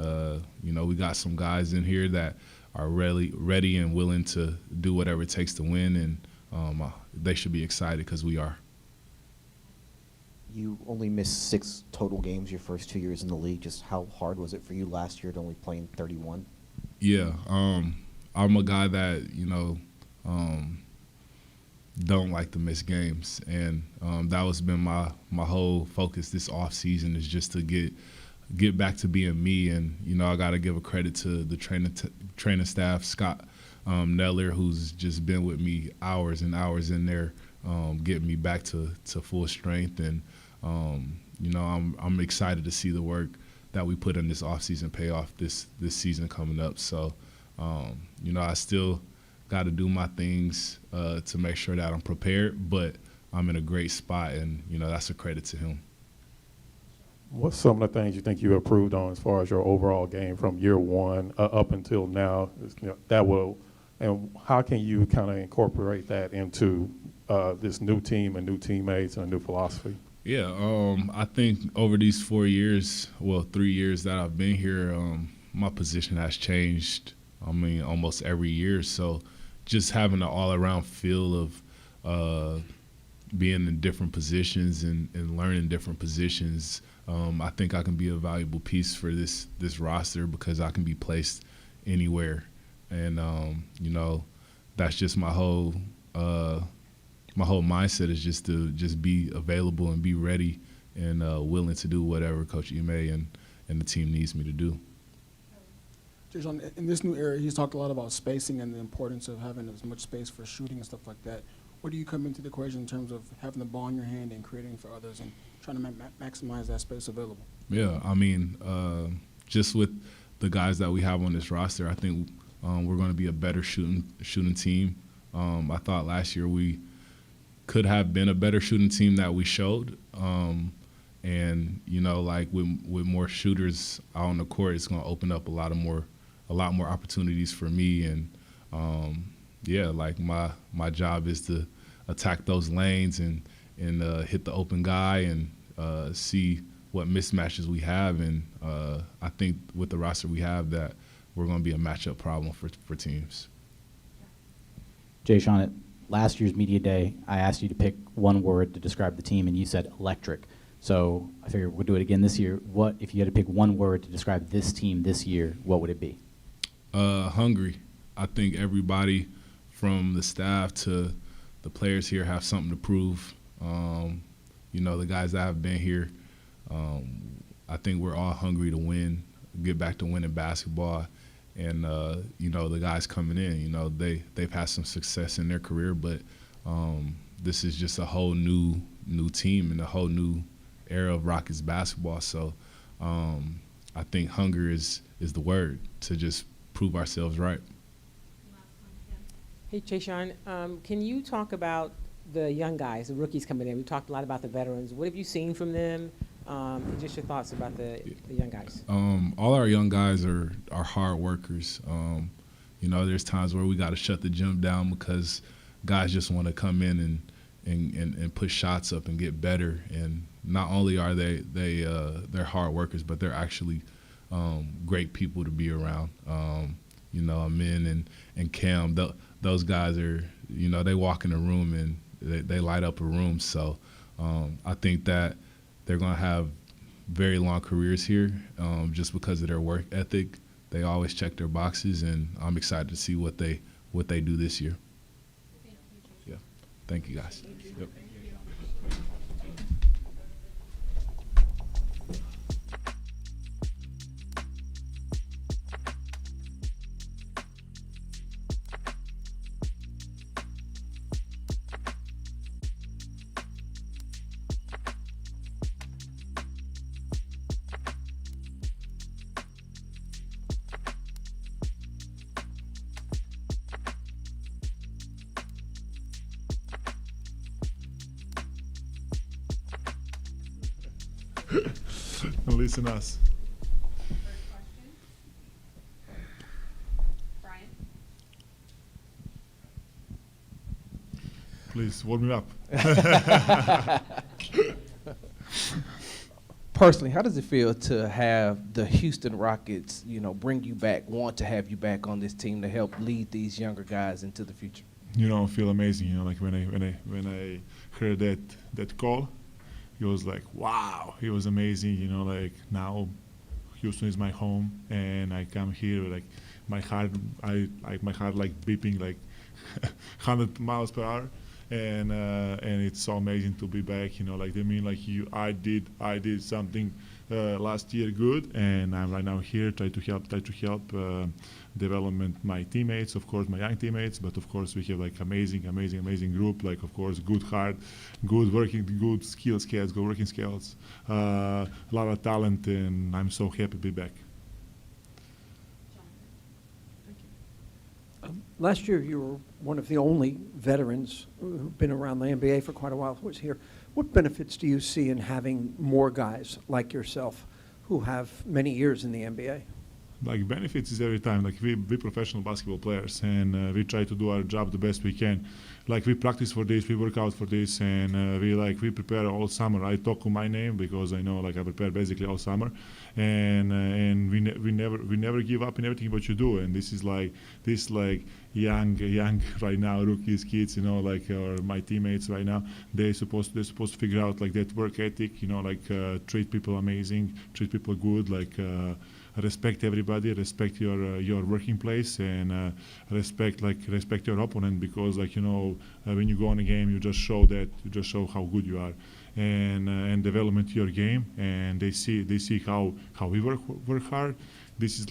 we got some guys in here that are really ready and willing to do whatever it takes to win, and they should be excited because we are. You only missed 6 total games your first 2 years in the league. Just how hard was it for you last year to only play in 31? Yeah, I'm a guy that, don't like to miss games, and that was been my whole focus this off season, is just to get back to being me. And I got to give a credit to the training staff, Scott Neller, who's just been with me hours and hours in there, getting me back to full strength. And I'm excited to see the work that we put in this offseason pay off this season coming up. So I still got to do my things to make sure that I'm prepared, but I'm in a great spot, and that's a credit to him. What's some of the things you think you improved on as far as your overall game from year one up until now? And how can you kind of incorporate that into this new team and new teammates and a new philosophy? Yeah, I think over these 3 years that I've been here, my position has changed, almost every year. So just having an all-around feel of being in different positions and learning different positions, I think I can be a valuable piece for this roster because I can be placed anywhere. And, that's just my whole mindset, is just to be available and be ready and willing to do whatever Coach Ime and the team needs me to do. Jason, in this new era, he's talked a lot about spacing and the importance of having as much space for shooting and stuff like that. Where do you come into the equation in terms of having the ball in your hand and creating for others and trying to maximize that space available? Yeah, just with the guys that we have on this roster, I think we're going to be a better shooting team. I thought last year we could have been a better shooting team that we showed. And with more shooters out on the court, it's going to open up a lot more opportunities for me. And my job is to attack those lanes and hit the open guy and see what mismatches we have. And I think with the roster we have, that we're going to be a matchup problem for teams. J-Sean, at last year's media day, I asked you to pick one word to describe the team, and you said electric. So I figured we'll do it again this year. What, if you had to pick one word to describe this team this year, what would it be? Hungry. I think everybody from the staff to the players here have something to prove. The guys that have been here, I think we're all hungry to win, get back to winning basketball. And, the guys coming in, they've had some success in their career, but this is just a whole new team and a whole new era of Rockets basketball. So I think hunger is the word to just prove ourselves right. Hey, J-Sean, can you talk about the young guys, the rookies coming in? We talked a lot about the veterans. What have you seen from them? Just your thoughts about the young guys. All our young guys are hard workers. There's times where we got to shut the gym down because guys just want to come in and push shots up and get better. And not only are they're hard workers, but they're actually great people to be around. Amin and Cam, those guys are, they walk in the room and they light up a room. So I think that they're going to have very long careers here just because of their work ethic. They always check their boxes, and I'm excited to see what they do this year. Yeah, thank you guys. Yep. Listen us. Brian? Please warm me up. Personally, how does it feel to have the Houston Rockets, bring you back, want to have you back on this team to help lead these younger guys into the future? I feel amazing. Like when I heard that call, it was like, wow, it was amazing. Like now Houston is my home, and I come here like my heart like beeping like 100 miles per hour, and it's so amazing to be back. I did something last year good, and I'm right now here try to help development my teammates, of course my young teammates, but of course we have like amazing group, like of course good heart, good working, good skills, good working skills, a lot of talent, and I'm so happy to be back. Last year, you were one of the only veterans who've been around the NBA for quite a while who was here. What benefits do you see in having more guys like yourself who have many years in the NBA? Like benefits is every time. Like we professional basketball players, and we try to do our job the best we can. Like we practice for this, we work out for this, and we prepare all summer. I talk to my name because I know like I prepare basically all summer, and we never give up in everything what you do. And this young right now rookies, kids, or my teammates right now, they're supposed to figure out like that work ethic, treat people amazing, treat people good, respect everybody, respect your working place, and respect your opponent, because when you go on a game, you just show how good you are, and development your game, and they see how we work hard. This is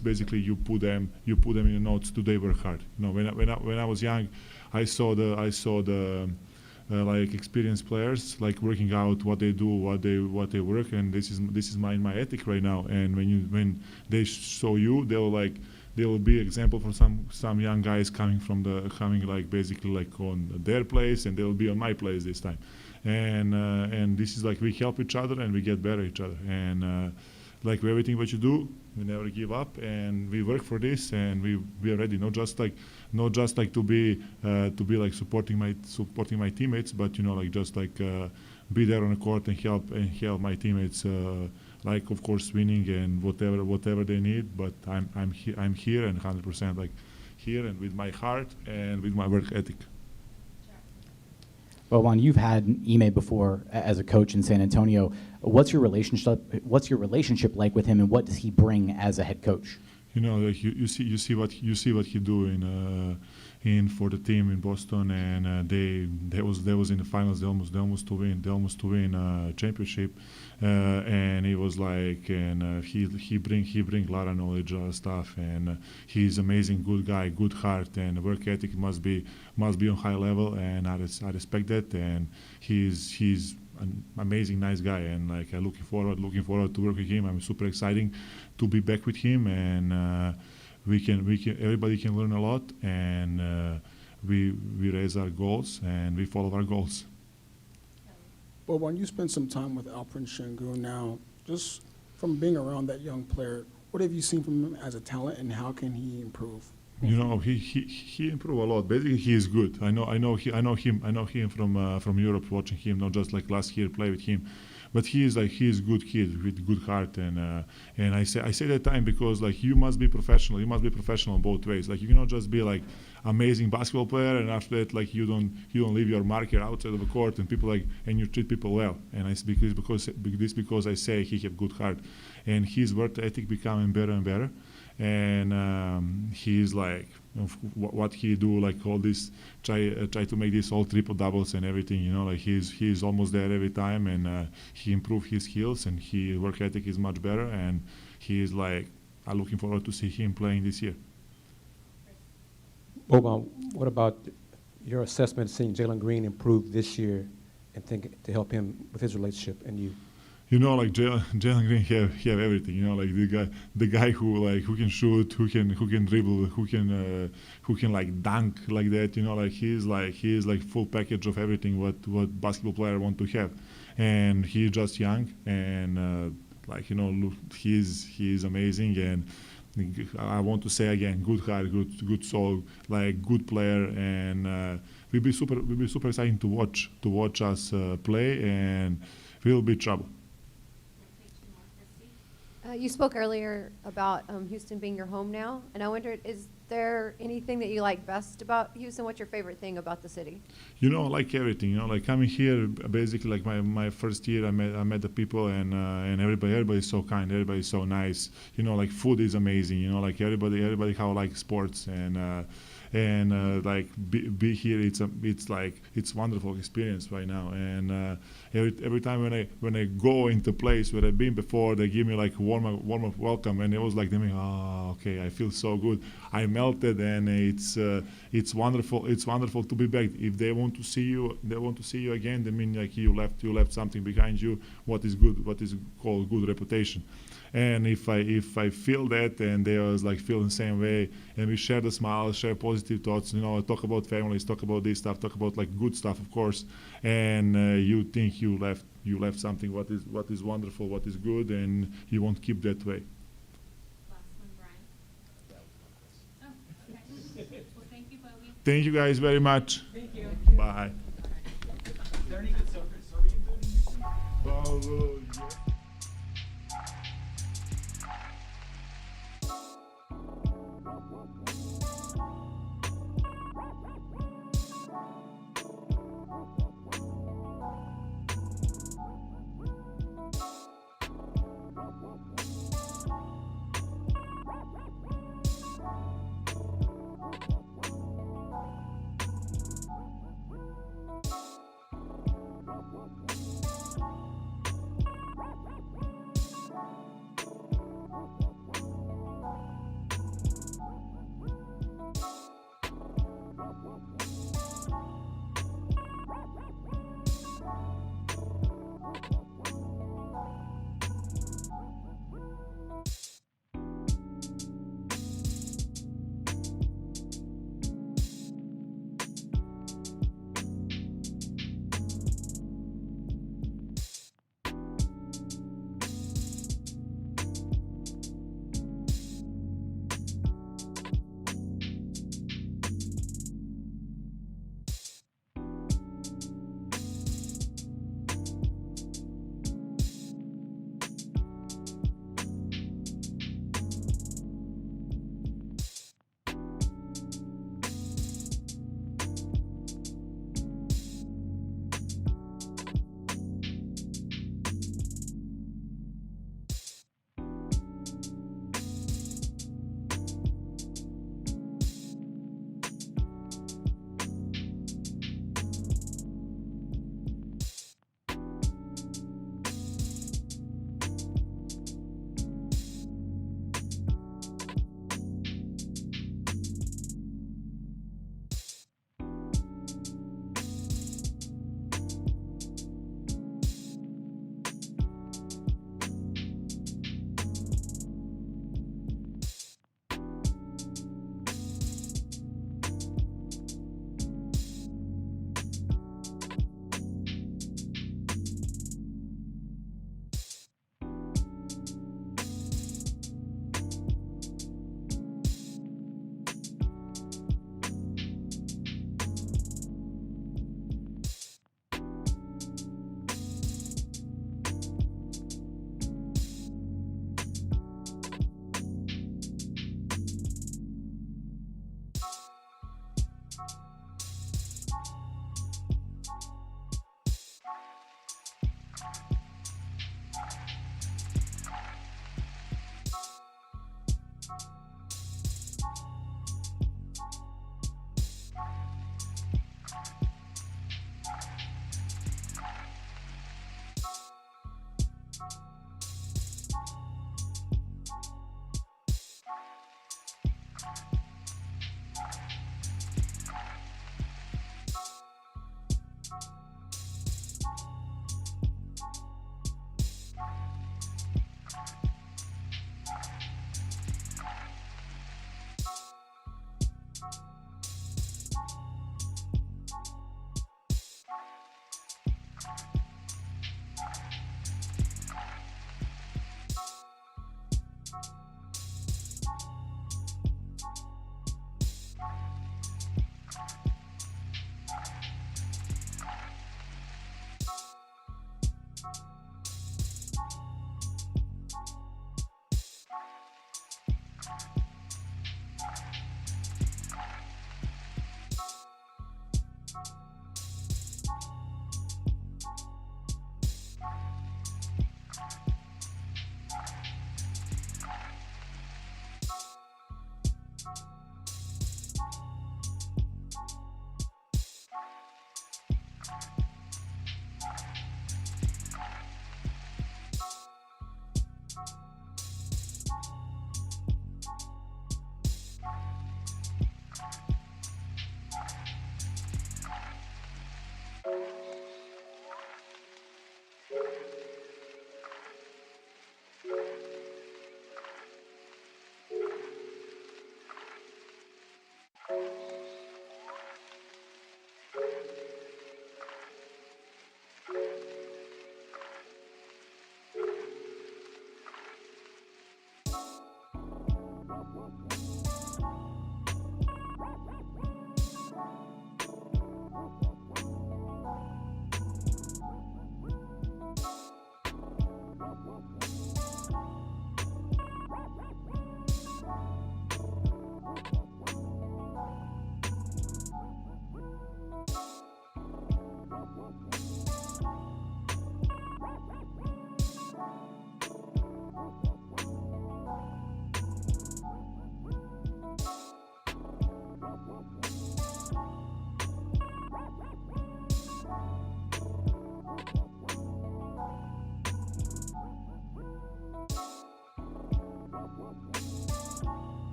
basically you put them in the notes. Today work hard. When I was young, I saw the like experienced players like working out what they do, what they work, and this is my ethic right now. And when they show you, they will be example for some young guys coming basically on their place, and they will be on my place this time. And this is like we help each other and we get better each other. And like everything what you do, we never give up, and we work for this, and we are ready. Not just like to be like supporting my teammates, but be there on the court and help my teammates. Of course winning and whatever they need. But I'm here and 100% here, and with my heart and with my work ethic. Well, Juan, you've had Ime before as a coach in San Antonio. What's your relationship like with him, and what does he bring as a head coach? You see what he do in for the team in Boston, and they was in the finals. They almost to win championship, and it was he bring a lot of knowledge, stuff, and he's amazing, good guy, good heart, and work ethic must be on high level, and I respect that, and he's an amazing, nice guy, and I'm looking forward to work with him. I'm super exciting to be back with him, and everybody can learn a lot, and we raise our goals and we follow our goals. But when you spend some time with 𝗖𝗢𝗡𝗡𝗖𝗧 now, just from being around that young player, what have you seen from him as a talent, and how can he improve? He improved a lot. Basically, he is good. I know him from Europe, watching him, not just like last year play with him, but he is good kid with good heart, and I say that time because like you must be professional. You must be professional in both ways. Like you cannot just be like amazing basketball player and after that like you don't leave your marker outside of the court and you treat people well. And I speak this because I say he have good heart, and his work ethic becoming better and better. And he's like what he do, like all this try to make this all triple doubles and everything, you know, like he's almost there every time, and he improved his skills and his work ethic is much better, and he is like I'm looking forward to see him playing this year. Boban, what about your assessment of seeing Jalen Green improve this year and think to help him with his relationship and you? You know, like Jalen Green have everything. You know, like the guy who can shoot, who can dribble, who can like dunk like that. You know, like he is like full package of everything what basketball player want to have, and he's just young and like you know look, he's amazing, and I want to say again, good heart, good soul, like good player, and we'll be super exciting to watch us play, and we'll be trouble. You spoke earlier about Houston being your home now, and I wondered, is there anything that you like best about Houston? What's your favorite thing about the city? You know, like everything. You know, like coming here, basically, like my first year, I met the people, and everybody's so kind, everybody's so nice. You know, like food is amazing. You know, like everybody how like sports and like be here. It's wonderful experience right now, and every time when I go into place where I've been before, they give me like warm up welcome, and it was like them, oh, okay, I feel so good. I melted, and it's wonderful. It's wonderful to be back. If they want to see you again. They mean like you left something behind you. What is good? What is called good reputation. And if I feel that, and they always like feel the same way, and we share the smiles, share positive thoughts, you know, talk about families, talk about this stuff, talk about like good stuff, of course, and you think you left something what is wonderful, what is good, and you won't keep that way. Last one, Brian. Oh, okay. Well, thank you, Bobby. Thank you guys very much. Thank you. Bye. Is there any good serving food?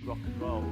Rock and roll.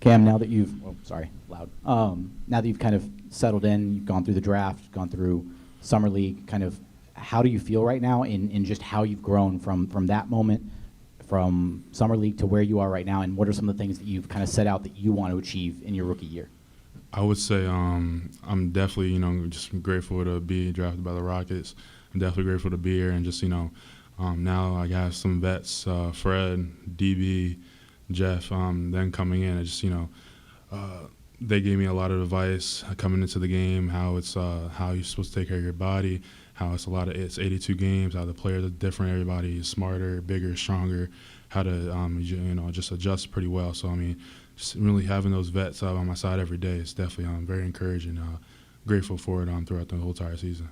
Cam, now that you've, oh, sorry, loud. Now that you've kind of settled in, you've gone through the draft, gone through summer league, kind of, how do you feel right now in just how you've grown from that moment, from summer league to where you are right now, and what are some of the things that you've kind of set out that you want to achieve in your rookie year? I would say I'm definitely, just grateful to be drafted by the Rockets. I'm definitely grateful to be here, and just, now I got some vets, Fred, DB, Jeff, then coming in, they gave me a lot of advice coming into the game, how it's how you're supposed to take care of your body, how it's 82 games, how the players are different, everybody is smarter, bigger, stronger, how to just adjust pretty well. So just really having those vets by my side every day is definitely very encouraging. Grateful for it throughout the whole entire season.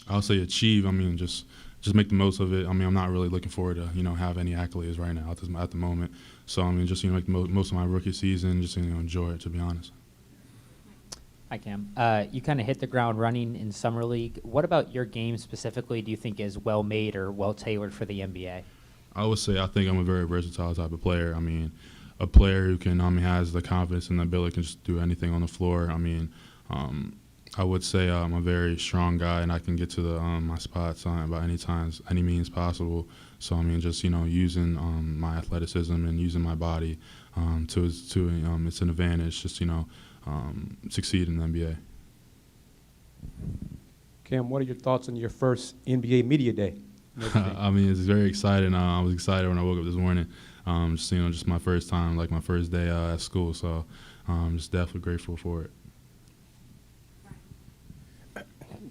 I'll say achieve. I mean, just make the most of it. I mean, I'm not really looking forward to have any accolades right now at the moment. So I mean, just make the most of my rookie season. Just enjoy it, to be honest. Hi, Cam. You kind of hit the ground running in Summer League. What about your game specifically do you think is well made or well tailored for the NBA? I would say I think I'm a very versatile type of player. I mean, a player who can has the confidence and the ability can just do anything on the floor. I mean, I would say I'm a very strong guy and I can get to my spots by any means possible. So I mean, just using my athleticism and using my body to it's an advantage. Just succeed in the NBA. Cam, what are your thoughts on your first NBA Media Day? I mean, it's very exciting. I was excited when I woke up this morning. Just my first time, like my first day at school. So just definitely grateful for it.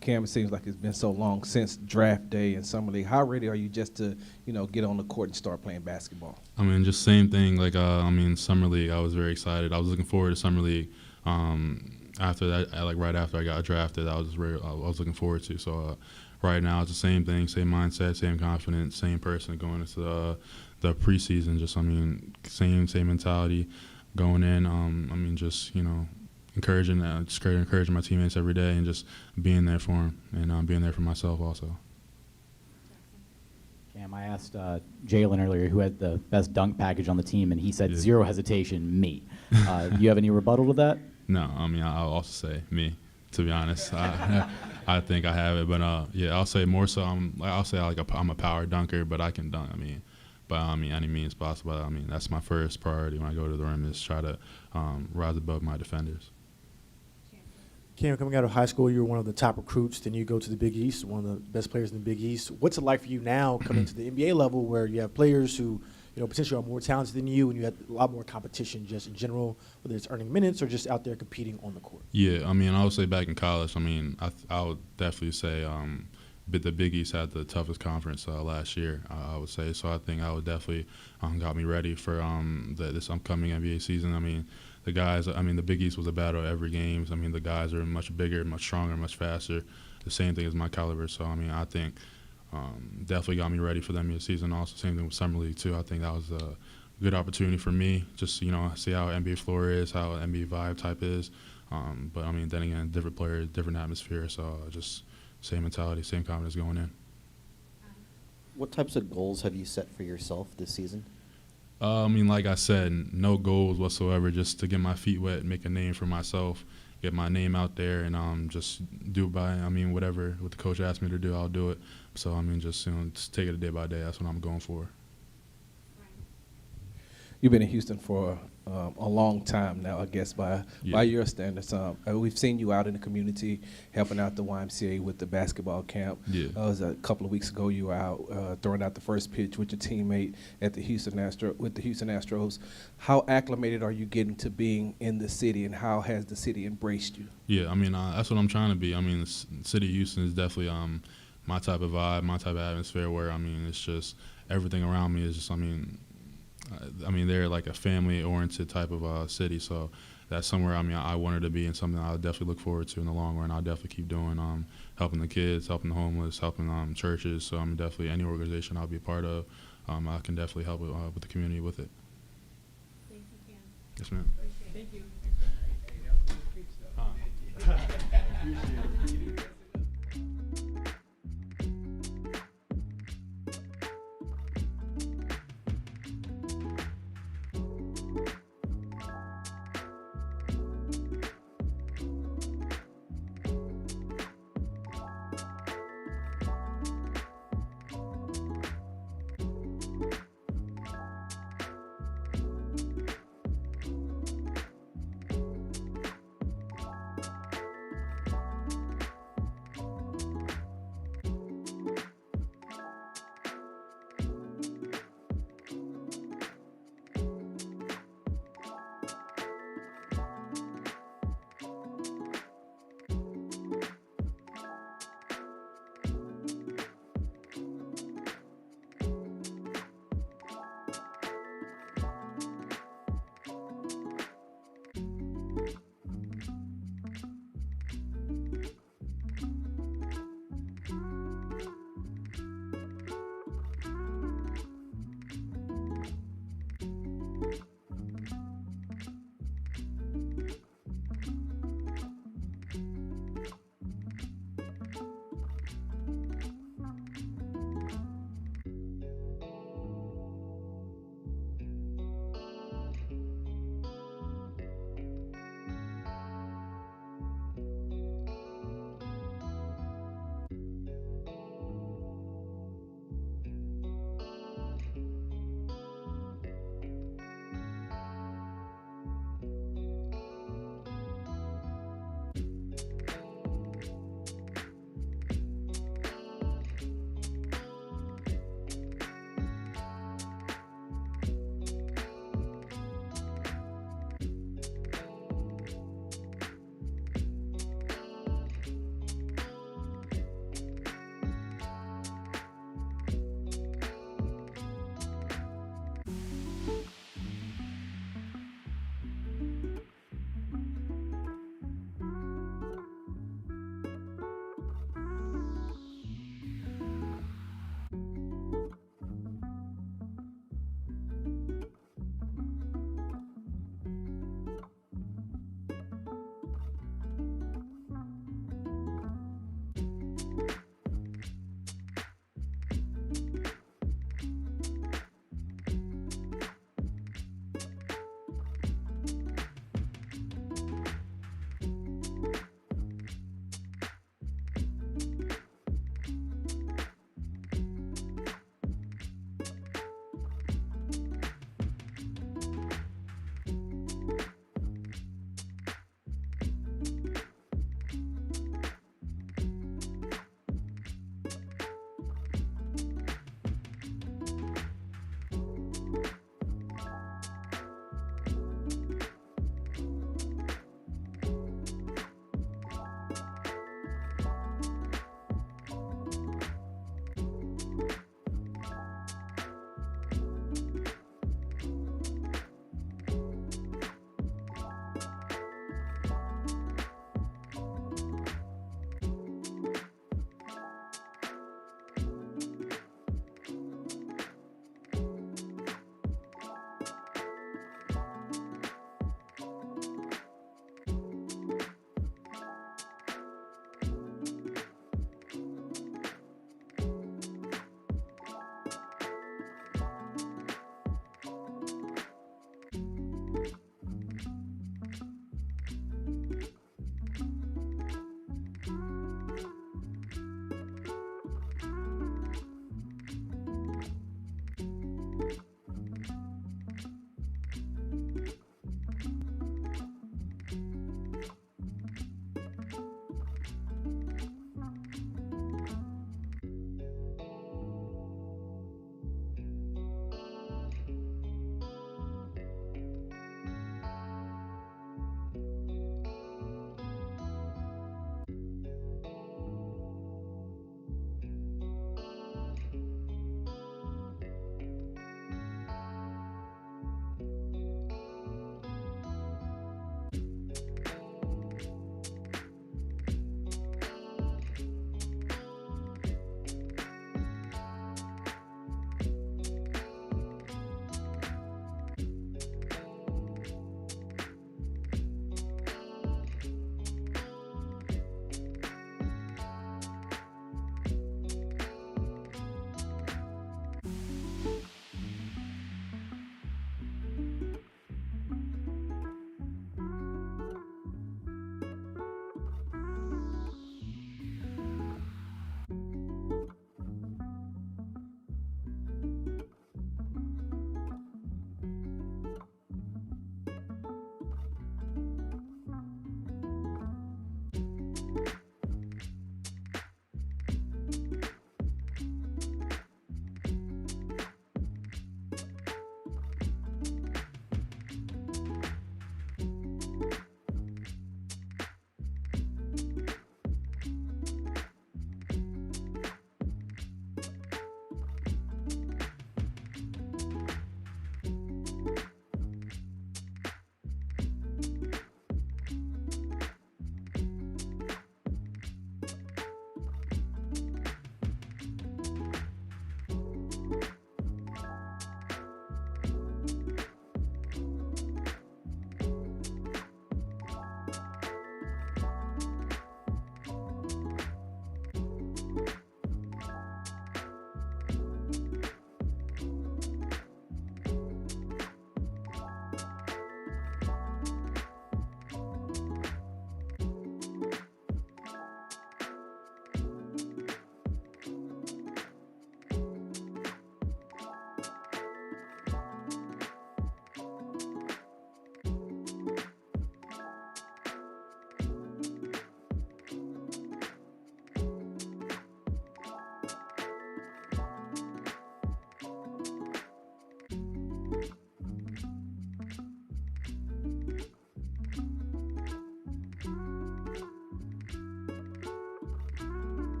Cam, it seems like it's been so long since draft day and summer league. How ready are you just to, get on the court and start playing basketball? I mean, just same thing. Like, summer league, I was very excited. I was looking forward to summer league. After that, right after I got drafted, I was looking forward to. So right now, it's the same thing, same mindset, same confidence, same person going into the preseason. Just, same mentality going in. Encouraging my teammates every day and just being there for them and being there for myself also. Cam, I asked Jalen earlier who had the best dunk package on the team, and he said zero hesitation, me. Do you have any rebuttal to that? No, I'll also say me, to be honest. I think I have it, but I'll say more so. I'm a power dunker, but I can dunk. By any means possible. That's my first priority when I go to the rim is try to rise above my defenders. Cam, coming out of high school, you were one of the top recruits. Then you go to the Big East, one of the best players in the Big East. What's it like for you now coming to the NBA level where you have players who, potentially are more talented than you and you have a lot more competition just in general, whether it's earning minutes or just out there competing on the court? Yeah, I would say back in college, I would definitely say the Big East had the toughest conference last year, I would say. So I think I would definitely got me ready for this upcoming NBA season. The guys, the Big East was a battle every game. The guys are much bigger, much stronger, much faster. The same thing as my caliber. So, I think definitely got me ready for the NBA season. Also, same thing with Summer League, too. I think that was a good opportunity for me. Just, see how NBA floor is, how NBA vibe type is. But, then again, different players, different atmosphere. So, just same mentality, same confidence going in. What types of goals have you set for yourself this season? Like I said, no goals whatsoever, just to get my feet wet, make a name for myself, get my name out there, and just do whatever what the coach asked me to do, I'll do it. So, just take it day by day. That's what I'm going for. You've been in Houston for a long time now, I guess, by your standards. We've seen you out in the community helping out the YMCA with the basketball camp. Yeah. It was a couple of weeks ago you were out throwing out the first pitch with your teammate at the Houston Astros. How acclimated are you getting to being in the city, and how has the city embraced you? Yeah, that's what I'm trying to be. The city of Houston is definitely my type of vibe, my type of atmosphere where, it's just everything around me is just, they're like a family-oriented type of city, so that's somewhere I wanted to be and something I'll definitely look forward to in the long run. I'll definitely keep doing, helping the kids, helping the homeless, helping churches. So definitely any organization I'll be a part of, I can definitely help with the community with it. Thank you, Cam. Yes, ma'am. Thank you.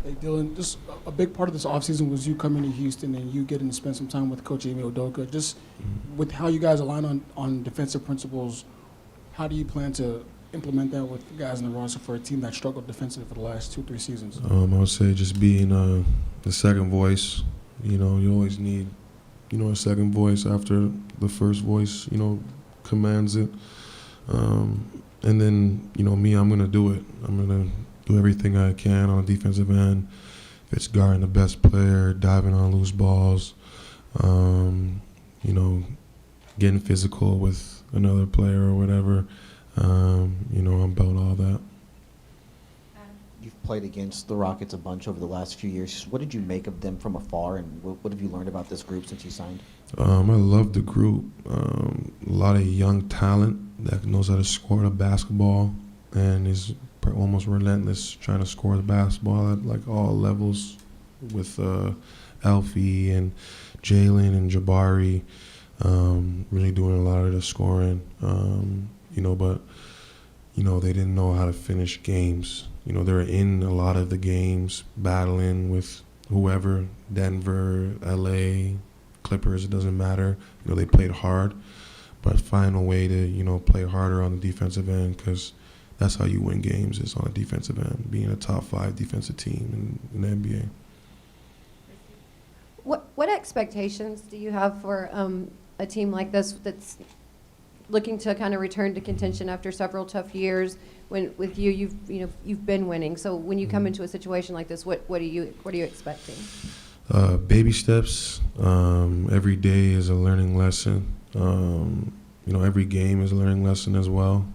Hey, Dylan, just a big part of this offseason was you coming to Houston and you getting to spend some time with Coach Ime Udoka. Just with how you guys align on defensive principles, how do you plan to implement that with the guys in the roster for a team that struggled defensively for the last 2-3 seasons? I would say just being the second voice. You know, you always need, you know, a second voice after the first voice, you know, commands it. And then, you know, me, I'm going to do it. I'm going to do everything I can on the defensive end. If it's guarding the best player, diving on loose balls, you know, getting physical with another player or whatever, you know, I'm about all that. You've played against the Rockets a bunch over the last few years. What did you make of them from afar, and what have you learned about this group since you signed? I love the group. A lot of young talent that knows how to score the basketball and is almost relentless trying to score the basketball at like all levels with 𝗖𝗢𝗡𝗡𝗘𝗖𝗧 and Jalen and Jabari really doing a lot of the scoring. You know, but, you know, they didn't know how to finish games. You know, they were in a lot of the games battling with whoever, Denver, LA, Clippers, it doesn't matter. You know, they played hard, but find a way to, you know, play harder on the defensive end, because that's how you win games, is on the defensive end, being a top 5 defensive team in the NBA. What expectations do you have for a team like this that's looking to kind of return to contention after several tough years? When with you've been winning. So when you come into a situation like this, what are you expecting? Baby steps. Every day is a learning lesson. You know, every game is a learning lesson as well,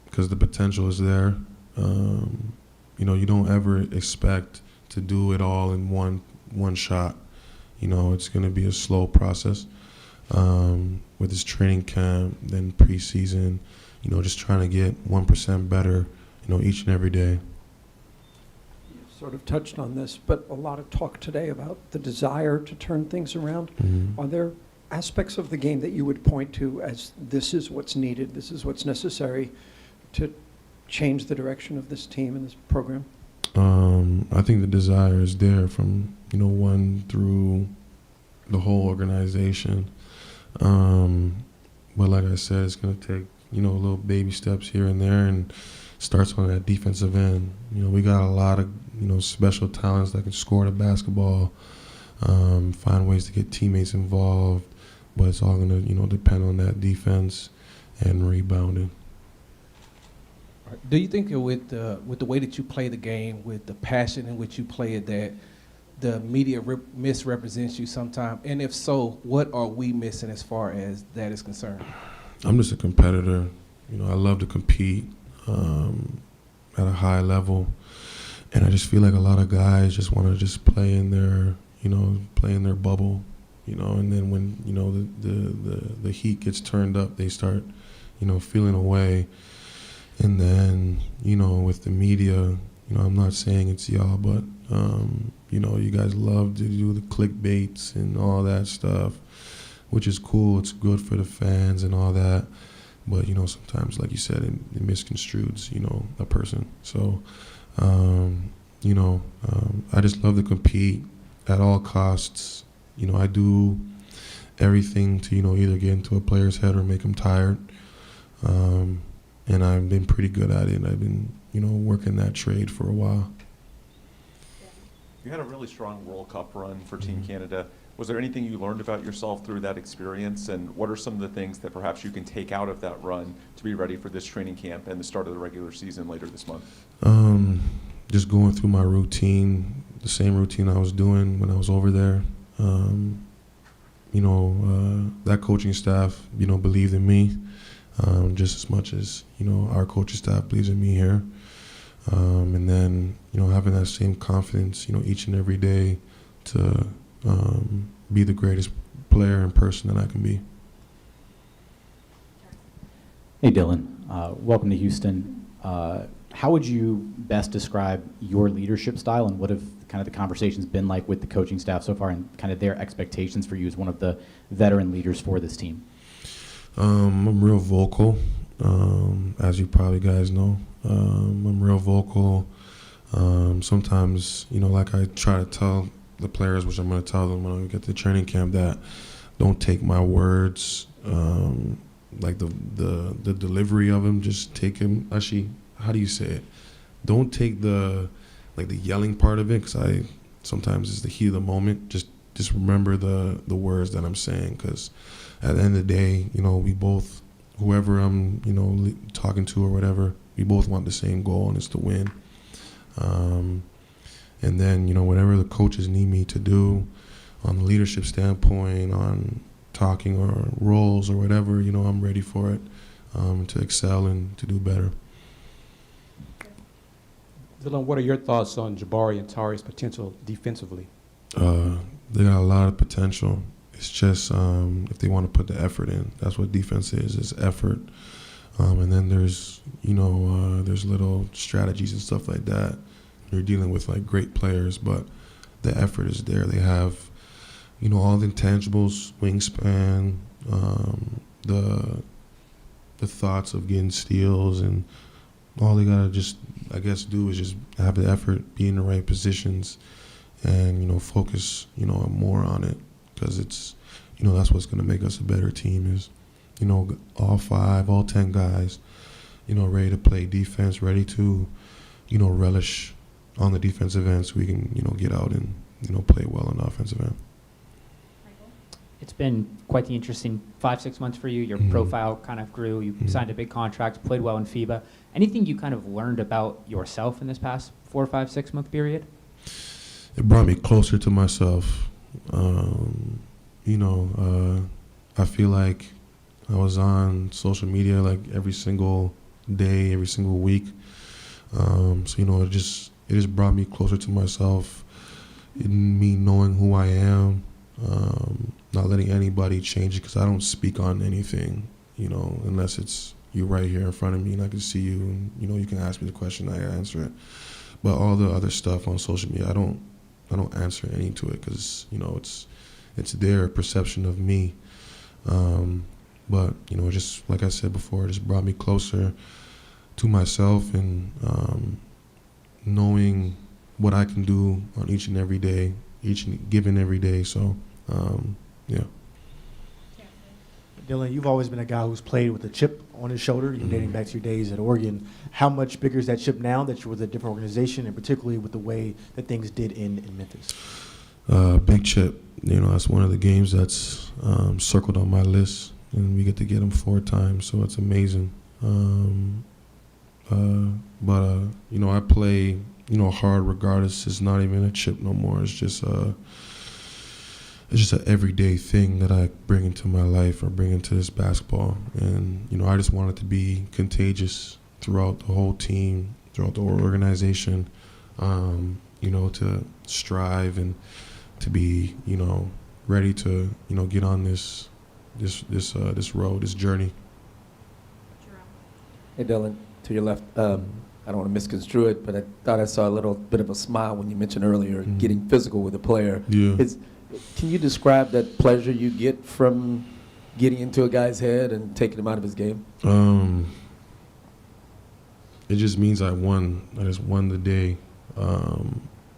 because the potential is there. You know, you don't ever expect to do it all in one shot. You know, it's going to be a slow process. With this training camp, then preseason, you know, just trying to get 1% better, you know, each and every day. You sort of touched on this, but a lot of talk today about the desire to turn things around. Mm-hmm. Are there aspects of the game that you would point to as this is what's needed, this is what's necessary to change the direction of this team and this program? I think the desire is there from, you know, 1 through the whole organization. But like I said, it's going to take, you know, little baby steps here and there, and starts on that defensive end. You know, we got a lot of, you know, special talents that can score the basketball, find ways to get teammates involved, but it's all going to, you know, depend on that defense and rebounding. Do you think that with the way that you play the game, with the passion in which you play it, that the media misrepresents you sometimes? And if so, what are we missing as far as that is concerned? I'm just a competitor. You know, I love to compete at a high level, and I just feel like a lot of guys just want to just play in their, you know, play in their bubble, you know, and then when, you know, the heat gets turned up, they start, you know, feeling away. And then, you know, with the media, you know, I'm not saying it's y'all, but, you know, you guys love to do the clickbaits and all that stuff, which is cool. It's good for the fans and all that. But, you know, sometimes, like you said, it misconstrues, you know, a person. So, you know, I just love to compete at all costs. You know, I do everything to, you know, either get into a player's head or make him tired. And I've been pretty good at it. I've been, you know, working that trade for a while. You had a really strong World Cup run for Team Canada. Was there anything you learned about yourself through that experience, and what are some of the things that perhaps you can take out of that run to be ready for this training camp and the start of the regular season later this month? Just going through my routine, the same routine I was doing when I was over there. You know, that coaching staff, you know, believed in me just as much as, you know, our coaching staff believes in me here. And then, you know, having that same confidence, you know, each and every day to be the greatest player and person that I can be. Hey, Dylan. Welcome to Houston. How would you best describe your leadership style, and what have kind of the conversations been like with the coaching staff so far, and kind of their expectations for you as one of the veteran leaders for this team? I'm real vocal, as you probably guys know. I'm real vocal. Sometimes, like I try to tell the players, which I'm going to tell them when I get to training camp, that don't take my words, like the delivery of them. Just take him. Actually, how do you say it? Don't take the yelling part of it, because sometimes it's the heat of the moment. Just remember the words that I'm saying, because at the end of the day, we both, whoever I'm, talking to or whatever, we both want the same goal, and it's to win. And then, whatever the coaches need me to do on the leadership standpoint, on talking or roles or whatever, I'm ready for it, to excel and to do better. Dylan, what are your thoughts on Jabari and Tari's potential defensively? They got a lot of potential. It's just if they want to put the effort in. That's what defense is effort. And then there's, there's little strategies and stuff like that. You're dealing with great players, but the effort is there. They have, all the intangibles, wingspan, the thoughts of getting steals, and all they gotta just, do is just have the effort, be in the right positions, and focus, more on it, because it's, that's what's gonna make us a better team. Is, all 10 guys, ready to play defense, ready to, relish on the defensive end, so we can, get out and, play well on the offensive end. It's been quite the interesting 5-6 months for you. Your profile kind of grew. You signed a big contract, played well in FIBA. Anything you kind of learned about yourself in this past 4, 5, 6 month period? It brought me closer to myself. I feel like I was on social media every single day, every single week. So it just brought me closer to myself. In me knowing who I am, not letting anybody change it, because I don't speak on anything, unless it's you right here in front of me and I can see you, and you can ask me the question, I answer it. But all the other stuff on social media, I don't answer any to it, because it's their perception of me. But just like I said before, it just brought me closer to myself, and knowing what I can do on each and every day, given every day. So, yeah. Dylan, you've always been a guy who's played with a chip on his shoulder, dating back to your days at Oregon. How much bigger is that chip now that you're with a different organization, and particularly with the way that things did in Memphis? Big chip. That's one of the games that's circled on my list, and we get to get them 4 times, so it's amazing. But I play, hard regardless. It's not even a chip no more. It's just an everyday thing that I bring into my life, or bring into this basketball. And, I just want it to be contagious throughout the whole team, throughout the whole organization, to strive and to be, ready to, get on this road, this journey. Hey, Dylan, to your left, I don't want to misconstrue it, but I thought I saw a little bit of a smile when you mentioned earlier getting physical with a player. Yeah. Can you describe that pleasure you get from getting into a guy's head and taking him out of his game? It just means I just won the day.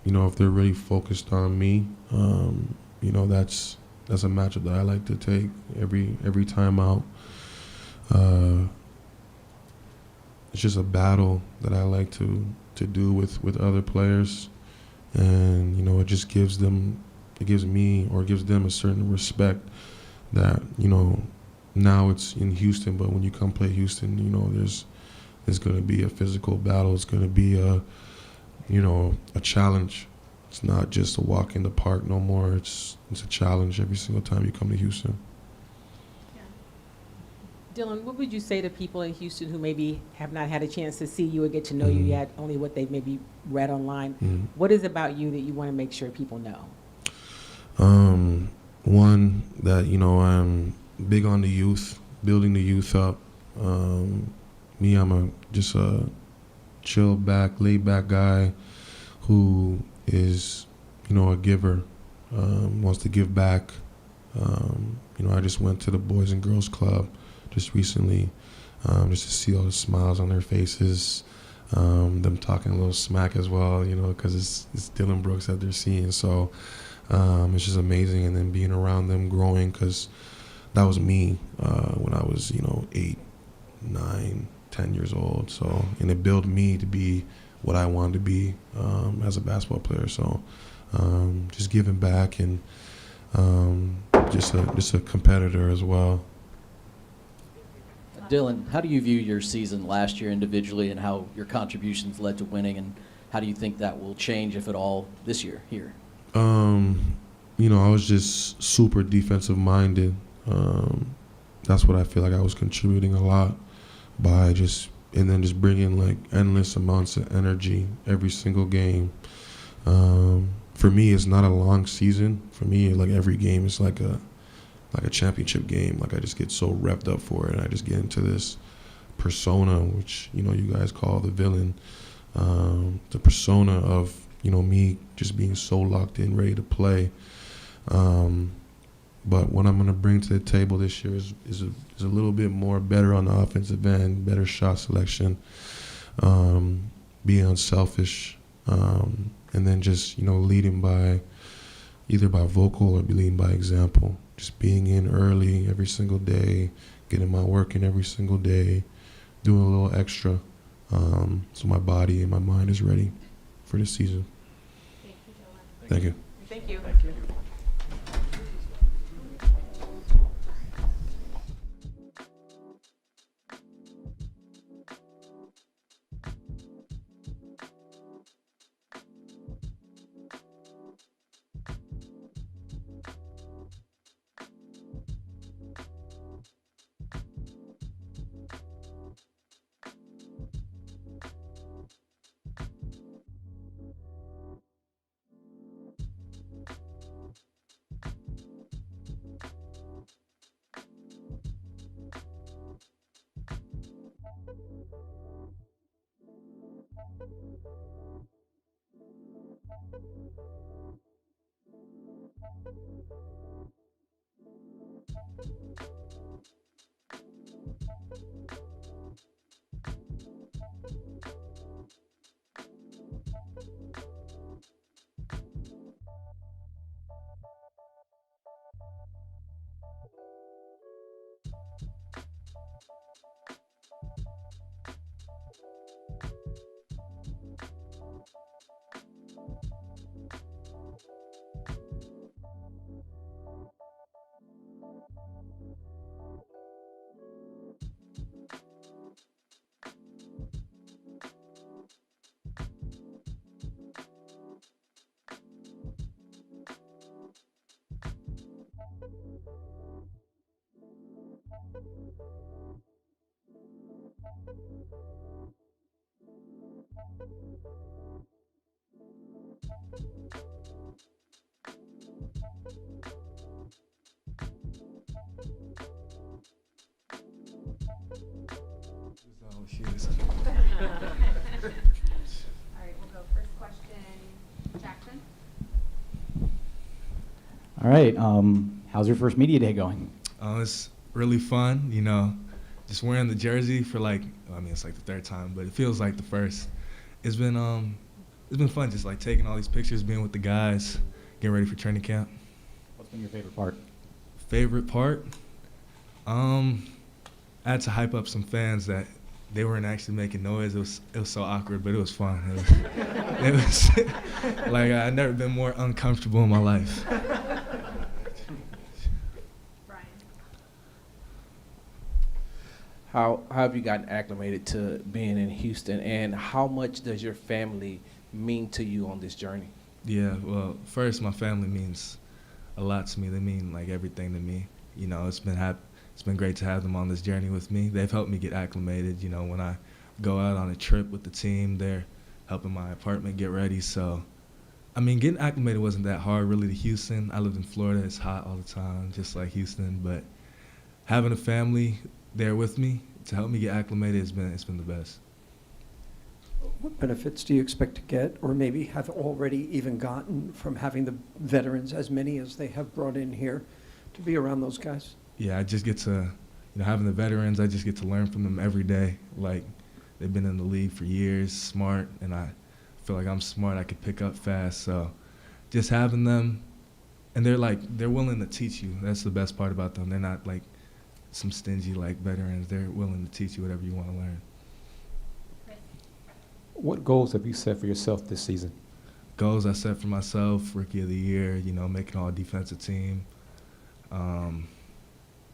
If they're really focused on me, that's a matchup that I like to take every time out. It's just a battle that I like to do with other players, and it just gives them a certain respect that now it's in Houston, but when you come play Houston, there's going to be a physical battle. It's going to be a challenge. It's not just a walk in the park no more. It's a challenge every single time you come to Houston. Dylan, what would you say to people in Houston who maybe have not had a chance to see you or get to know you yet, only what they've maybe read online? What is about you that you want to make sure people know? One, that, I'm big on the youth, building the youth up. Me, I'm just a chill back, laid back guy who is, a giver, wants to give back. I just went to the Boys and Girls Club just recently, just to see all the smiles on their faces, them talking a little smack as well, you know, because it's Dylan Brooks that they're seeing. So it's just amazing. And then being around them, growing, because that was me when I was, you know, 8, 9, 10 years old. So, and it built me to be what I wanted to be as a basketball player. So just giving back and just a competitor as well. Dylan, how do you view your season last year individually and how your contributions led to winning, and how do you think that will change, if at all, this year here? You know, I was just super defensive minded. That's what I feel like I was contributing a lot by just bringing like endless amounts of energy every single game. For me, it's not a long season. For me, like every game is like a championship game. Like I just get so revved up for it, and I just get into this persona, which, you know, you guys call the villain. The persona of, you know, me just being so locked in, ready to play. But what I'm going to bring to the table this year is a little bit more better on the offensive end, better shot selection, being unselfish, and then just, you know, leading by either by vocal or leading by example. Just being in early every single day, getting my work in every single day, doing a little extra, so my body and my mind is ready for the season. Thank you. Thank you. Thank you. All right, we'll go first question, Jackson. All right. How's your first media day going? It's really fun, you know, just wearing the jersey for like, I mean, it's like the third time, but it feels like the first. It's been fun, just like taking all these pictures, being with the guys, getting ready for training camp. What's been your favorite part? Favorite part? I had to hype up some fans that they weren't actually making noise. It was so awkward, but it was fun. It was like I'd never been more uncomfortable in my life. How have you gotten acclimated to being in Houston, and how much does your family mean to you on this journey? Yeah, well, first, my family means a lot to me. They mean like everything to me. You know, it's been great to have them on this journey with me. They've helped me get acclimated. You know, when I go out on a trip with the team, they're helping my apartment get ready. So, I mean, getting acclimated wasn't that hard really to Houston. I lived in Florida. It's hot all the time, just like Houston. But having a family there with me to help me get acclimated, it's been the best. What benefits do you expect to get, or maybe have already even gotten, from having the veterans, as many as they have brought in here, to be around those guys? Yeah, I just get to, you know, having the veterans, I just get to learn from them every day. Like, they've been in the league for years, smart, and I feel like I'm smart. I could pick up fast. So just having them, and they're willing to teach you. That's the best part about them. They're not like some stingy like veterans. They're willing to teach you whatever you want to learn. What goals have you set for yourself this season? Goals I set for myself: Rookie of the Year, making all defensive team. I want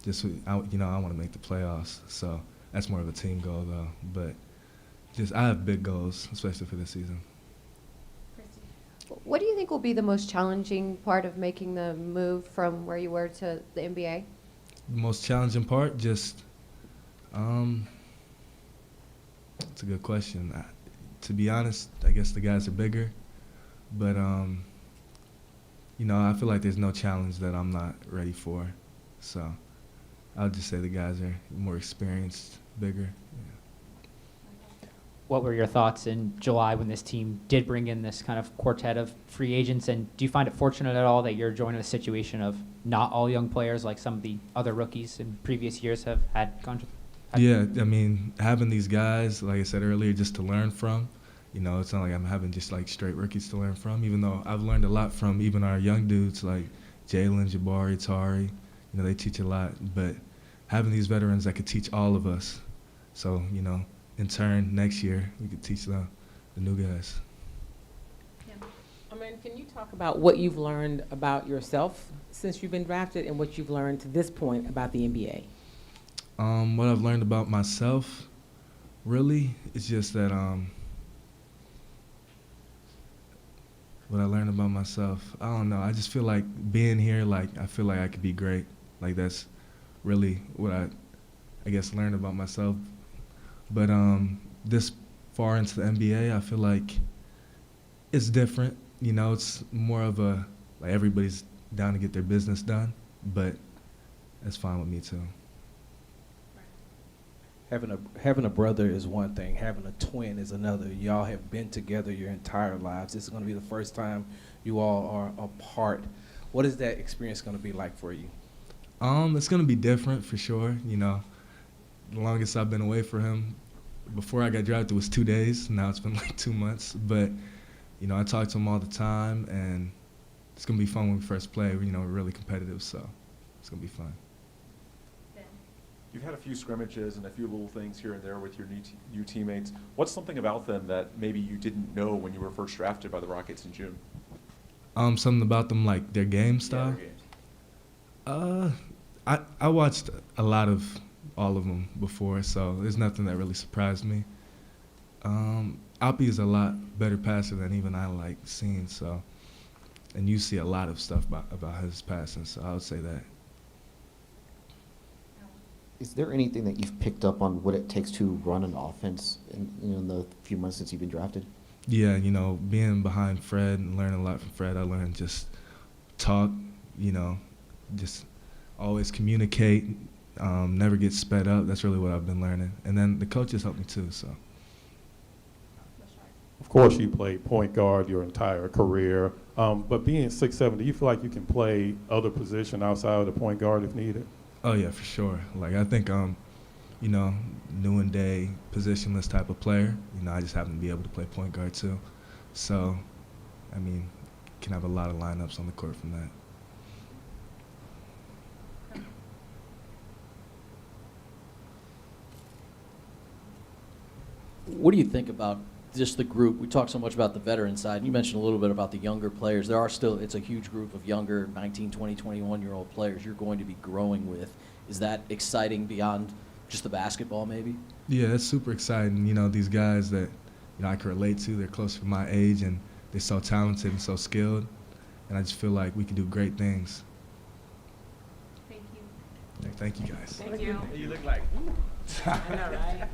to make the playoffs. So that's more of a team goal though. But I have big goals, especially for this season. What do you think will be the most challenging part of making the move from where you were to the NBA? The most challenging part, it's a good question. To be honest, I guess the guys are bigger, but I feel like there's no challenge that I'm not ready for. So I'll just say the guys are more experienced, bigger. What were your thoughts in July when this team did bring in this kind of quartet of free agents? And do you find it fortunate at all that you're joining a situation of not all young players like some of the other rookies in previous years have had? Yeah, I mean, having these guys, like I said earlier, just to learn from, it's not like I'm having just like straight rookies to learn from, even though I've learned a lot from even our young dudes like Jalen, 𝗪𝗧𝗪, they teach a lot. But having these veterans that could teach all of us, so, in turn, next year, we could teach the new guys. Can you talk about what you've learned about yourself since you've been drafted and what you've learned to this point about the NBA? What I've learned about myself, really, is just that what I learned about myself, I don't know. I just feel like being here, I feel like I could be great. Like, that's really what I guess, learned about myself. But this far into the NBA, I feel like it's different. It's more of everybody's down to get their business done, but that's fine with me too. Having a brother is one thing. Having a twin is another. Y'all have been together your entire lives. This is going to be the first time you all are apart. What is that experience going to be like for you? It's going to be different for sure. The longest I've been away from him, before I got drafted, was 2 days. Now it's been like 2 months. But, I talk to him all the time, and it's going to be fun when we first play. We're really competitive, so it's going to be fun. You've had a few scrimmages and a few little things here and there with your new teammates. What's something about them that maybe you didn't know when you were first drafted by the Rockets in June? Something about them, like their game style? Yeah, I watched a lot of all of them before, so there's nothing that really surprised me. 𝗖𝗢𝗡𝗡𝗖𝗧 is a lot better passer than even I like seeing, so, and you see a lot of stuff about his passing, so I would say that. Is there anything that you've picked up on what it takes to run an offense in the few months since you've been drafted? Yeah, being behind Fred and learning a lot from Fred, I learned just talk, just always communicate, never get sped up. That's really what I've been learning. And then the coaches helped me too, so. Of course, you played point guard your entire career, but being 6'7", do you feel like you can play other position outside of the point guard if needed? Oh yeah, for sure. I think new and day positionless type of player. I just happen to be able to play point guard too. So, can have a lot of lineups on the court from that. What do you think about just the group? We talk so much about the veteran side. You mentioned a little bit about the younger players. It's a huge group of younger 19, 20, 21-year-old players you're going to be growing with. Is that exciting beyond just the basketball maybe? Yeah, it's super exciting. These guys that I can relate to, they're close to my age and they're so talented and so skilled. And I just feel like we can do great things. Thank you. Thank you guys. Thank you. You look like, I know, right?